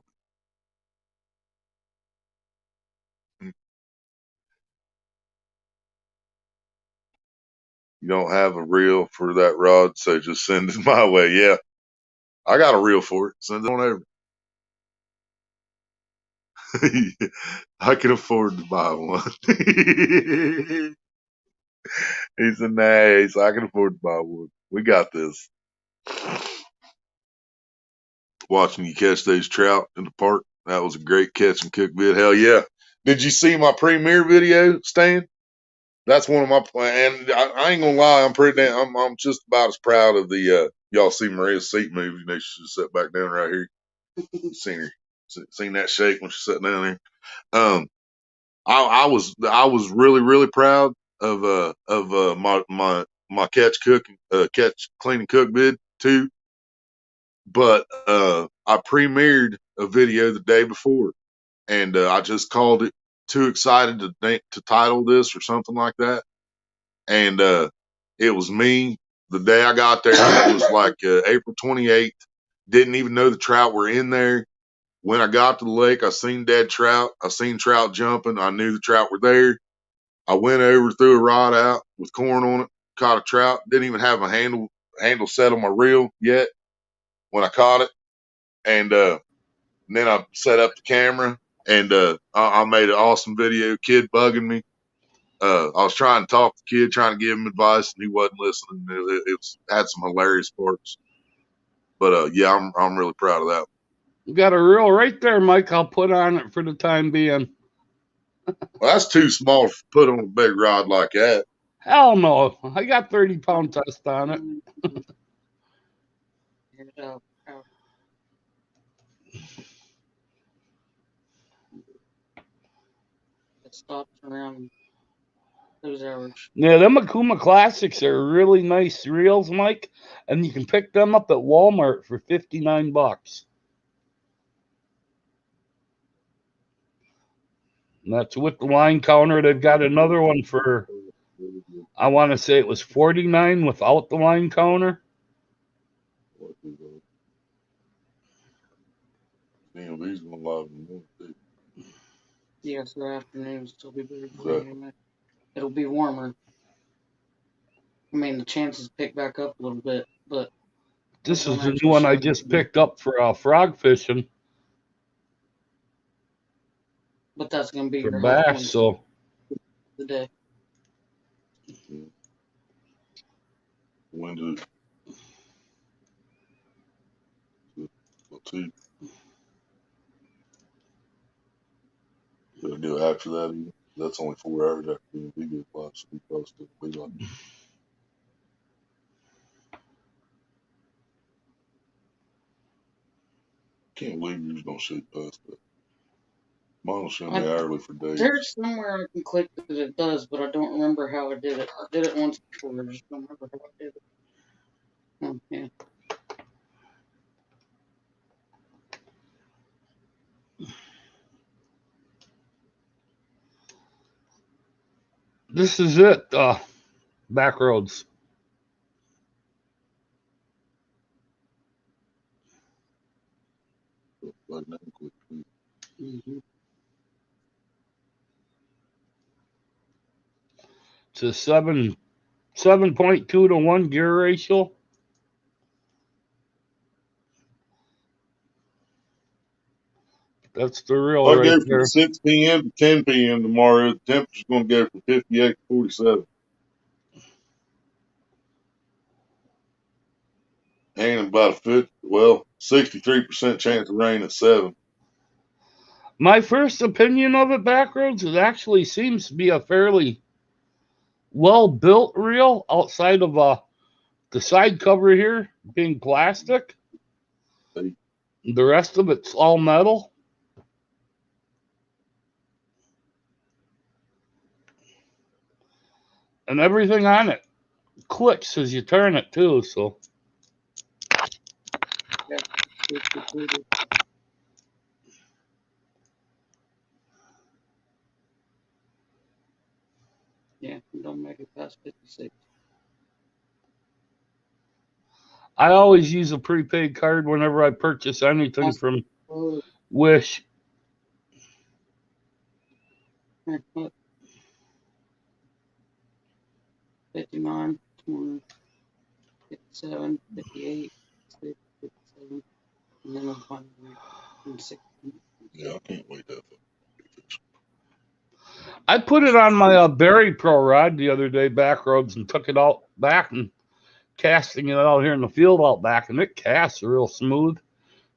A: you don't have a reel for that rod, so just send it my way. Yeah, I got a reel for it. Send it on over. I can afford to buy one. He's a nice. I can afford to buy one. We got this. Watching you catch those trout in the park. That was a great catch and cook vid. Hell yeah. Did you see my premiere video, Stan? That's one of my and I ain't gonna lie, I'm just about as proud of the y'all see Maria's seat move. You know, she just sat back down right here. Seen her, seen that shake when she sat down there. I was really proud of my catch clean and cook bid too. But I premiered a video the day before, and I just called it "Too Excited to Title This" or something like that. And it was me. The day I got there, it was like April 28th. Didn't even know the trout were in there. When I got to the lake, I seen dead trout. I seen trout jumping. I knew the trout were there. I went over, threw a rod out with corn on it, caught a trout. Didn't even have a handle set on my reel yet when I caught it. And then I set up the camera and I made an awesome video. Kid bugging me. I was trying to talk to the kid, trying to give him advice, and he wasn't listening. It had some hilarious parts. But yeah, I'm really proud of that.
C: You got a reel right there, Mike. I'll put on it for the time being.
A: Well, that's too small to put on a big rod like that.
C: Hell no. I got 30-pound test on it.
B: It stops around those hours.
C: Yeah, them Akuma Classics are really nice reels, Mike, and you can pick them up at Walmart for $59. And that's with the line counter. They've got another one for, I want to say it was $49 without the line counter.
A: DMV's going live in the morning, too.
B: Yes, the afternoons will be better for
A: Exactly.
B: you. It'll be warmer. I mean, the chances pick back up a little bit, but
C: This is
B: don't
C: the new
B: actually
C: one I
B: show
C: just
B: anything.
C: picked up for frog fishing
B: But that's going to be
C: for
B: your high
C: bass.
B: point
C: So
B: of the day.
A: When do two? Gonna do it after that. Even. That's only 4 hours after DMV gets live, so we probably still be like. Can't believe you just don't shoot past that. Mine will show me hourly for days.
B: There's somewhere I can click that it does, but I don't remember how I did it. I did it once before. I just don't remember how I did it. Oh, yeah.
C: this is it. Back roads.
A: Like that quick.
B: Mm-hmm.
C: It's a 7.2 to 1 gear ratio. That's the reel
A: I
C: right
A: go
C: there.
A: from 6 p.m. to 10 p.m. tomorrow. The temperature's going to go from 58 to 47. And about 63% chance of rain at 7.
C: My first opinion of it, Backroads, it actually seems to be a fairly well built reel outside of the side cover here being plastic. The rest of it's all metal. And everything on it clicks as you turn it too, so
B: Yeah, don't make it past 56.
C: I always use a prepaid card whenever I purchase anything from Wish.
B: 59, 20, 57, 58, 57, and then I'll find 60.
A: Yeah, I can't wait that.
C: I put it on my Berry Pro rod the other day, Backroads, and took it out back and casting it out here in the field out back, and it casts real smooth.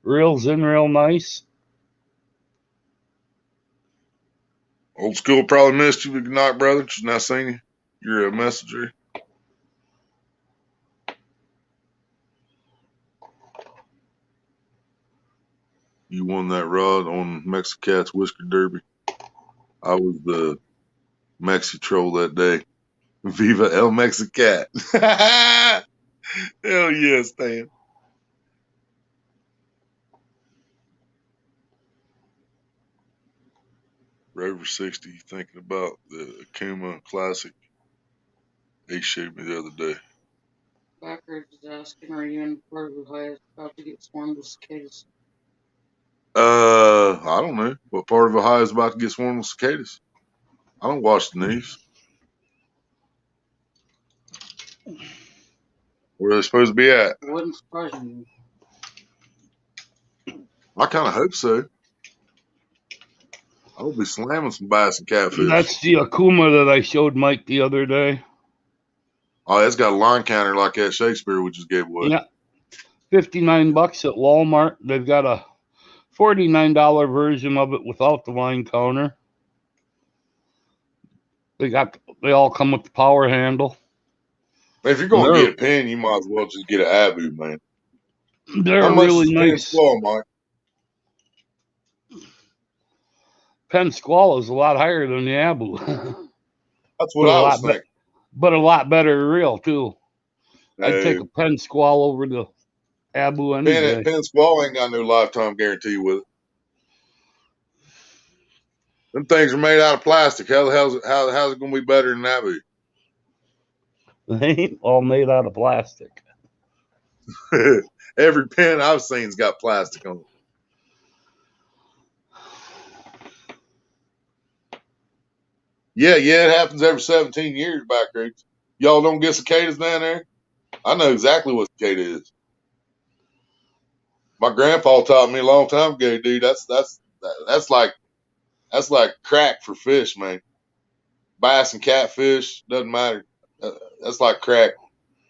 C: Reels in real nice.
A: Old school probably missed you. Good night, brother. Just not seeing you. You're a messenger. You won that rod on Mexicat's Whisker Derby. I was the Mexi troll that day. Viva El Mexicat. Hell yeah, Stan. Rover 60, thinking about the Akuma Classic. He showed me the other day.
B: Backwards is asking, are you in part of Ohio about to get swarmed with cicadas?
A: I don't know. What part of Ohio is about to get swarmed with cicadas? I don't watch the news. Where are they supposed to be at?
B: It wouldn't surprise me.
A: I kind of hope so. I'll be slamming some bass and catfish.
C: That's the Akuma that I showed Mike the other day.
A: Oh, it's got a line counter like that Shakespeare we just gave away.
C: Yeah. $59 at Walmart. They've got a $49 version of it without the line counter. They all come with the power handle.
A: If you're going to get a pin, you might as well just get an Abu, man.
C: They're
A: How much
C: really
A: is
C: nice.
A: Penn Squall, Mike?
C: Penn Squall is a lot higher than the Abu.
A: That's what
C: but a
A: I was
C: lot,
A: thinking.
C: but a lot better reel too. I'd take
A: No,
C: a pen squall over the Abu any day.
A: Penn Squall ain't got no lifetime guarantee with it. Them things are made out of plastic. How's it going to be better than that?
C: They ain't all made out of plastic.
A: Every pen I've seen's got plastic on it. Yeah, it happens every 17 years back creeks. Y'all don't get cicadas down there? I know exactly what cicada is. My grandpa taught me a long time ago, dude. That's like crack for fish, man. Bass and catfish, doesn't matter. That's like crack.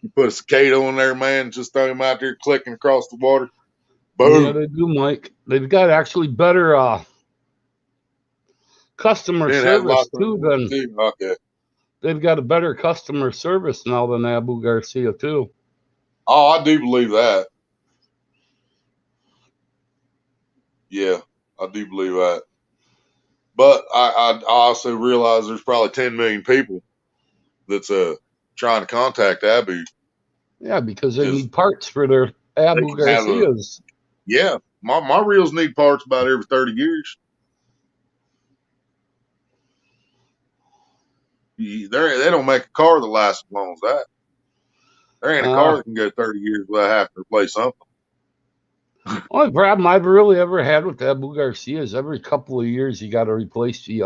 A: You put a cicada on there, man, just throw him out there clicking across the water.
C: Yeah,
A: Boom.
C: they do, Mike. They've got actually better customer
A: Then has
C: service
A: lifetime
C: too than
A: too. Okay.
C: they've got a better customer service now than Abu Garcia too.
A: Oh, I do believe that. Yeah, I do believe that. But I also realize there's probably 10 million people that's trying to contact Abu
C: Yeah, because they
A: because
C: need parts for their
A: they
C: Abu
A: can have
C: Garcias.
A: yeah. My reels need parts about every 30 years. They don't make a car that lasts as long as that. There ain't a car
C: Uh,
A: that can go 30 years without having to replace something.
C: only problem I've really ever had with Abu Garcia is every couple of years you got to replace the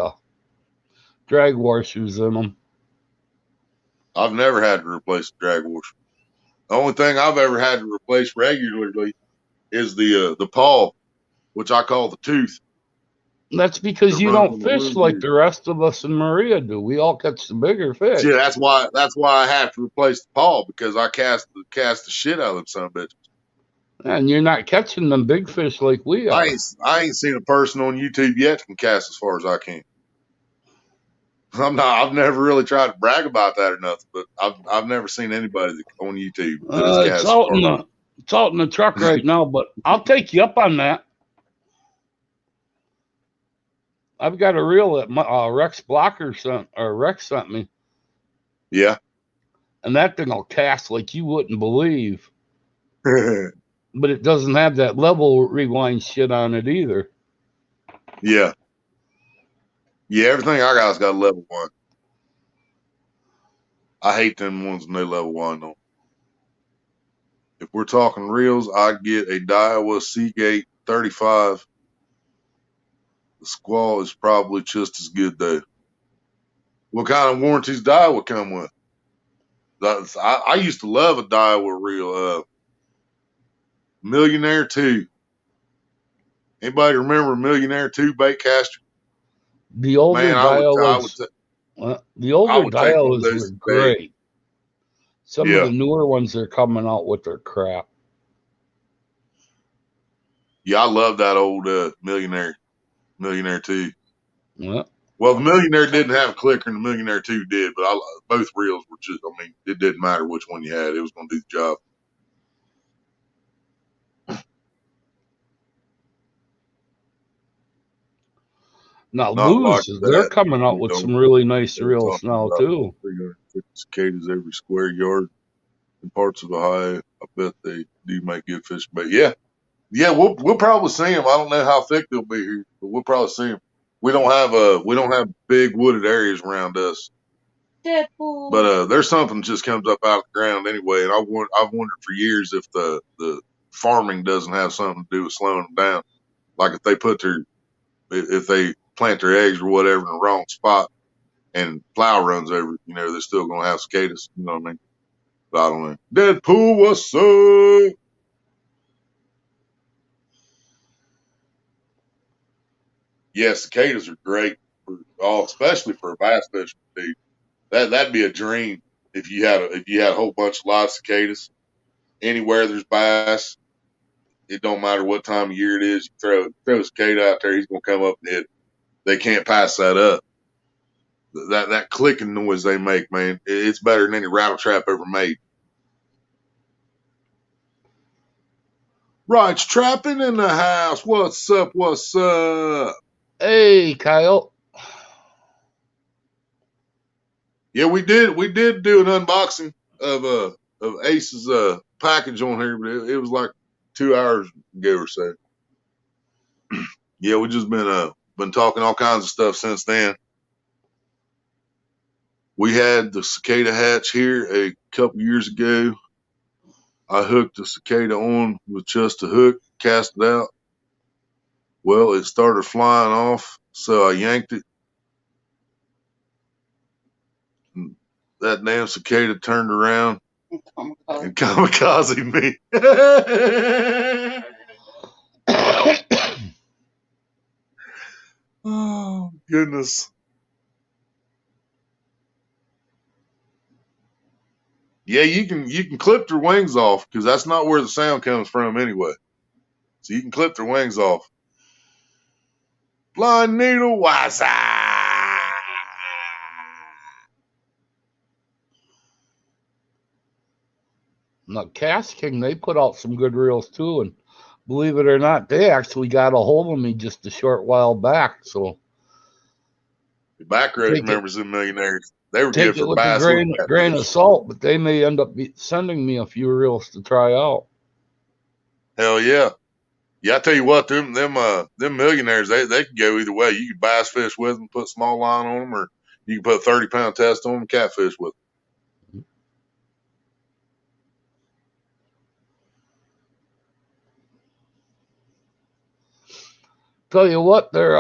C: drag washers in them.
A: I've never had to replace the drag washer. The only thing I've ever had to replace regularly is the paw, which I call the tooth
C: That's
A: that
C: because you
A: runs
C: don't
A: on the
C: fish
A: wheel
C: like
A: gear.
C: the rest of us in Maria do. We all catch the bigger
A: See,
C: fish,
A: that's why I have to replace the paw because I cast the shit out of them son of bitches.
C: and you're not catching them big fish like we are.
A: I ain't seen a person on YouTube yet that can cast as far as I can. I've never really tried to brag about that or nothing, but I've never seen anybody on YouTube that has
C: It's
A: cast as
C: out
A: far
C: in
A: as
C: the it's out in the truck right now, but I'll take you up on that. I've got a reel that Rex Blocker sent me,
A: yeah.
C: and that thing will cast like you wouldn't believe. But it doesn't have that level rewind shit on it either.
A: Yeah. Yeah, everything I got's got a level one. I hate them ones no level one though. If we're talking reels, I get a Daiwa Seagate 35. The Squall is probably just as good though. What kind of warranties Daiwa come with? I used to love a Daiwa reel. Millionaire 2. Anybody remember Millionaire 2 bait caster?
C: The older
A: Man,
C: dials, the
A: I
C: older
A: would take one of
C: dials
A: those
C: were
A: to bait.
C: great. Some of
A: Yeah.
C: the newer ones they're coming out with their crap.
A: Yeah, I love that old Millionaire 2.
C: Yeah.
A: Well, the Millionaire didn't have a clicker, and the Millionaire 2 did, but both reels were just, I mean, it didn't matter which one you had. It was going to do the job.
C: Now
A: Not like
C: Luz, they're
A: that.
C: coming out
A: We
C: with
A: don't.
C: some really nice
A: They're
C: reels
A: talking
C: now
A: about
C: too.
A: 350 cicadas every square yard in parts of Ohio. I bet they do make good fish. But yeah, we'll probably see them. I don't know how thick they'll be here, but we'll probably see them. We don't have big wooded areas around us.
B: Deadpool.
A: But there's something that just comes up out of the ground anyway, and I've wondered for years if the farming doesn't have something to do with slowing them down. Like if they plant their eggs or whatever in the wrong spot and plow runs over, they're still gonna have cicadas. You know what I mean? But I don't know. Deadpool, what's up? Yeah, cicadas are great especially for a bass fisherman, dude. That'd be a dream if you had a whole bunch of live cicadas anywhere there's bass. It don't matter what time of year it is. You throw a cicada out there, he's gonna come up and hit. They can't pass that up. That clicking noise they make, man, it's better than any rattle trap ever made. Right, trapping in the house. What's up? What's up?
C: Hey, Kyle.
A: Yeah, we did do an unboxing of Ace's package on here, but it was like 2 hours ago or so. Yeah, we just been talking all kinds of stuff since then. We had the cicada hatch here a couple years ago. I hooked the cicada on with just a hook, cast it out. Well, it started flying off, so I yanked it. And that damn cicada turned around and kamikaze me. Oh, goodness. Yeah, you can clip their wings off because that's not where the sound comes from anyway. So you can clip their wings off. Blind needle, wasa.
C: Now, Cast King, they put out some good reels too, and believe it or not, they actually got a hold of me just a short while back. So
A: The back rows
C: take it,
A: members of Millionaires, they were
C: take
A: good
C: it
A: for
C: with a
A: bass and
C: grain of
A: catfish.
C: salt, but they may end up sending me a few reels to try out.
A: Hell yeah. Yeah, I tell you what, them Millionaires, they can go either way. You can bass fish with them, put small line on them, or you can put a 30-pound test on them, catfish with them.
C: Tell you what, they're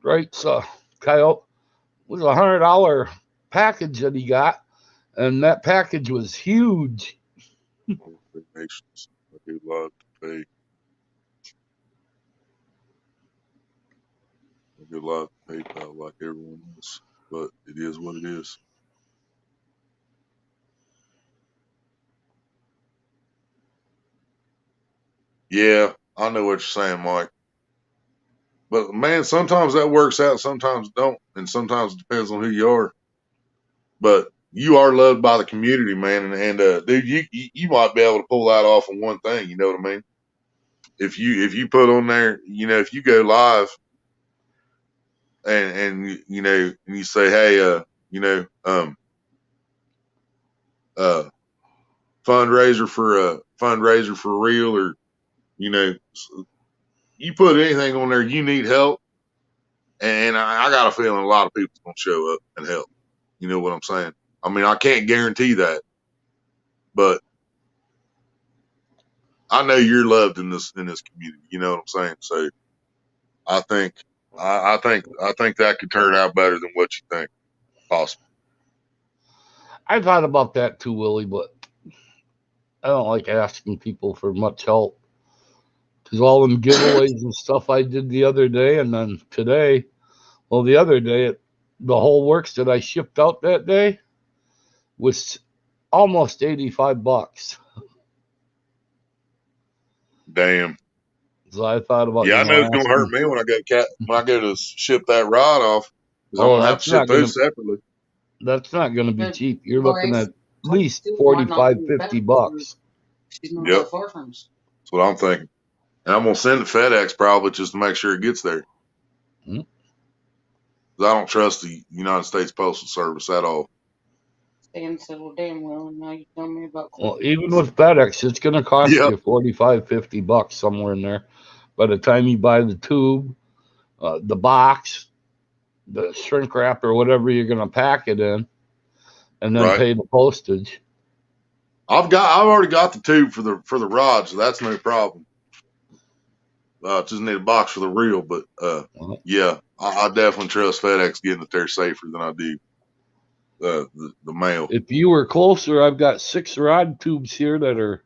C: Coyote was $100 package that he got, and that package was huge.
A: Nations, I do love to pay. I do love PayPal like everyone else, but it is what it is. Yeah, I know what you're saying, Mike. But man, sometimes that works out, sometimes it don't, and sometimes it depends on who you are. But you are loved by the community, man, and dude, you might be able to pull that off on one thing. You know what I mean? If you put on there, if you go live and you say, hey, fundraiser for real, or you know, you put anything on there, you need help, and I got a feeling a lot of people's gonna show up and help. You know what I'm saying? I mean, I can't guarantee that, but I know you're loved in this community. You know what I'm saying? So I think I think that could turn out better than what you think possible.
C: I thought about that too, Willie, but I don't like asking people for much help because all them giveaways and stuff I did the other day, and then today, well, the other day, the whole works that I shipped out that day was almost $85.
A: Damn.
C: So I thought about,
A: Yeah, I know it's gonna hurt
C: asking.
A: me when I go to ship that rod off because I'm
C: Oh,
A: gonna have to
C: that's
A: ship
C: not gonna
A: those separately.
C: be cheap. You're looking
B: Bryce
C: at least
B: why not
C: 45,
B: bring it back?
C: $50.
B: She's not
A: Yep,
B: that far from us.
A: that's what I'm thinking. And I'm gonna send it FedEx probably just to make sure it gets there.
C: Hmm.
A: Because I don't trust the United States Postal Service at all.
B: Stand so damn well, and now you tell me about
C: Well,
B: clipping.
C: even with FedEx, it's going to cost
A: Yep.
C: you 45, $50 somewhere in there. By the time you buy the tube, the box, the shrink wrap, or whatever you're going to pack it in, and then
A: Right.
C: pay the postage.
A: I've already got the tube for the rod, so that's no problem. Just need a box for the reel, but yeah, I definitely trust FedEx getting it there safer than I do the mail.
C: If you were closer, I've got 6 rod tubes here that are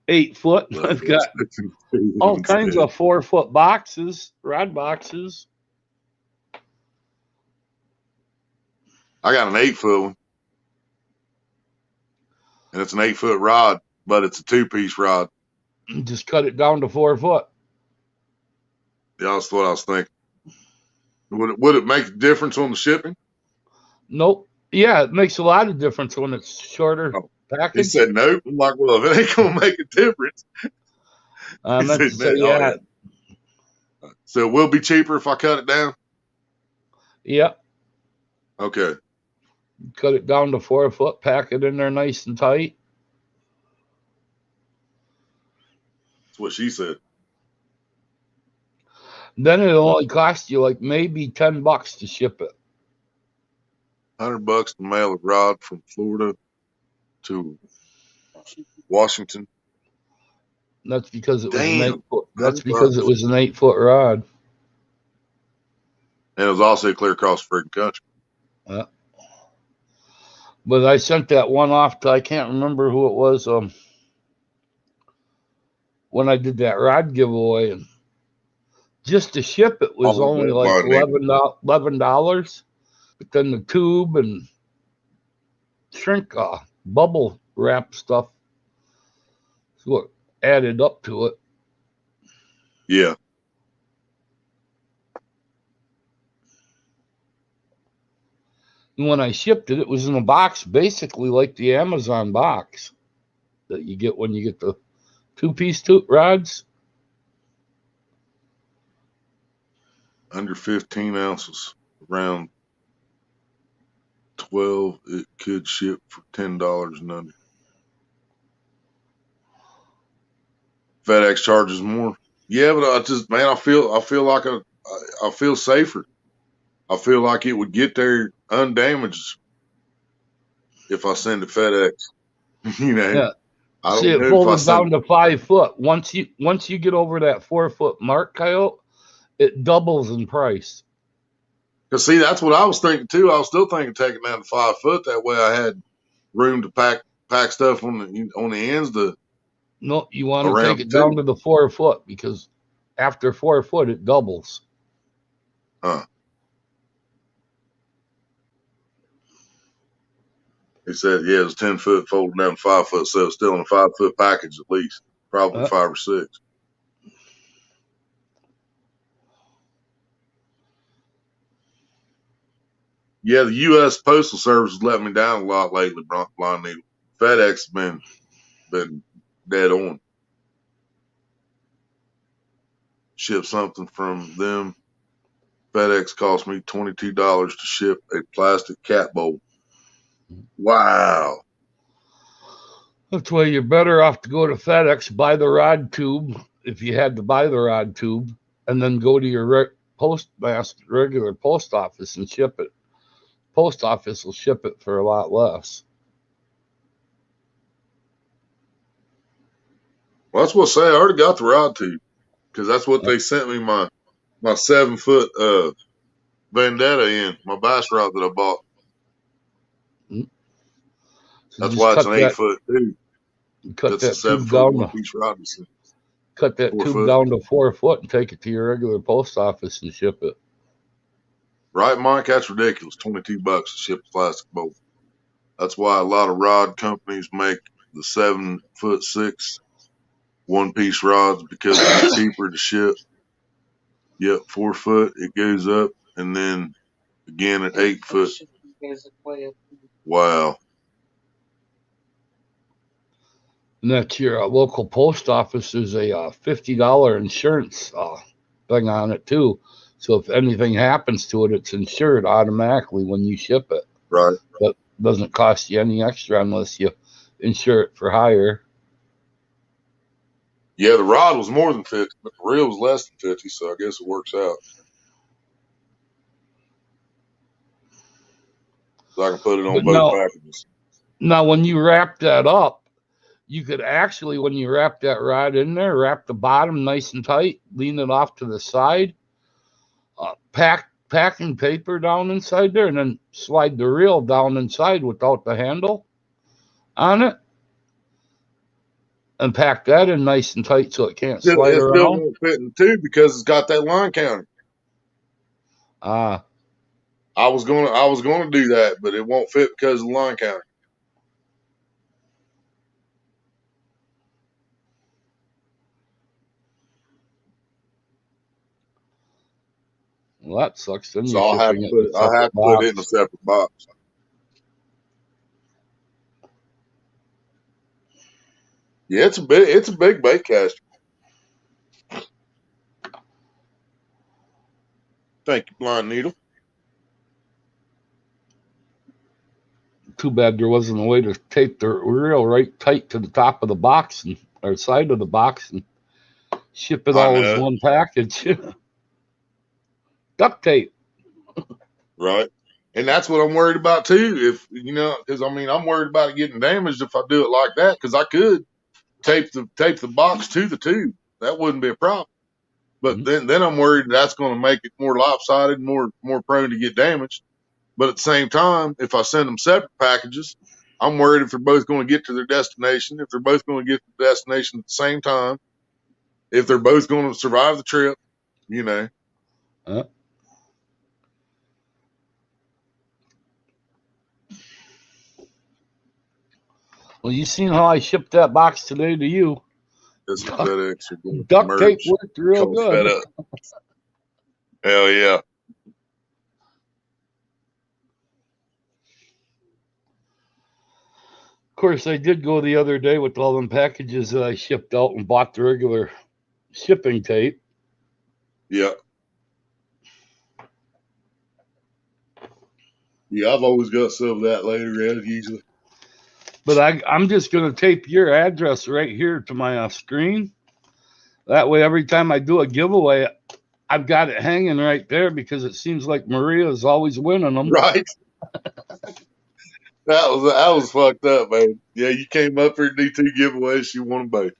C: 8 foot. I've got all kinds of 4-foot boxes, rod boxes.
A: I got an 8-foot one, and it's an 8-foot rod, but it's a 2-piece rod.
C: Just cut it down to 4 foot.
A: Yeah, that's what I was thinking. Would it make a difference on the shipping?
C: Nope. Yeah, it makes a lot of difference when it's shorter
A: Oh, he
C: package.
A: said nope. I'm like, well, if it ain't gonna make a difference,
C: I
A: he
C: meant to
A: said,
C: say,
A: oh
C: yeah.
A: yeah. So it will be cheaper if I cut it down.
C: Yep.
A: Okay.
C: Cut it down to 4 foot, pack it in there nice and tight.
A: That's what she said.
C: Then it'll only cost you like maybe $10 to ship it.
A: $100 to mail a rod from Florida to Washington.
C: That's because it was an
A: Damn.
C: 8 foot. That's because it
A: $100.
C: was an 8 foot rod.
A: And it was also clear across the freaking country.
C: But I sent that one off to, I can't remember who it was. When I did that rod giveaway, and just to ship it was
A: Oh,
C: only
A: that
C: like
A: blind needle.
C: $11. But then the tube and shrink bubble wrap stuff is what added up to it.
A: Yeah.
C: And when I shipped it, it was in a box, basically like the Amazon box that you get when you get the 2-piece rods.
A: Under 15 ounces, around 12, it could ship for $10 and under. FedEx charges more. Yeah, but I feel like I feel safer. I feel like it would get there undamaged if I send it FedEx.
C: Yeah.
A: I
C: See,
A: don't
C: it
A: know if I
C: folded
A: send
C: down to 5 foot. Once you get over that 4 foot mark, Coyote, it doubles in price.
A: because see, that's what I was thinking too. I was still thinking taking down to 5 foot. That way, I had room to pack stuff on the ends to
C: No, you want to take
A: around
C: it
A: the
C: down
A: tube.
C: to the 4 foot because after 4 foot, it doubles.
A: Huh. He said, yeah, it was 10 foot folding down to 5 foot, so it's still in a 5 foot package at least, probably 5 or 6. Yeah, the U.S. Postal Service has let me down a lot lately, Blind Needle. FedEx has been dead on. Ship something from them. FedEx cost me $22 to ship a plastic cat bowl. Wow.
C: That's why you're better off to go to FedEx, buy the rod tube if you had to buy the rod tube, and then go to your regular post office and ship it. Post office will ship it for a lot less.
A: Well, that's what I say. I already got the rod tube because that's what they sent me my 7 foot Vendetta in, my bass rod that I bought.
C: So
A: That's
C: just
A: why it's an 8 foot tube.
C: cut
A: That's a
C: that
A: 7
C: tube
A: foot
C: down
A: one
C: to
A: piece rod.
C: cut that
A: 4
C: tube
A: foot.
C: down to 4 foot and take it to your regular post office and ship it.
A: Right, Mike? That's ridiculous. $22 to ship a plastic bowl. That's why a lot of rod companies make the 7'6" 1-piece rods because it's cheaper to ship. Yep, 4 foot, it goes up, and then again at 8 foot. Wow.
C: And that's your local post office. There's a $50 insurance thing on it too. So if anything happens to it, it's insured automatically when you ship it.
A: Right.
C: But doesn't cost you any extra unless you insure it for hire.
A: Yeah, the rod was more than 50, but the reel was less than 50, so I guess it works out. So I can put it on both packages.
C: Now, when you wrap that up, you could actually, when you wrap that rod in there, wrap the bottom nice and tight, lean it off to the side, packing paper down inside there, and then slide the reel down inside without the handle on it, and pack that in nice and tight so it can't slide
A: It
C: around.
A: still won't fit in the tube because it's got that line counter. I was gonna do that, but it won't fit because of the line counter.
C: Well, that sucks. Then
A: So
C: you're
A: I'll have
C: shipping
A: to
C: it in a separate box.
A: put it in a separate box. Yeah, it's a big bait caster. Thank you, Blind Needle.
C: Too bad there wasn't a way to tape the reel right tight to the top of the box or side of the box and ship it
A: I
C: all as
A: know,
C: one package. Duct tape.
A: right? And that's what I'm worried about too. If because I mean, I'm worried about it getting damaged if I do it like that. Because I could tape the box to the tube. That wouldn't be a problem. But then I'm worried that's going to make it more lopsided, more prone to get damaged. But at the same time, if I send them separate packages, I'm worried if they're both going to get to their destination, if they're both going to get to the destination at the same time, if they're both going to survive the trip,
C: Uh, well, you seen how I shipped that box today to you.
A: This FedEx are going to
C: Duct tape
A: merge.
C: worked real
A: Called
C: good.
A: FedEx. Hell yeah.
C: Of course, I did go the other day with all them packages that I shipped out and bought the regular shipping tape.
A: Yeah. Yeah, I've always got some of that later Ed, usually.
C: But I'm just going to tape your address right here to my screen. That way, every time I do a giveaway, I've got it hanging right there because it seems like Maria is always winning them.
A: Right. That was fucked up, man. Yeah, you came up here to do 2 giveaways, you won them both.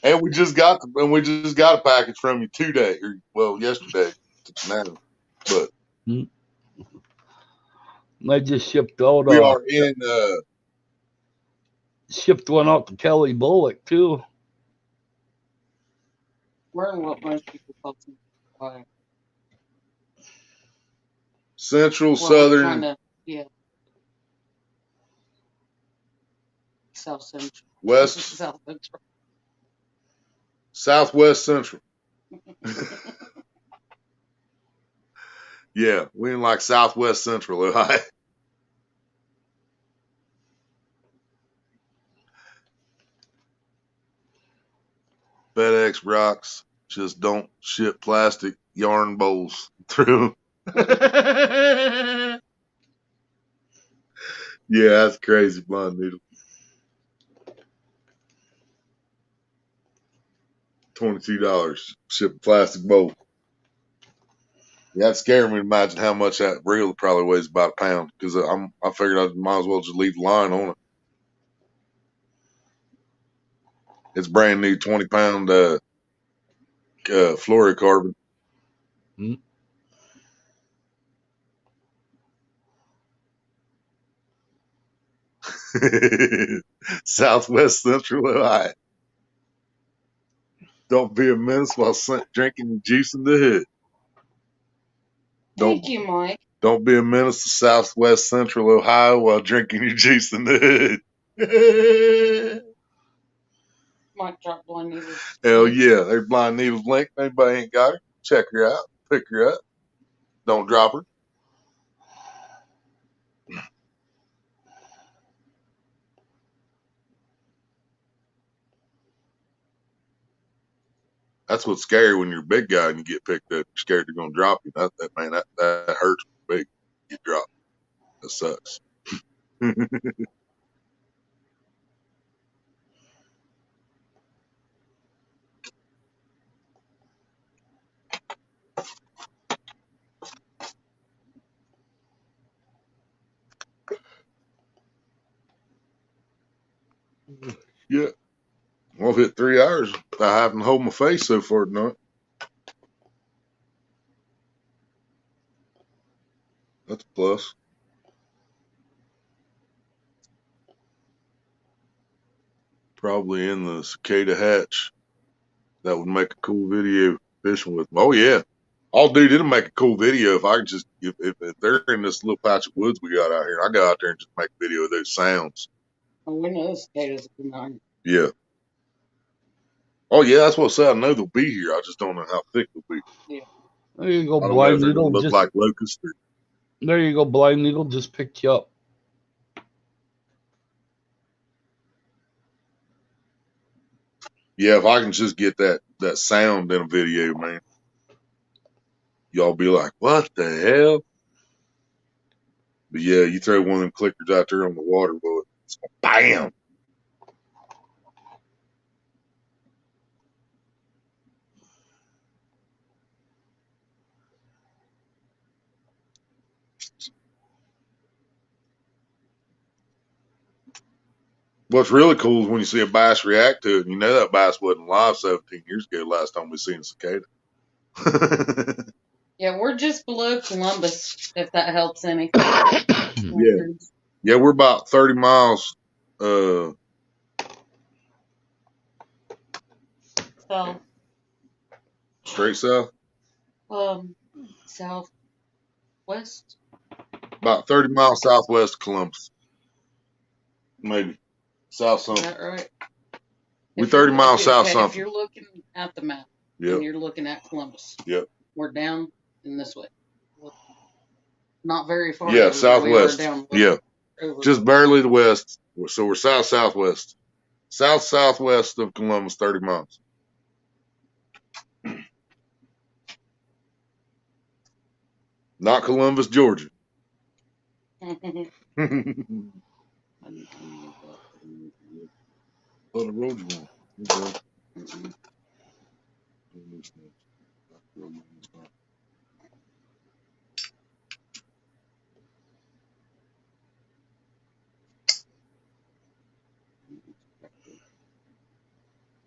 A: And we just got a package from you today, yesterday now. But
C: I just shipped out.
A: We are in.
C: Shipped one out to Kelly Bullock too.
B: We're in what most people call Ohio.
A: Central, Southern,
B: kinda, yeah. South Central.
A: West,
B: South Central.
A: Southwest Central. Yeah, we in like Southwest Central, Ohio. FedEx rocks. Just don't ship plastic yarn bowls through. Yeah, that's crazy, Blind Needle. $22 ship a plastic bowl. Yeah, that scared me to imagine how much that reel probably weighs, about a pound. Because I figured I might as well just leave the line on it. It's brand new 20-pound fluorocarbon. Southwest Central Ohio. Don't be a menace while drinking your juice in the hood.
B: Thank you, Mike.
A: Don't be a menace to Southwest Central Ohio while drinking your juice in the hood.
B: Mike dropped Blind Needles.
A: Hell yeah. There's Blind Needles link. Anybody ain't got her, check her out. Pick her up. Don't drop her. That's what's scary when you're a big guy and you get picked up. You're scared they're going to drop you. That hurts big. You get dropped. That sucks. Yeah. Well, I've hit 3 hours. I haven't hold my face so far tonight. That's a plus. Probably in the cicada hatch. That would make a cool video fishing with them. Oh yeah. Oh dude, it'll make a cool video if I could just if they're in this little patch of woods we got out here, I go out there and just make a video of those sounds.
B: Oh, we know the cicadas are nine.
A: Yeah. Oh yeah, that's what I said. I know they'll be here. I just don't know how thick they'll be.
B: Yeah.
C: There you go,
A: I don't know
C: Blind
A: if they're
C: Needle.
A: gonna look like locusts.
C: There you go, Blind Needle. Just picked you up.
A: Yeah, if I can just get that sound in a video, man. y'all be like, what the hell? But yeah, you throw one of them clickers out there on the water, boy, it's bam. What's really cool is when you see a bass react to it, and you know that bass wasn't alive 17 years ago, last time we seen a cicada.
B: Yeah, we're just below Columbus, if that helps any.
A: Yeah. Yeah, we're about 30 miles
B: South.
A: straight south.
B: Southwest.
A: About 30 miles southwest of Columbus. Maybe. South
B: Is
A: something.
B: that right?
A: We're 30 miles south
B: If
A: something.
B: you're looking at the map
A: Yep.
B: and you're looking at Columbus,
A: Yep.
B: we're down in this way. Not very far.
A: Yeah,
B: over,
A: southwest.
B: We are down
A: Yeah.
B: over.
A: Just barely the west. So we're south-southwest. South-southwest of Columbus, 30 miles. Not Columbus, Georgia. On the road you want. Okay.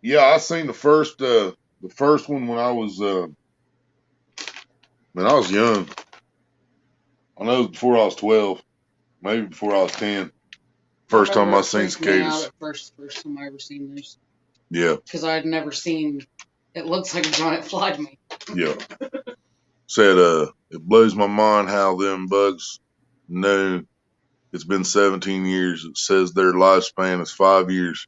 A: Yeah, I seen the first one when I was I was young. I know it was before I was 12, maybe before I was 10. First time I seen cicadas.
B: First time I ever seen those.
A: Yeah.
B: Because I had never seen. It looks like a giant fly to me.
A: Yeah. Said it blows my mind how them bugs know it's been 17 years. It says their lifespan is 5 years.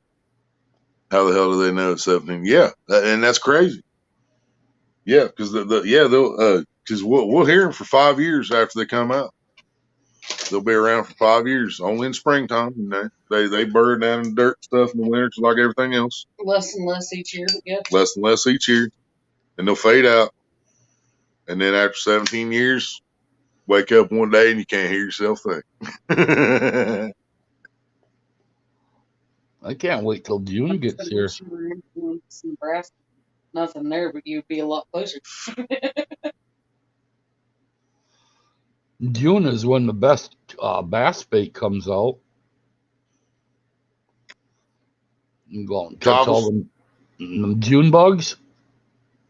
A: How the hell do they know it's 17? Yeah, and that's crazy. Yeah, because they'll because we'll hear them for 5 years after they come out. They'll be around for 5 years, only in springtime. You know, they burrow down in dirt stuff in the winter, just like everything else.
B: Less and less each year. Yeah.
A: Less and less each year, and they'll fade out. And then after 17 years, wake up one day and you can't hear yourself think.
C: I can't wait till June gets here.
B: You were in Nebraska. Nothing there, but you'd be a lot closer.
C: June is when the best bass bait comes out. You go out and catch all them June bugs.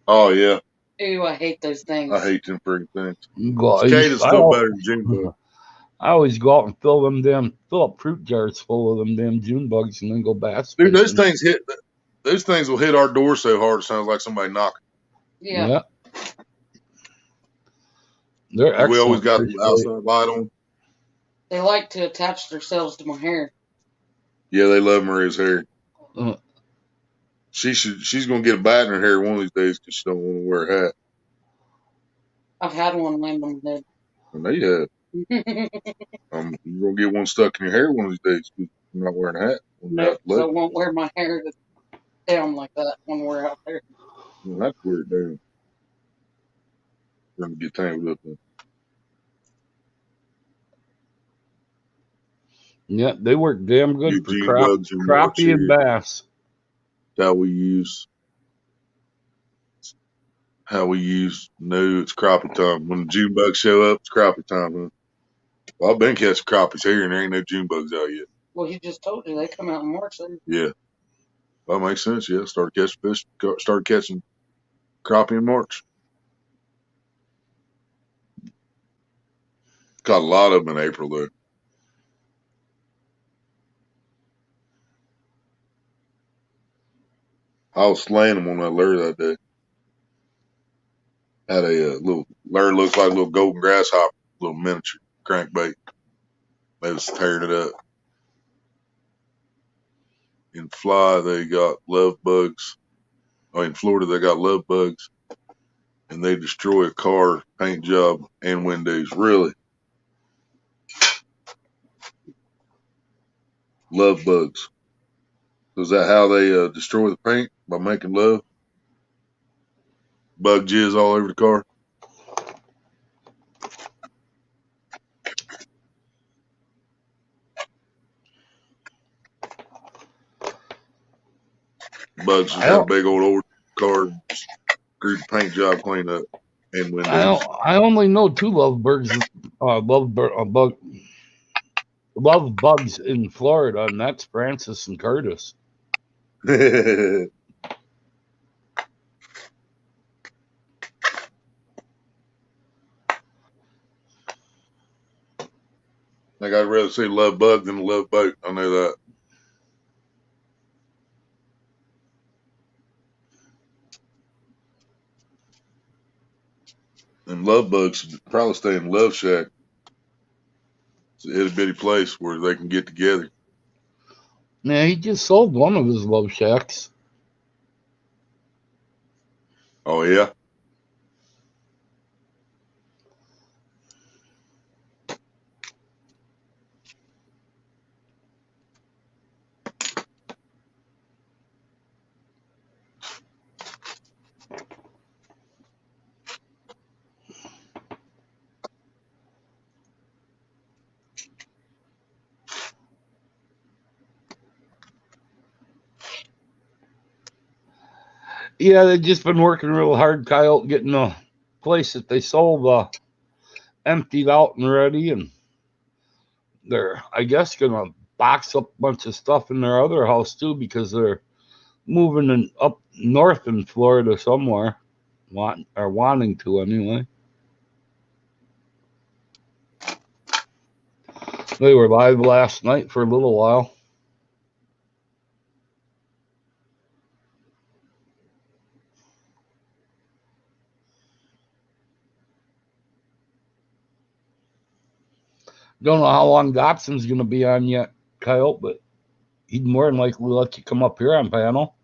A: Oh yeah.
B: Ooh, I hate those things.
A: I hate them freaking things.
C: Cicadas
A: still better than June bugs.
C: I always go out and fill up fruit jars full of them damn June bugs and then go bass
A: Dude,
C: fishing.
A: those things will hit our door so hard it sounds like somebody knocking.
B: Yeah.
C: They're excellent.
A: We always got the outside light on.
B: They like to attach themselves to my hair.
A: Yeah, they love Maria's hair. She's gonna get a bat in her hair one of these days because she don't want to wear a hat.
B: I've had one land on my head.
A: I know you have. You're gonna get one stuck in your hair one of these days because you're not wearing a hat.
B: No, I won't wear my hair down like that when we're out there.
A: You don't have to wear it down. You're gonna get tangled up in.
C: Yeah, they work damn good for crappie and bass.
A: How we use. No, it's crappie time. When the June bugs show up, it's crappie time, huh? Well, I've been catching crappies here, and there ain't no June bugs out yet.
B: Well, he just told you they come out in March.
A: Yeah, that makes sense. Yeah, started catching crappie in March. Caught a lot of them in April though. I was slaying them on that lure that day. Had a little lure, looks like a little golden grasshopper, little miniature crankbait. They was tearing it up. In fly, they got love bugs. Oh, in Florida, they got love bugs, and they destroy a car, paint job, and windows. Really, love bugs. Is that how they destroy the paint? By making love? Bug jizz all over the car? Bugs just got a big old car, screwed the paint job clean up, and windows.
C: I only know two love bugs in Florida, and that's Francis and Curtis.
A: Like I'd rather say love bug than love boat. I know that. And love bugs probably stay in Love Shack. It's a itty bitty place where they can get together.
C: Yeah, he just sold one of his love shacks.
A: Oh yeah.
C: Yeah, they've just been working real hard, Kyle, getting the place that they sold emptied out and ready, and they're, I guess, gonna box up a bunch of stuff in their other house too, because they're moving up north in Florida somewhere, wanting to anyway. They were live last night for a little while. Don't know how long Dobson's going to be on yet, Kyle, but he'd more than likely let you come up here on panel.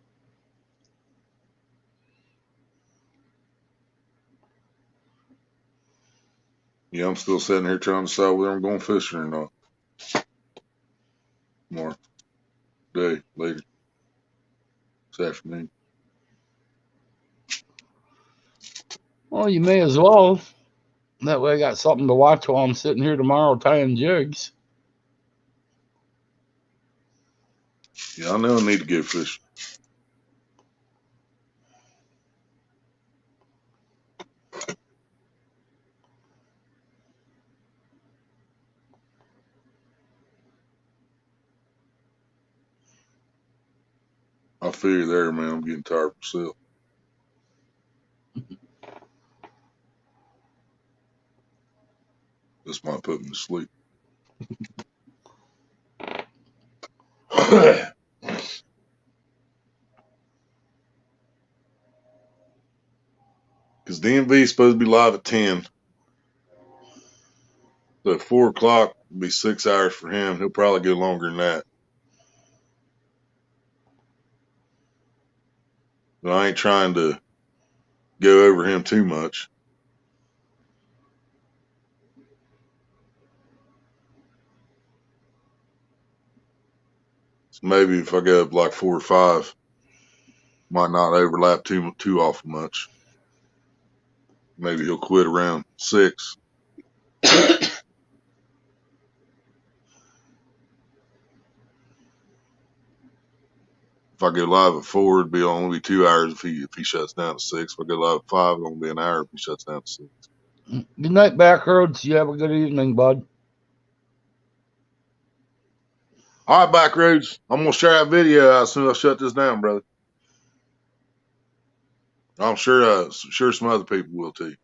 A: Yeah, I'm still sitting here trying to decide whether I'm going fishing or not. More day later this afternoon.
C: Well, you may as well. That way I got something to watch while I'm sitting here tomorrow tying jigs.
A: Yeah, I know I need to go fishing. I feel you there, man. I'm getting tired myself. This might put me to sleep. Because DMV is supposed to be live at 10. So at 4 o'clock will be 6 hours for him. He'll probably go longer than that. But I ain't trying to go over him too much. So maybe if I go up like 4 or 5, might not overlap too awful much. Maybe he'll quit around 6. If I go live at 4, it'd be only 2 hours if he shuts down at 6. If I go live at 5, it'll only be an hour if he shuts down at 6.
C: Good night, Backroads. You have a good evening, bud.
A: All right, Backroads. I'm going to share that video out as soon as I shut this down, brother. I'm sure some other people will too.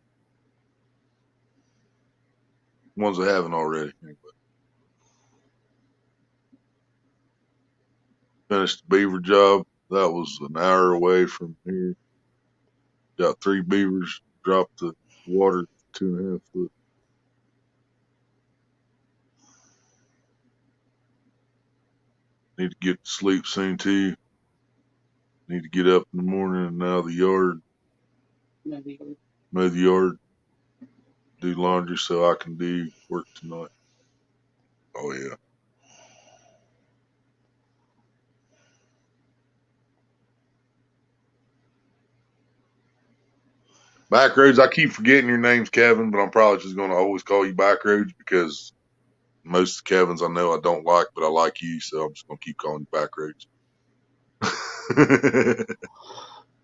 A: Ones that haven't already. Anyway. Finished the beaver job. That was an hour away from here. Got 3 beavers. Dropped the water 2.5 foot. Need to get to sleep soon too. Need to get up in the morning and out of the yard. Mow the yard. Do laundry so I can do work tonight. Oh yeah. Backroads, I keep forgetting your name's Kevin, but I'm probably just going to always call you Backroads because most of the Kevins I know I don't like, but I like you, so I'm just going to keep calling you Backroads.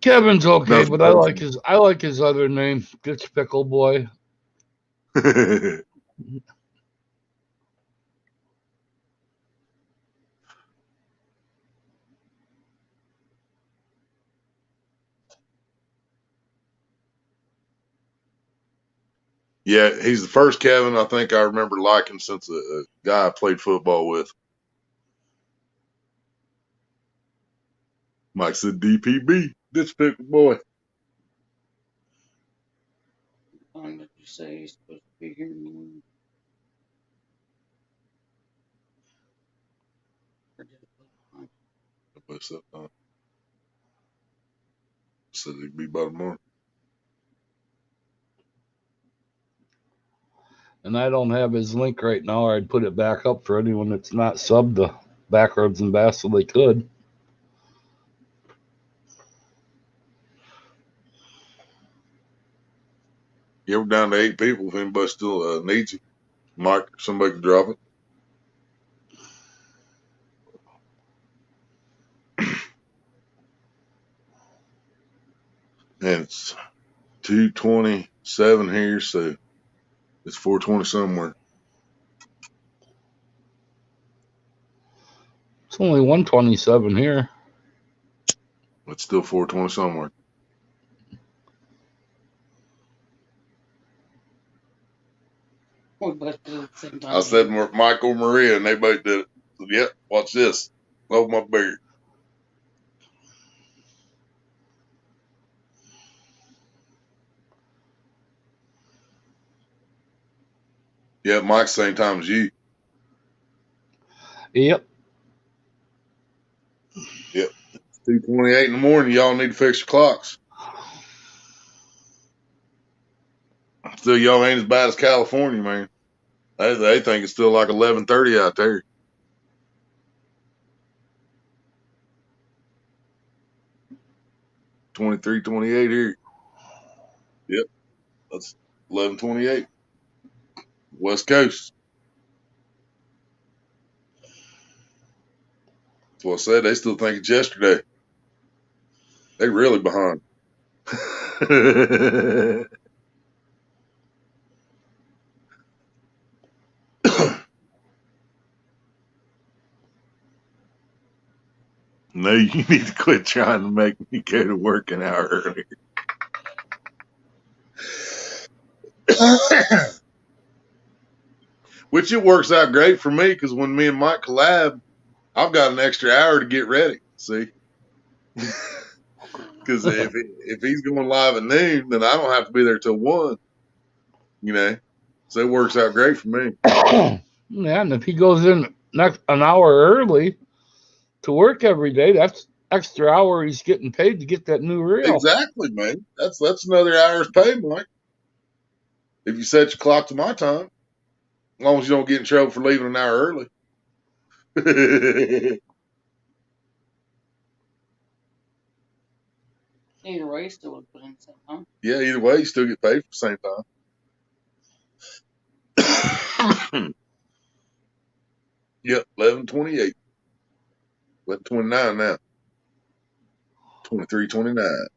C: Kevin's okay,
A: Nothing
C: but I like his other name, Ditch Pickle Boy.
A: personal. Yeah, he's the first Kevin I think I remember liking since a guy I played football with. Mike said DPB, Ditch Pickle Boy.
B: When did you say he's supposed to be here? Or did it put time?
A: Said he'd be about tomorrow.
C: And I don't have his link right now, or I'd put it back up for anyone that's not subbed to Backroads and Bass so they could.
A: Yeah, we're down to 8 people. If anybody still needs it, Mike, somebody can drop it. And it's 2:27 here, so it's 4:20 somewhere.
C: It's only 127 here.
A: It's still 4:20 somewhere.
B: We both did it at the same time.
A: I said Michael Maria, and they both did it. I said, yep, watch this. Love my beard. Yeah, Mike's same time as you.
C: Yep.
A: Yep. 2:28 in the morning. Y'all need to fix your clocks. Still, y'all ain't as bad as California, man. They think it's still like 11:30 out there. $23, $28 here. Yep, that's 11:28. West Coast. That's what I said. They still think it's yesterday. They really behind. No, you need to quit trying to make me go to work an hour earlier. Which it works out great for me because when me and Mike collab, I've got an extra hour to get ready. See, because if he's going live at noon, then I don't have to be there till 1. You know, so it works out great for me.
C: Yeah, and if he goes in an hour early to work every day, that's extra hour he's getting paid to get that new reel.
A: Exactly, man. That's another hour's pay, Mike. If you set your clock to my time, as long as you don't get in trouble for leaving an hour early.
B: Either way, still would put in the same time.
A: Yeah, either way, you still get paid for the same time. Yep, 11:28. 11:29 now. 23:29.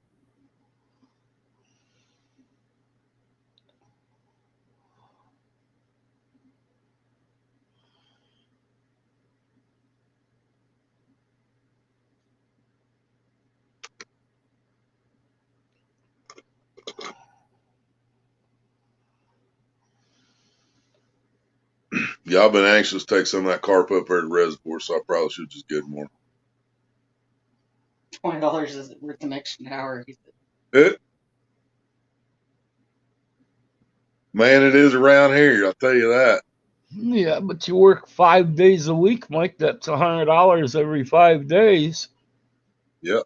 A: Yeah, I've been anxious to take some of that carp up there to the reservoir, so I probably should just get more.
B: $20 is worth an extra hour. He said.
A: It, man, it is around here. I'll tell you that.
C: Yeah, but you work 5 days a week, Mike. That's $100 every 5 days.
A: Yep.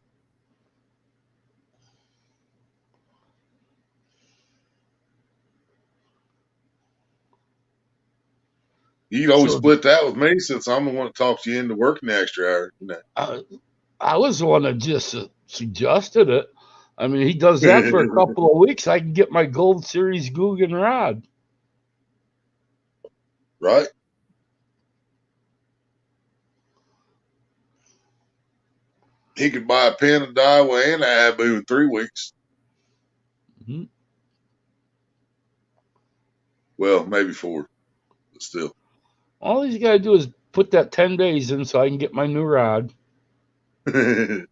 A: You'd always split that with me since I'm the one that talks you into working the extra hour. You know.
C: I was the one that just suggested it. I mean, he does that for a couple of weeks. I can get my Gold Series Guggen rod.
A: Right? he could buy a pen of Daiwa and an Abu in 3 weeks.
C: Mhm.
A: Well, maybe 4, but still.
C: All he's got to do is put that 10 days in so I can get my new rod.
A: I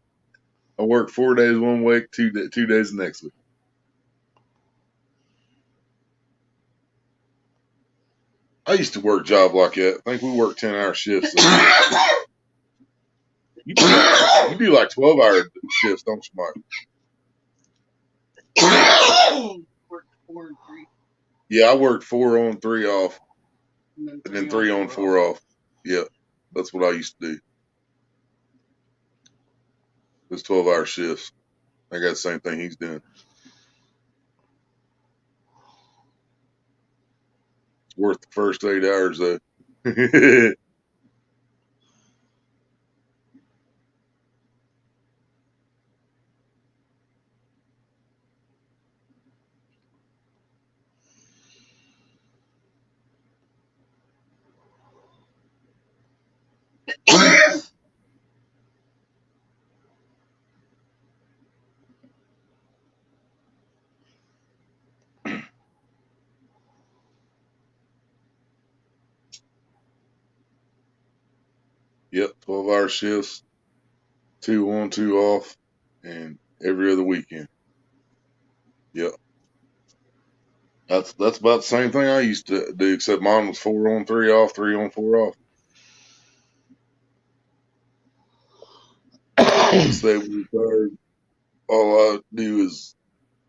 A: work 4 days one week, 2 days the next week. I used to work a job like that. I think we worked 10-hour shifts. You do like 12-hour shifts, don't you, Mike?
B: Worked 4 and 3.
A: Yeah, I worked 4 on, 3 off,
B: And
A: and then 3 on, 4 off. Yeah, that's what I used to do. It was 12-hour shifts. I got the same thing he's doing. It's worth the first 8 hours, though. Yep, 12-hour shifts, 2 on, 2 off, and every other weekend. Yep. That's about the same thing I used to do, except mine was 4 on, 3 off, 3 on, 4 off. Stay retired. All I do is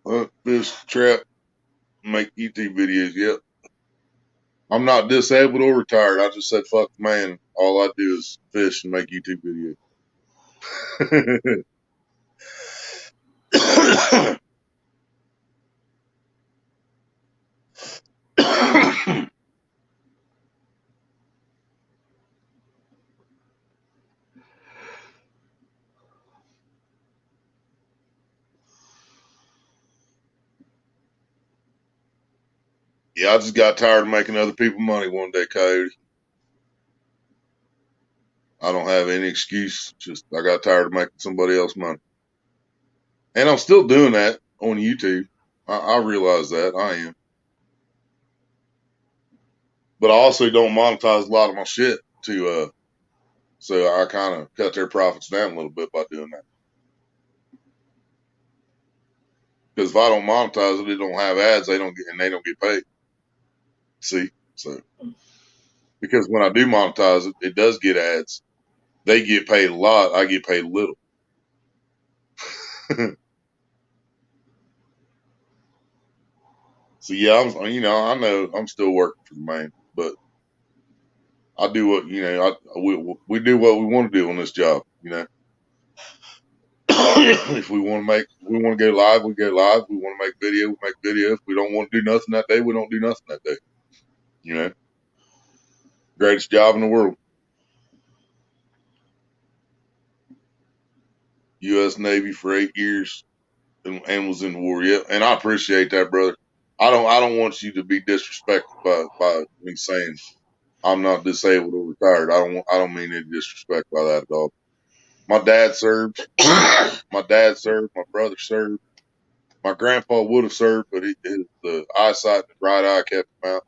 A: hunt, fish, trap, make YouTube videos. Yep. I'm not disabled or retired. I just said fuck the man. All I do is fish and make YouTube videos. Yeah, I just got tired of making other people money one day, Coyote. I don't have any excuse. Just I got tired of making somebody else money. And I'm still doing that on YouTube. I realize that. I am. But I also don't monetize a lot of my shit so I kind of cut their profits down a little bit by doing that. Because if I don't monetize it, they don't have ads, they don't get paid. See? So because when I do monetize it, it does get ads. They get paid a lot, I get paid a little. So yeah, I know I'm still working for the man, but I do what we do what we want to do on this job. If we want to go live, we go live. We want to make video, we make video. If we don't want to do nothing that day, we don't do nothing that day. Greatest job in the world. U.S. Navy for 8 years and was in the war. Yep, and I appreciate that, brother. I don't want you to be disrespected by me saying I'm not disabled or retired. I don't mean any disrespect by that at all. My dad served. My dad served. My brother served. My grandpa would have served, but the eyesight in his right eye kept him out.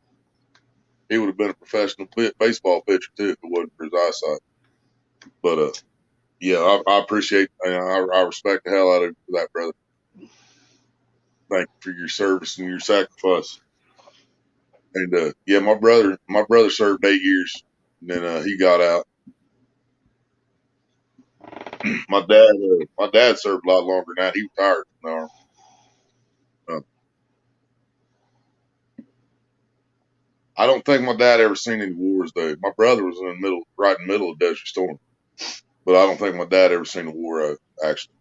A: He would have been a professional baseball pitcher too if it wasn't for his eyesight. But yeah, I appreciate and I respect the hell out of you for that, brother. Thank you for your service and your sacrifice. And yeah, my brother served 8 years, and then he got out. My dad served a lot longer than that. He retired from the army. I don't think my dad ever seen any wars though. My brother was right in the middle of Desert Storm, but I don't think my dad ever seen a war actually.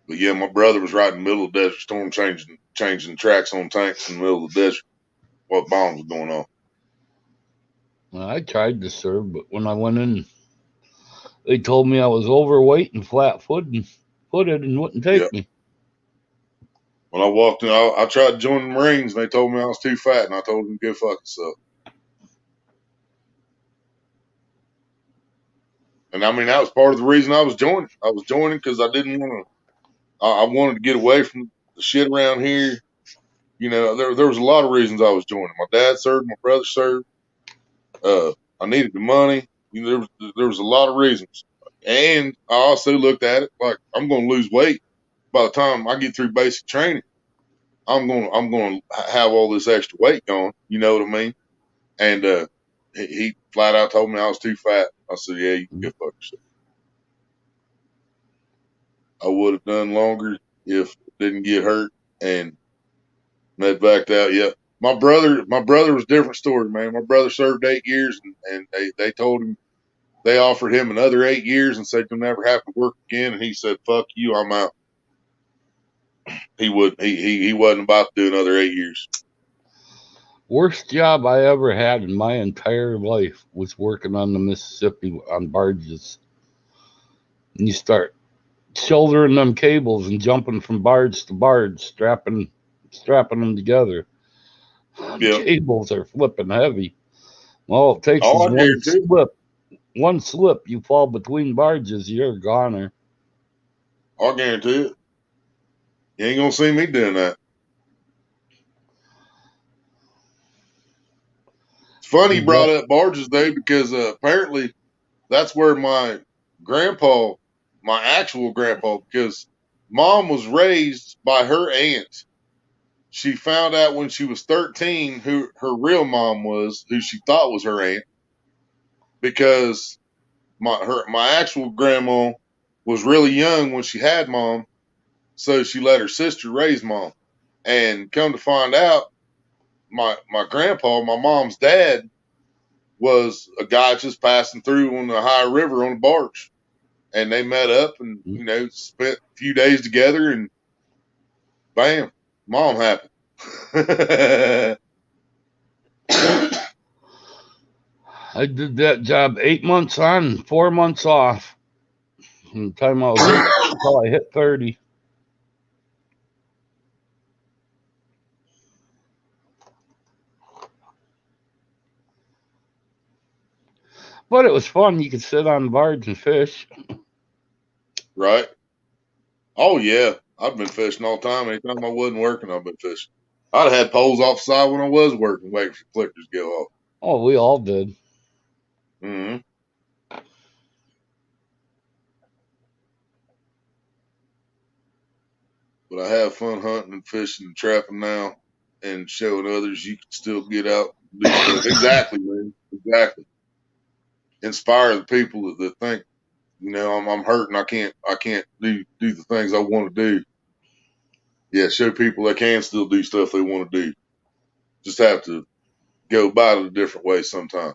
A: But yeah, my brother was right in the middle of Desert Storm, changing tracks on tanks in the middle of the desert. What bombs was going on?
C: Well, I tried to serve, but when I went in, they told me I was overweight and flat-footed and wouldn't
A: Yeah.
C: take me.
A: When I walked in, I tried to join the Marines, and they told me I was too fat, and I told them to go fuck itself. And I mean, that was part of the reason I was joining. I was joining because I didn't want to. I wanted to get away from the shit around here. You know, there was a lot of reasons I was joining. My dad served, my brother served. I needed the money. You know, there was a lot of reasons, and I also looked at it like I'm going to lose weight by the time I get through basic training. I'm going to have all this extra weight gone. You know what I mean? And he flat out told me I was too fat. I said, "Yeah, you can go fuck yourself." I would have done longer if I didn't get hurt and med backed out. Yeah. My brother was a different story, man. My brother served 8 years and they told him, they offered him another 8 years and said you'll never have to work again. And he said, "Fuck you, I'm out." He wasn't about to do another 8 years.
C: Worst job I ever had in my entire life was working on the Mississippi on barges. And you start shouldering them cables and jumping from barge to barge, strapping them together.
A: Yeah.
C: Cables are flipping heavy. All it takes
A: Oh,
C: is
A: I guarantee it.
C: one slip, you fall between barges, you're a goner.
A: I guarantee it. You ain't gonna see me doing that. It's funny you brought up barges though, because apparently that's where my grandpa, my actual grandpa, because mom was raised by her aunt. She found out when she was 13 who her real mom was, who she thought was her aunt, because my actual grandma was really young when she had mom, so she let her sister raise mom. And come to find out, my grandpa, my mom's dad, was a guy just passing through on the Ohio River on a barge. And they met up and, you know, spent a few days together and bam, mom happened.
C: I did that job 8 months on, 4 months off. From the time I was 8 until I hit 30. But it was fun. You could sit on the barge and fish.
A: Right? Oh, yeah. I've been fishing all the time. Anytime I wasn't working, I've been fishing. I'd have had poles off the side when I was working, waiting for flickers to go off.
C: Oh, we all did.
A: Mm-hmm. But I have fun hunting and fishing and trapping now and showing others you can still get out and do stuff. Exactly, man. Exactly. Inspire the people that think, you know, I'm hurting. I can't do the things I want to do. Yeah, show people they can still do stuff they want to do. Just have to go about it a different way sometimes.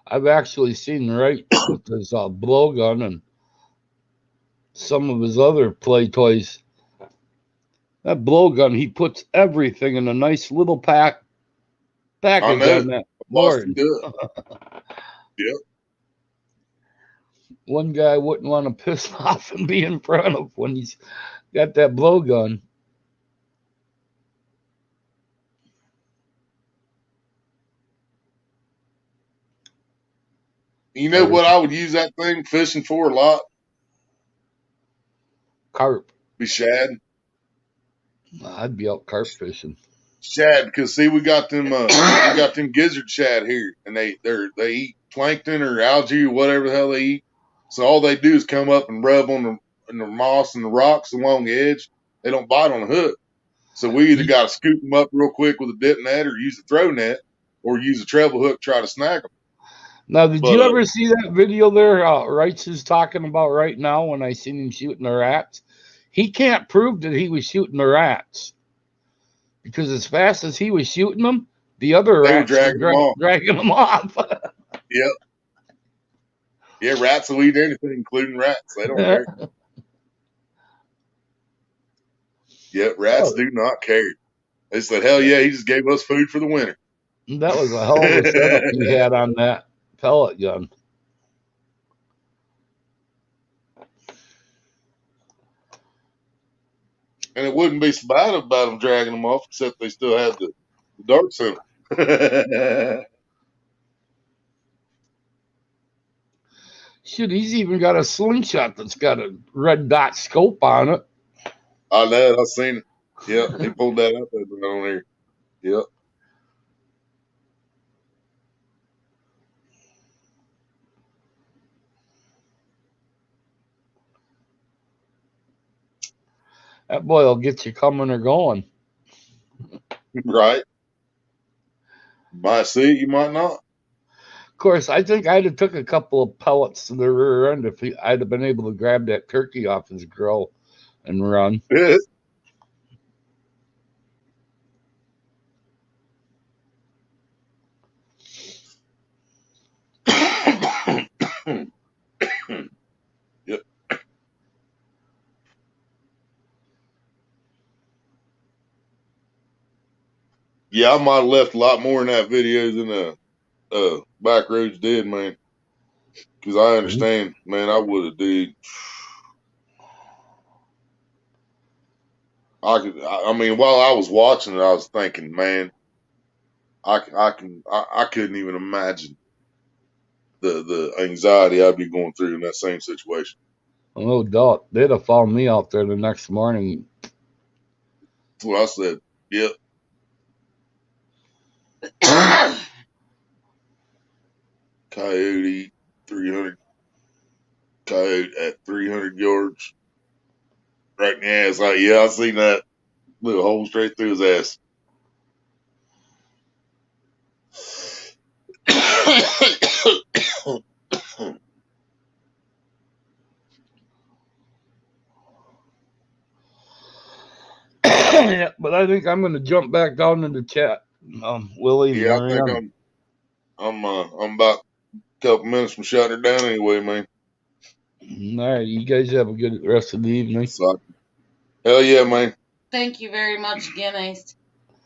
C: I've actually seen Wright with his blowgun and some of his other play toys. That blowgun, he puts everything in a nice little package on that board.
A: Yep.
C: One guy wouldn't want to piss off and be in front of when he's got that blowgun.
A: You know what I would use that thing fishing for a lot?
C: Carp.
A: Be shad.
C: I'd be out carp fishing.
A: Shad, because see, we got them gizzard shad here, and they eat plankton or algae or whatever the hell they eat. So all they do is come up and rub on the moss and the rocks along the edge. They don't bite on the hook. So we either got to scoop them up real quick with a dip net or use a throw net or use a treble hook to try to snag them.
C: Now, did you ever see that video there Wrights is talking about right now when I seen him shooting the rats? He can't prove that he was shooting the rats because as fast as he was shooting them, the other rats were dragging them off.
A: Yep. Yeah, rats will eat anything, including rats. They don't care. Yep, rats do not care. They said, hell yeah, he just gave us food for the winter.
C: That was a hell of a setup he had on that pellet gun.
A: And it wouldn't be so bad about them dragging them off, except they still had the darts in them.
C: Shit, he's even got a slingshot that's got a red dot scope on it.
A: I know. I seen it. Yeah, he pulled that up on there. Yep.
C: That boy will get you coming or going.
A: Right. You might see it, you might not.
C: Of course, I think I'd have took a couple of pellets to the rear end if I'd have been able to grab that turkey off his grill and run.
A: Yep. Yeah, I might have left a lot more in that video than back roads did, man. Because I understand, man. I would have, dude. I mean, while I was watching it, I was thinking, man, I couldn't even imagine the anxiety I'd be going through in that same situation.
C: No doubt. They'd have found me out there the next morning.
A: That's what I said. Yep. Coyote, 300. Coyote at 300 yards. Right in the ass. Like, yeah, I seen that little hole straight through his ass.
C: Yeah, but I think I'm going to jump back down into chat. Willie and
A: Yeah, I think
C: Marianne.
A: I'm about a couple minutes from shutting her down anyway, man.
C: All right, you guys have a good rest of the evening.
A: So, hell yeah, man.
B: Thank you very much again, Ace.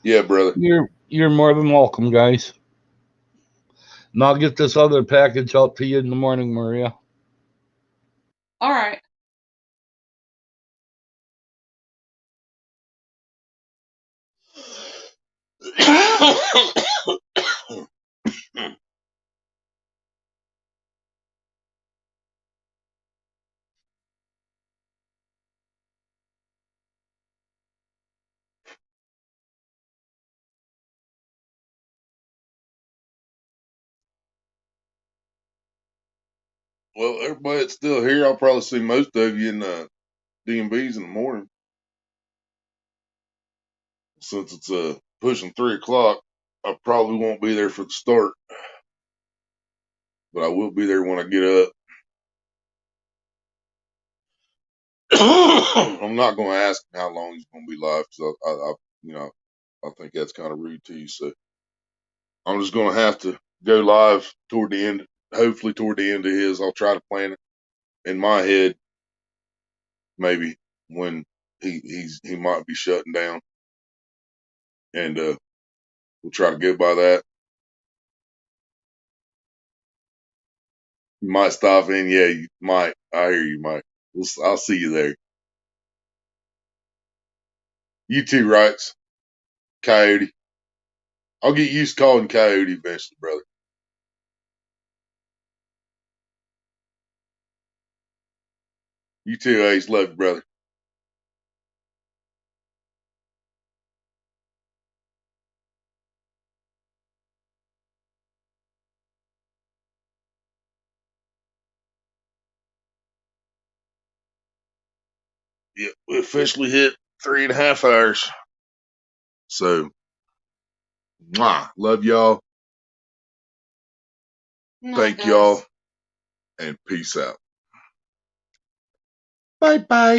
A: Yeah, brother.
C: You're more than welcome, guys. And I'll get this other package out to you in the morning, Maria.
B: All right.
A: Well, everybody that's still here, I'll probably see most of you in D&B's in the morning. Since it's pushing 3 o'clock, I probably won't be there for the start. But I will be there when I get up. I'm not going to ask him how long he's going to be live because I think that's kind of rude to you. So I'm just going to have to go live toward the end. Hopefully, toward the end of his, I'll try to plan it in my head. Maybe when he might be shutting down, and we'll try to go by that. You might stop in, yeah, you might. I hear you, Mike. I'll see you there. You too, Rights. Coyote. I'll get used to calling Coyote eventually, brother. You too, Ace. Love you, brother. Yeah, we officially hit 3.5 hours. So, love y'all. Thank y'all. And peace out. Bye-bye.